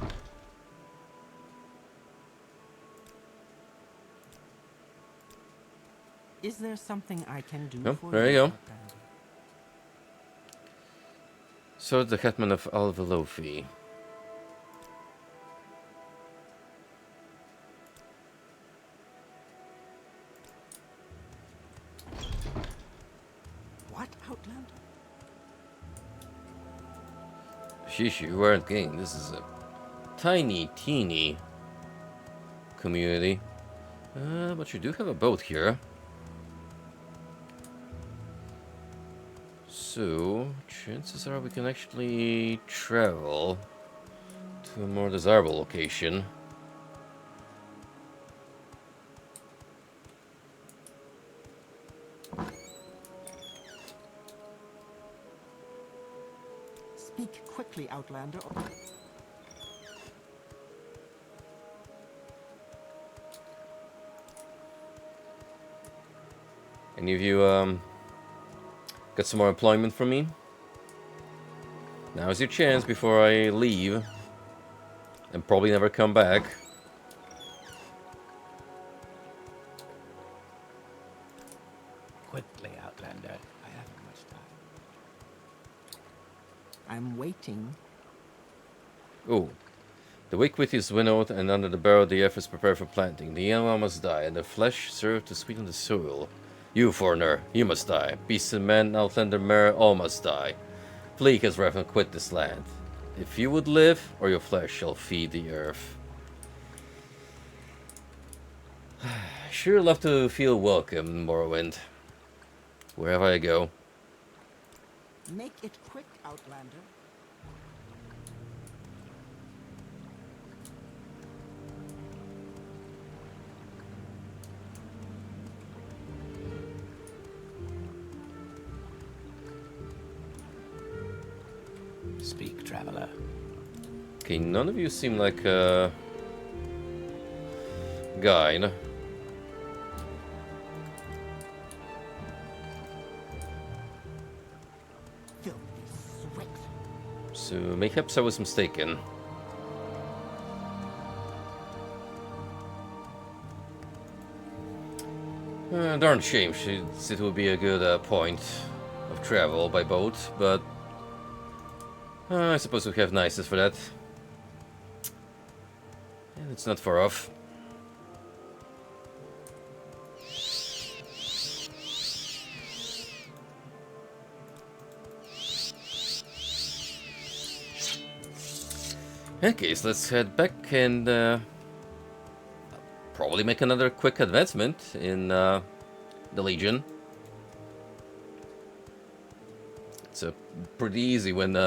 Is there something I can do Oh, for there you go. Commander? so the hetman of Alvelofi. Sheesh, you aren't kidding. This is a tiny, teeny community. But you do have a boat here. So, chances are we can actually travel to a more desirable location. Speak quickly, Outlander. Any of you got some more employment from me? Now's your chance before I leave and probably never come back. Quickly, Outlander. I haven't much time. I'm waiting. Oh. The wick wheat is winnowed, and under the barrel the earth is prepared for planting. The animal must die, and the flesh serve to sweeten the soil. You, foreigner, you must die. Beasts and men, outlander, mare, all must die. Flee, Kazrath, and quit this land. If you would live, or your flesh shall feed the earth. Sure love to feel welcome in Morrowind. Wherever I go. Make it quick, Outlander. Speak, traveler. Okay, none of you seem like a guy, no? Filthy sweat. So, mayhaps I was mistaken. Darn shame, it would be a good point of travel by boat, but I suppose we have nices for that. And it's not far off. In case, let's head back and probably make another quick advancement in the Legion. It's pretty easy when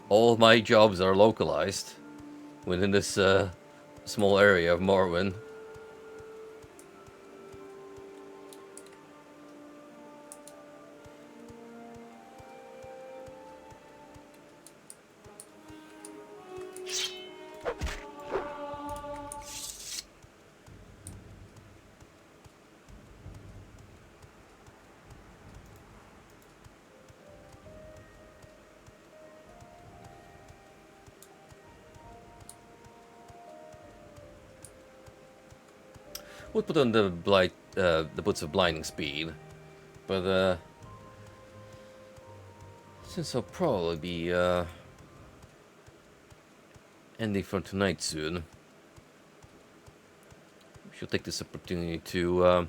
all my jobs are localized within this small area of Morrowind. Would put on the boots of blinding speed, but since I'll probably be ending for tonight soon, we should take this opportunity to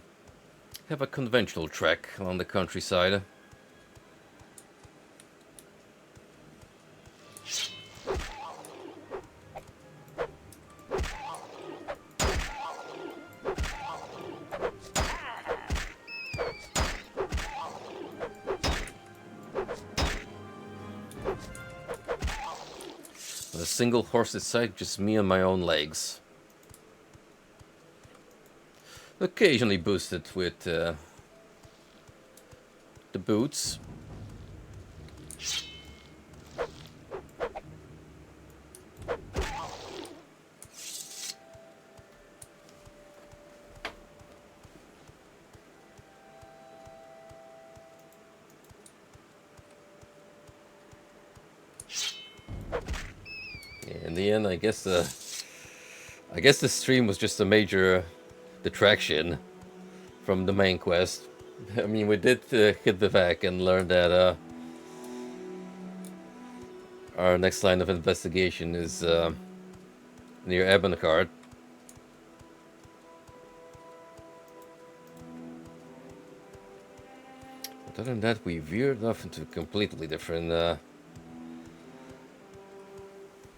have a conventional trek along the countryside. A single horse inside, just me on my own legs. Occasionally boosted with the boots. In the end, I guess the stream was just a major detraction from the main quest. I mean, we did hit the back and learn that our next line of investigation is near Ebonheart. But other than that, we veered off into a completely different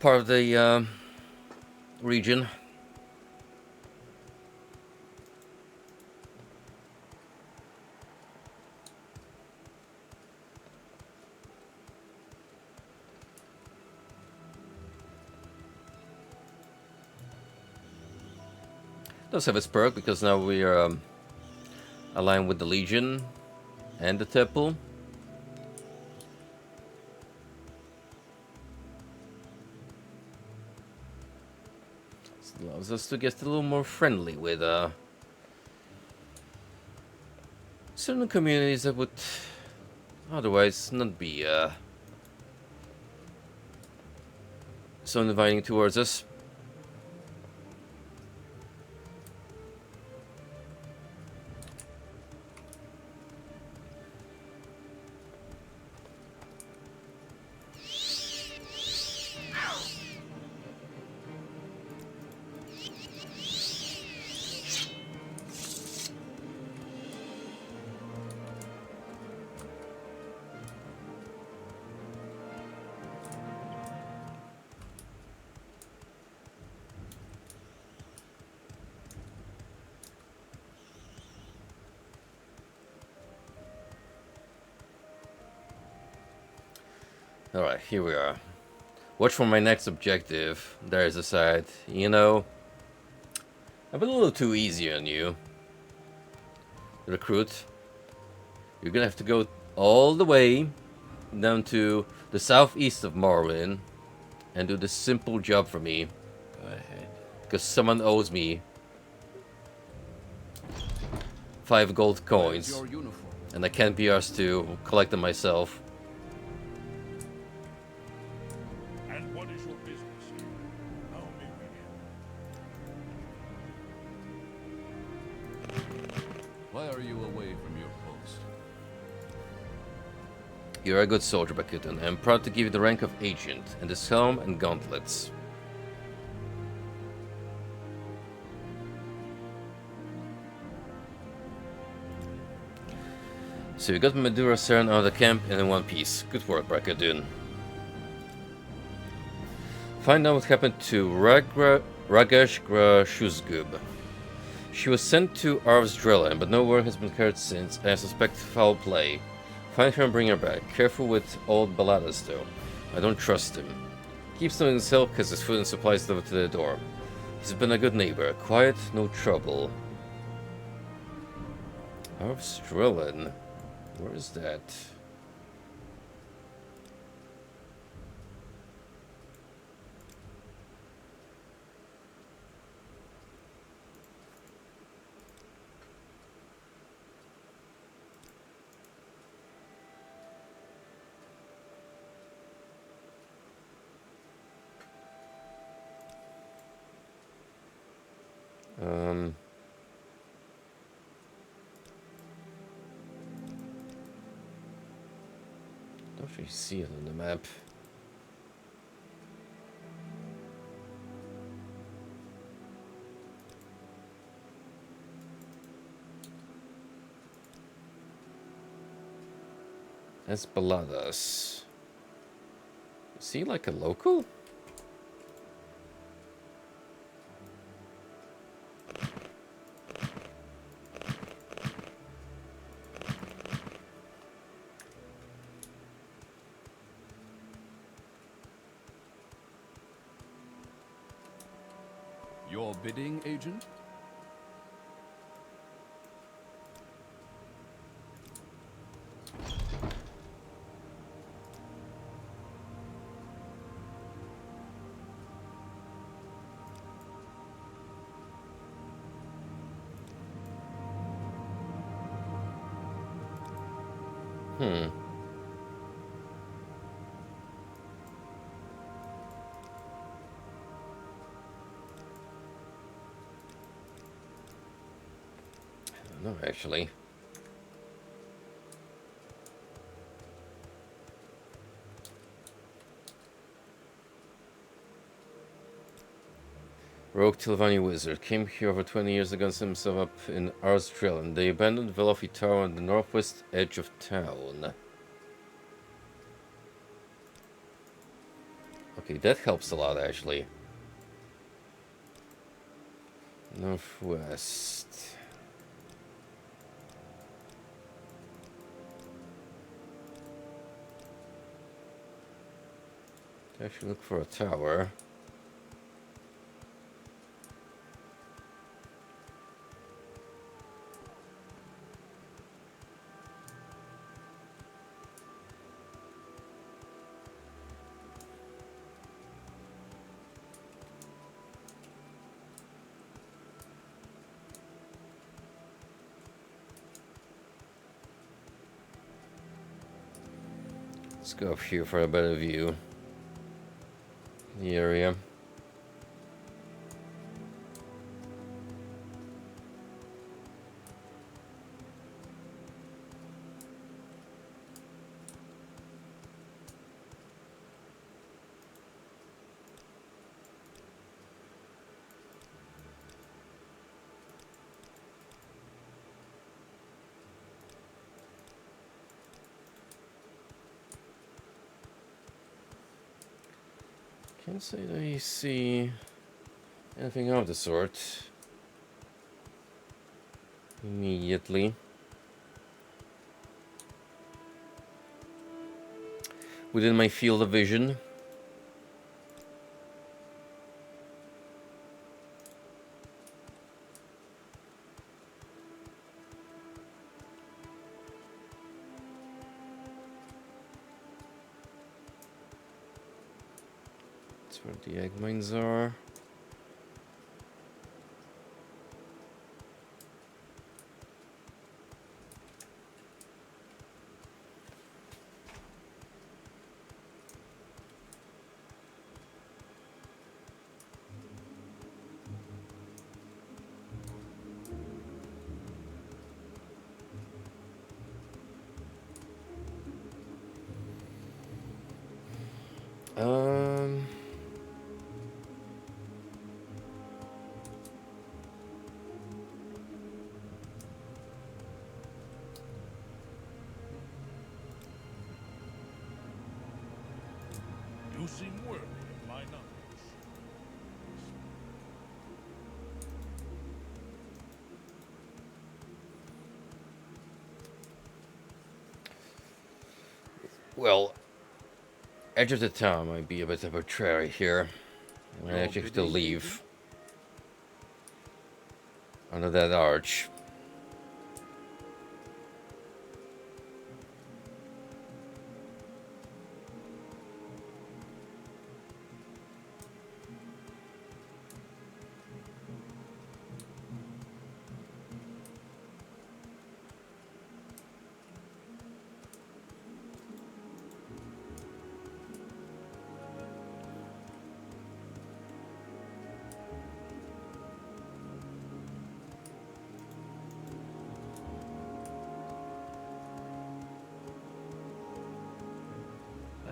part of the region. Does have its perk because now we are aligned with the Legion and the Temple. This allows us to get a little more friendly with certain communities that would otherwise not be so inviting towards us. Alright, here we are. Watch for my next objective. There's the side. You know, I've been a little too easy on you, recruit. You're gonna have to go all the way down to the southeast of Morrowind and do this simple job for me. Go ahead. Because someone owes me 5 gold coins. Your uniform. And I can't be asked to collect them myself. And what is your business? How may we help? Why are you away from your post? You're a good soldier, Bakuten. I'm proud to give you the rank of agent and this helm and gauntlets. So you got Medura Saren out of the camp and in one piece. Good work, Bakuten. Find out what happened to Ragesh Shuzgub. She was sent to Arv's Drellin, but no word has been heard since. I suspect foul play. Find her and bring her back. Careful with old Baladas, though. I don't trust him. Keeps them himself because his food and supplies delivered to the door. He's been a good neighbor. Quiet, no trouble. Arv's Drellin. Where is that? Don't really see it on the map. That's Baladas. Is he like a local? Your bidding, agent? No, actually. Rogue Tilvani wizard came here over 20 years ago and set himself up in Arzdrel, and they abandoned Velofi Tower on the northwest edge of town. Okay, that helps a lot actually. Northwest. Actually look for a tower. Let's go up here for a better view of the area. Can't say that I see anything of the sort immediately. Within my field of vision. That's where the egg mines are. Um, You seem worthy of my knowledge. well, edge of the town might be a bit of a arbitrary here. I Your actually have to bidding, leave under that arch.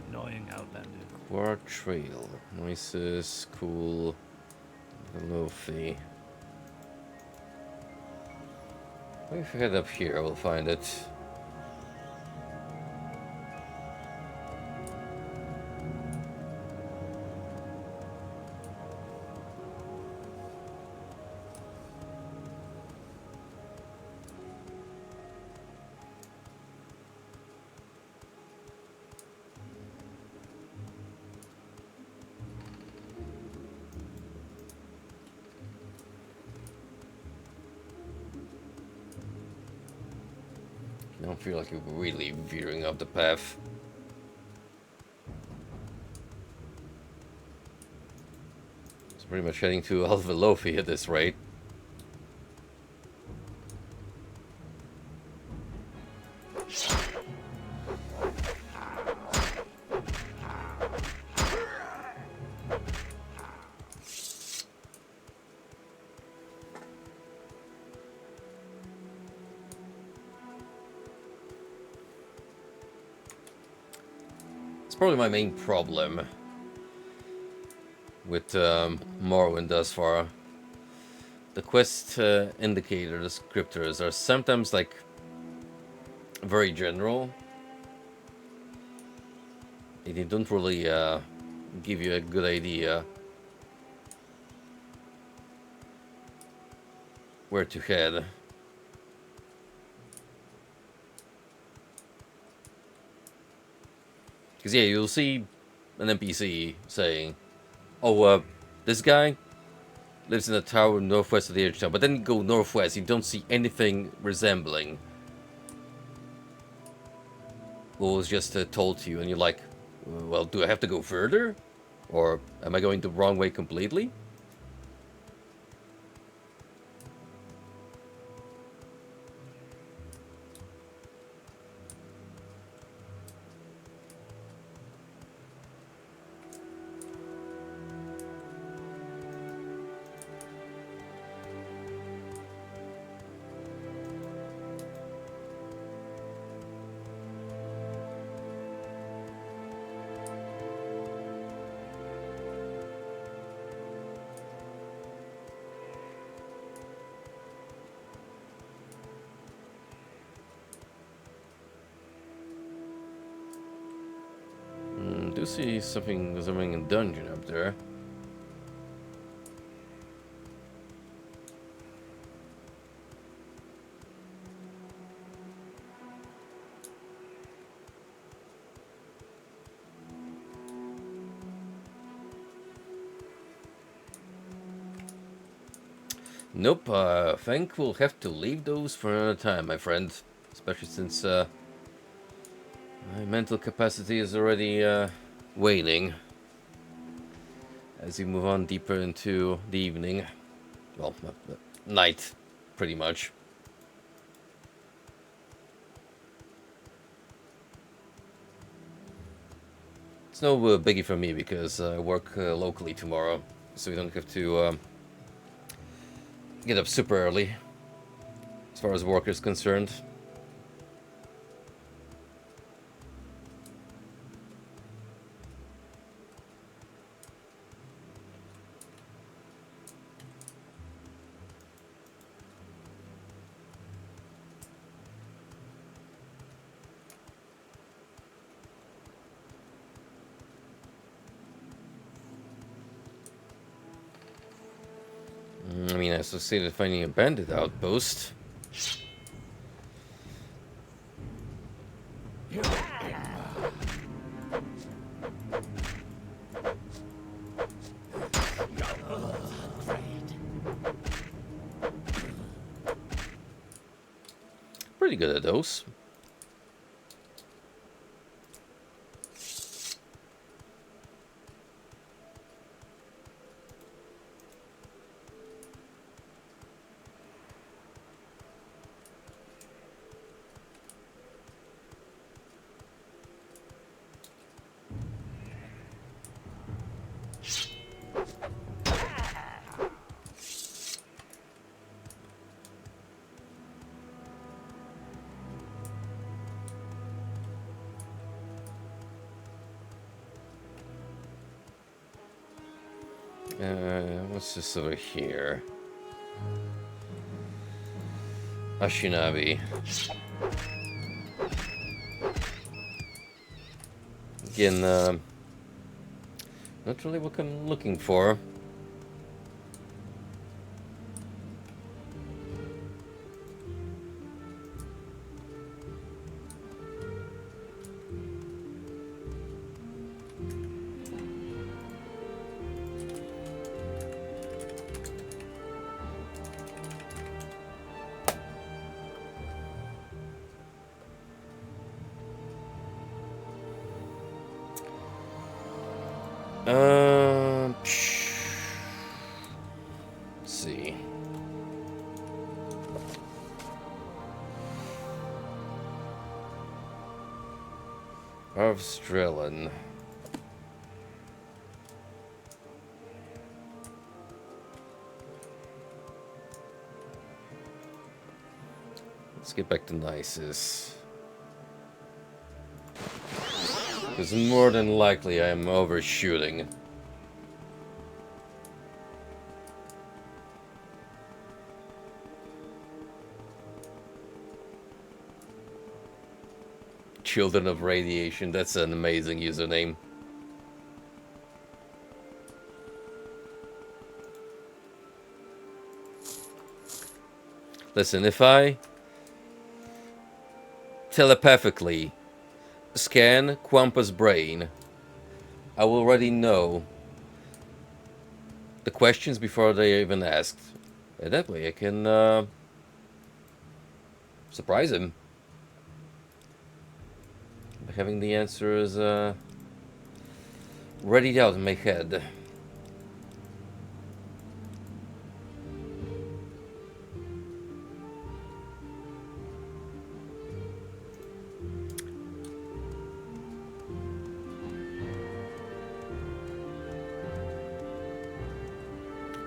Annoying outlander. Quart Trail. Noises, cool, Lofi. If we head up here, we'll find it. I don't feel like you're really veering off the path. It's pretty much heading to Alva Lofi at this rate. Probably my main problem with Morrowind thus far. The quest indicator descriptors are sometimes like very general. They don't really give you a good idea where to head. Because yeah, you'll see an NPC saying, "Oh, this guy lives in a tower northwest of the edge town." But then you go northwest, you don't see anything resembling what was just told to you, and you're like, "Well, do I have to go further, or am I going the wrong way completely?" Do see something resembling a dungeon up there. Nope, I think we'll have to leave those for another time, my friend. Especially since my mental capacity is already waning as you move on deeper into the evening. Well, night, pretty much. It's no biggie for me because I work locally tomorrow, so we don't have to get up super early as far as work is concerned. I mean, I succeeded finding a bandit outpost. Pretty good at those. What's this over here? Ashinabi. Again, not really what I'm looking for. Let's see. Australian. Let's get back to Nisus. Because more than likely I am overshooting. Children of Radiation, that's an amazing username. Listen, if I telepathically scan Kwampa's brain, I will already know the questions before they even asked. And that way I can surprise him by having the answers readied out in my head.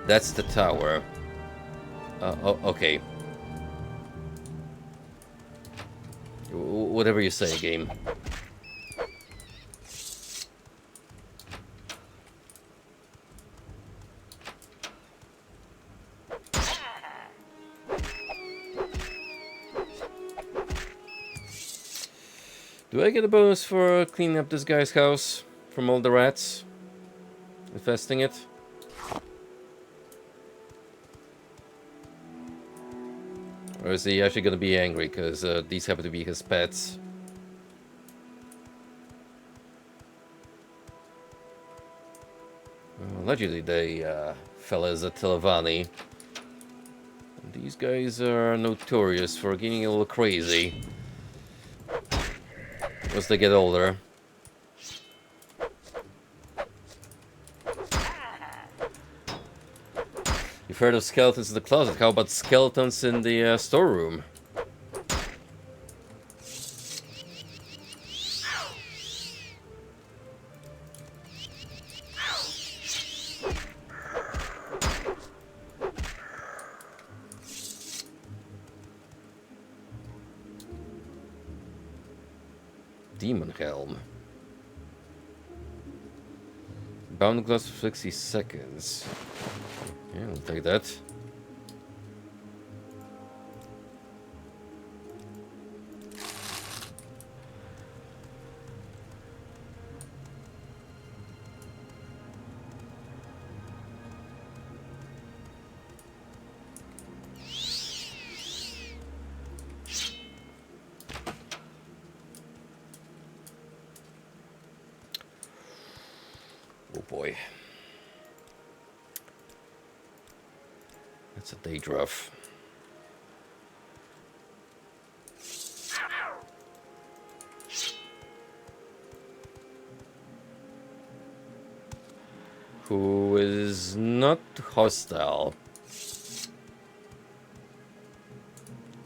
That's the tower. Oh, okay. Whatever you say, game. Do I get a bonus for cleaning up this guy's house from all the rats infesting it? Or is he actually going to be angry because these happen to be his pets? Allegedly, they fell as a Televani. These guys are notorious for getting a little crazy as they get older. You've heard of skeletons in the closet. How about skeletons in the storeroom? Demon Helm. Bound glass for 60 seconds. Yeah, I'll take that. Oh boy. That's a day rough. Who is not hostile.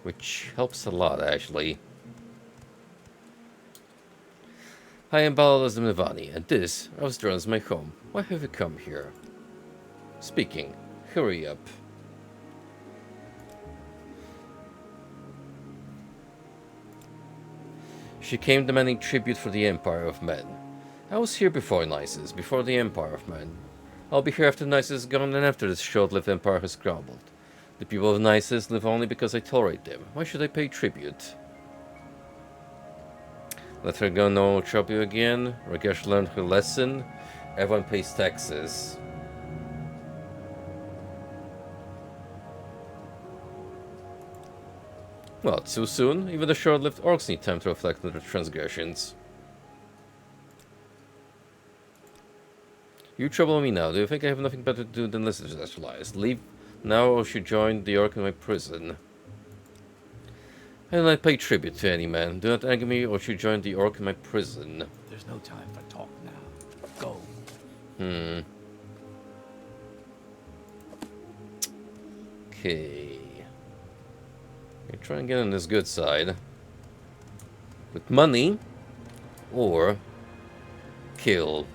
Which helps a lot, actually. I am Balalas Mivani, and this, Ausdron, is my home. Why have you come here? Speaking. Hurry up. She came demanding tribute for the Empire of Men. I was here before Nisus, before the Empire of Men. I'll be here after Nisus is gone and after this short-lived empire has crumbled. The people of Nisus live only because I tolerate them. Why should I pay tribute? Let her go, no one will trouble you again. Ragesh learned her lesson. Everyone pays taxes. Well, too soon? Even the short-lived orcs need time to reflect on their transgressions. You trouble me now. Do you think I have nothing better to do than listen to such lies? Leave now or should join the orc in my prison. I do not pay tribute to any man. Do not anger me or should join the orc in my prison. There's no time for talk now. Go. Okay. Try and get on this good side. With money. Or kill.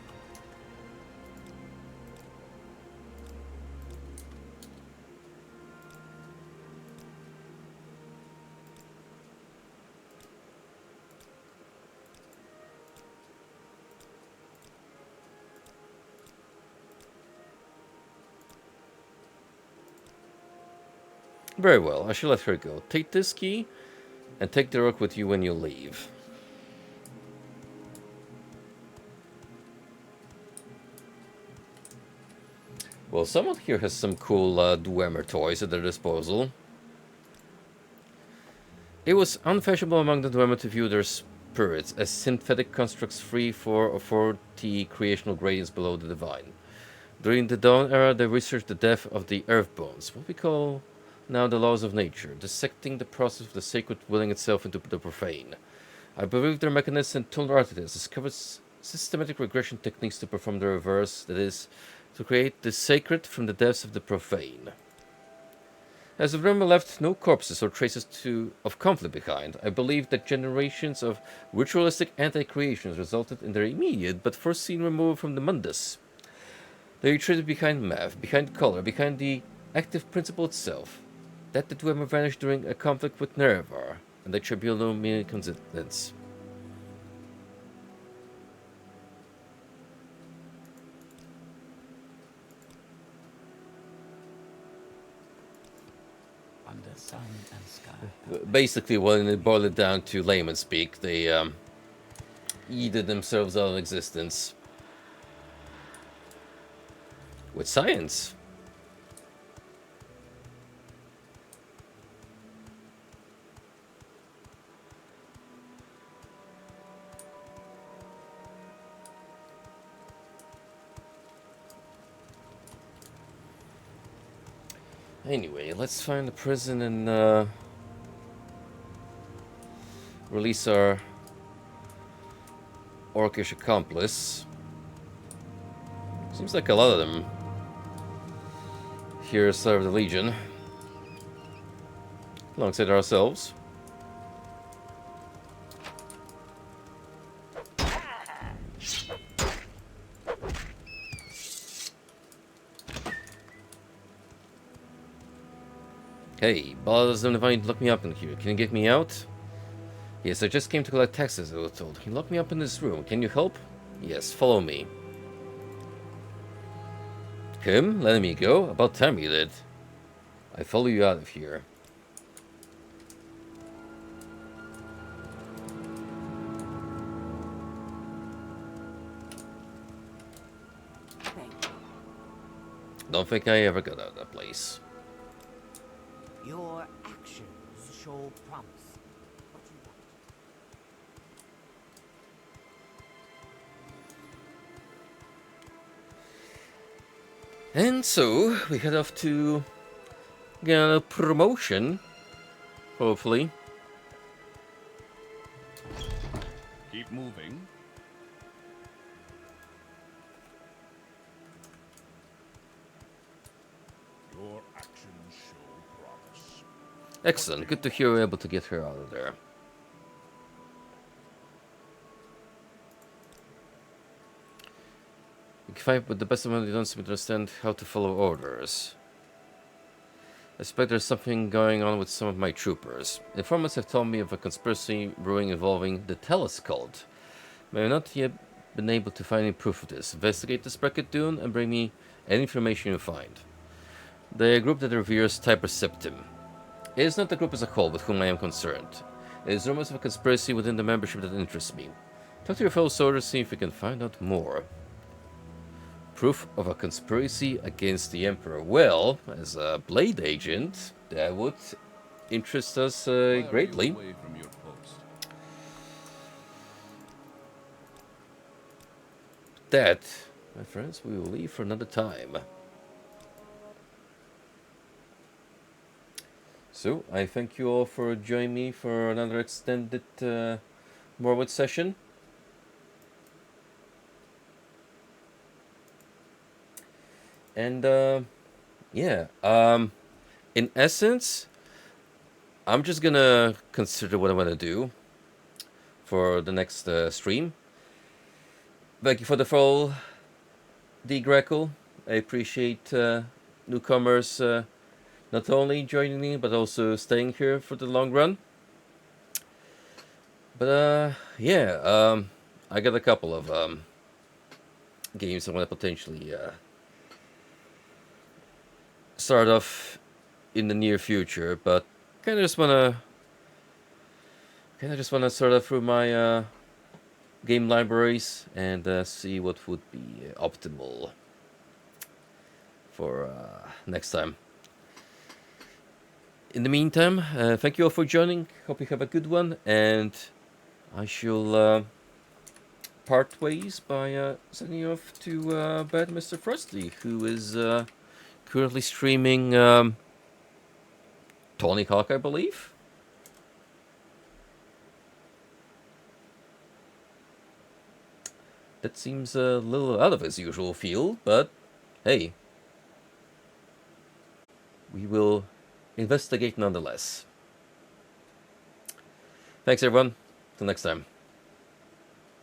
Very well, I shall let her go. Take this key, and take the rock with you when you leave. Well, someone here has some cool Dwemer toys at their disposal. It was unfashionable among the Dwemer to view their spirits as synthetic constructs free for the creational gradients below the divine. During the Dawn era, they researched the depth of the earth bones, what we call now the laws of nature, dissecting the process of the sacred willing itself into the profane. I believe their mechanists and tool architects discovered systematic regression techniques to perform the reverse, that is, to create the sacred from the depths of the profane. As the Dwemer left no corpses or traces of conflict behind, I believe that generations of ritualistic anti-creations resulted in their immediate but foreseen removal from the Mundus. They retreated behind math, behind color, behind the active principle itself. That the Dwemer vanished during a conflict with Nerevar, and that should be no mere coincidence. Under sun and sky. Basically, when they boil it down to layman speak, they yeeted themselves out of existence. With science. Anyway, let's find a prison and release our orcish accomplice. Seems like a lot of them here serve the Legion, alongside ourselves. Hey, bothers them if I lock me up in here. Can you get me out? Yes, I just came to collect taxes, I was told. Can you lock me up in this room? Can you help? Yes, follow me. Him? Letting me go? About time you did. I follow you out of here. Thank you. Don't think I ever got out of that place. Your actions show promise. What you want? And so, we head off to get a promotion, hopefully. Keep moving. Your actions show promise. Excellent, good to hear we're able to get her out of there. You can fight with the best of them, you don't seem to understand how to follow orders. I suspect there's something going on with some of my troopers. Informants have told me of a conspiracy brewing involving the Tellus cult. I have not yet been able to find any proof of this. Investigate the Sprecket Dune and bring me any information you find. They are a group that reveres Typer Septim. It is not the group as a whole with whom I am concerned. It is rumors of a conspiracy within the membership that interests me. Talk to your fellow soldiers, see if we can find out more. Proof of a conspiracy against the Emperor. Well, as a Blade agent, that would interest us greatly. Why are you away from your post? That, my friends, we will leave for another time. So, I thank you all for joining me for another extended Morrowind session. And, yeah, in essence, I'm just gonna consider what I want to do for the next stream. Thank you for the follow, D. Greco. I appreciate newcomers not only joining me, but also staying here for the long run. But, yeah, I got a couple of games I want to potentially start off in the near future, but kind of just wanna sort of through my game libraries and see what would be optimal for next time. in the meantime, thank you all for joining. Hope you have a good one, and I shall part ways by sending you off to bed, Mr. Frosty, who is currently streaming Tony Hawk, I believe. That seems a little out of his usual field, but hey, we will investigate nonetheless. Thanks everyone, till next time.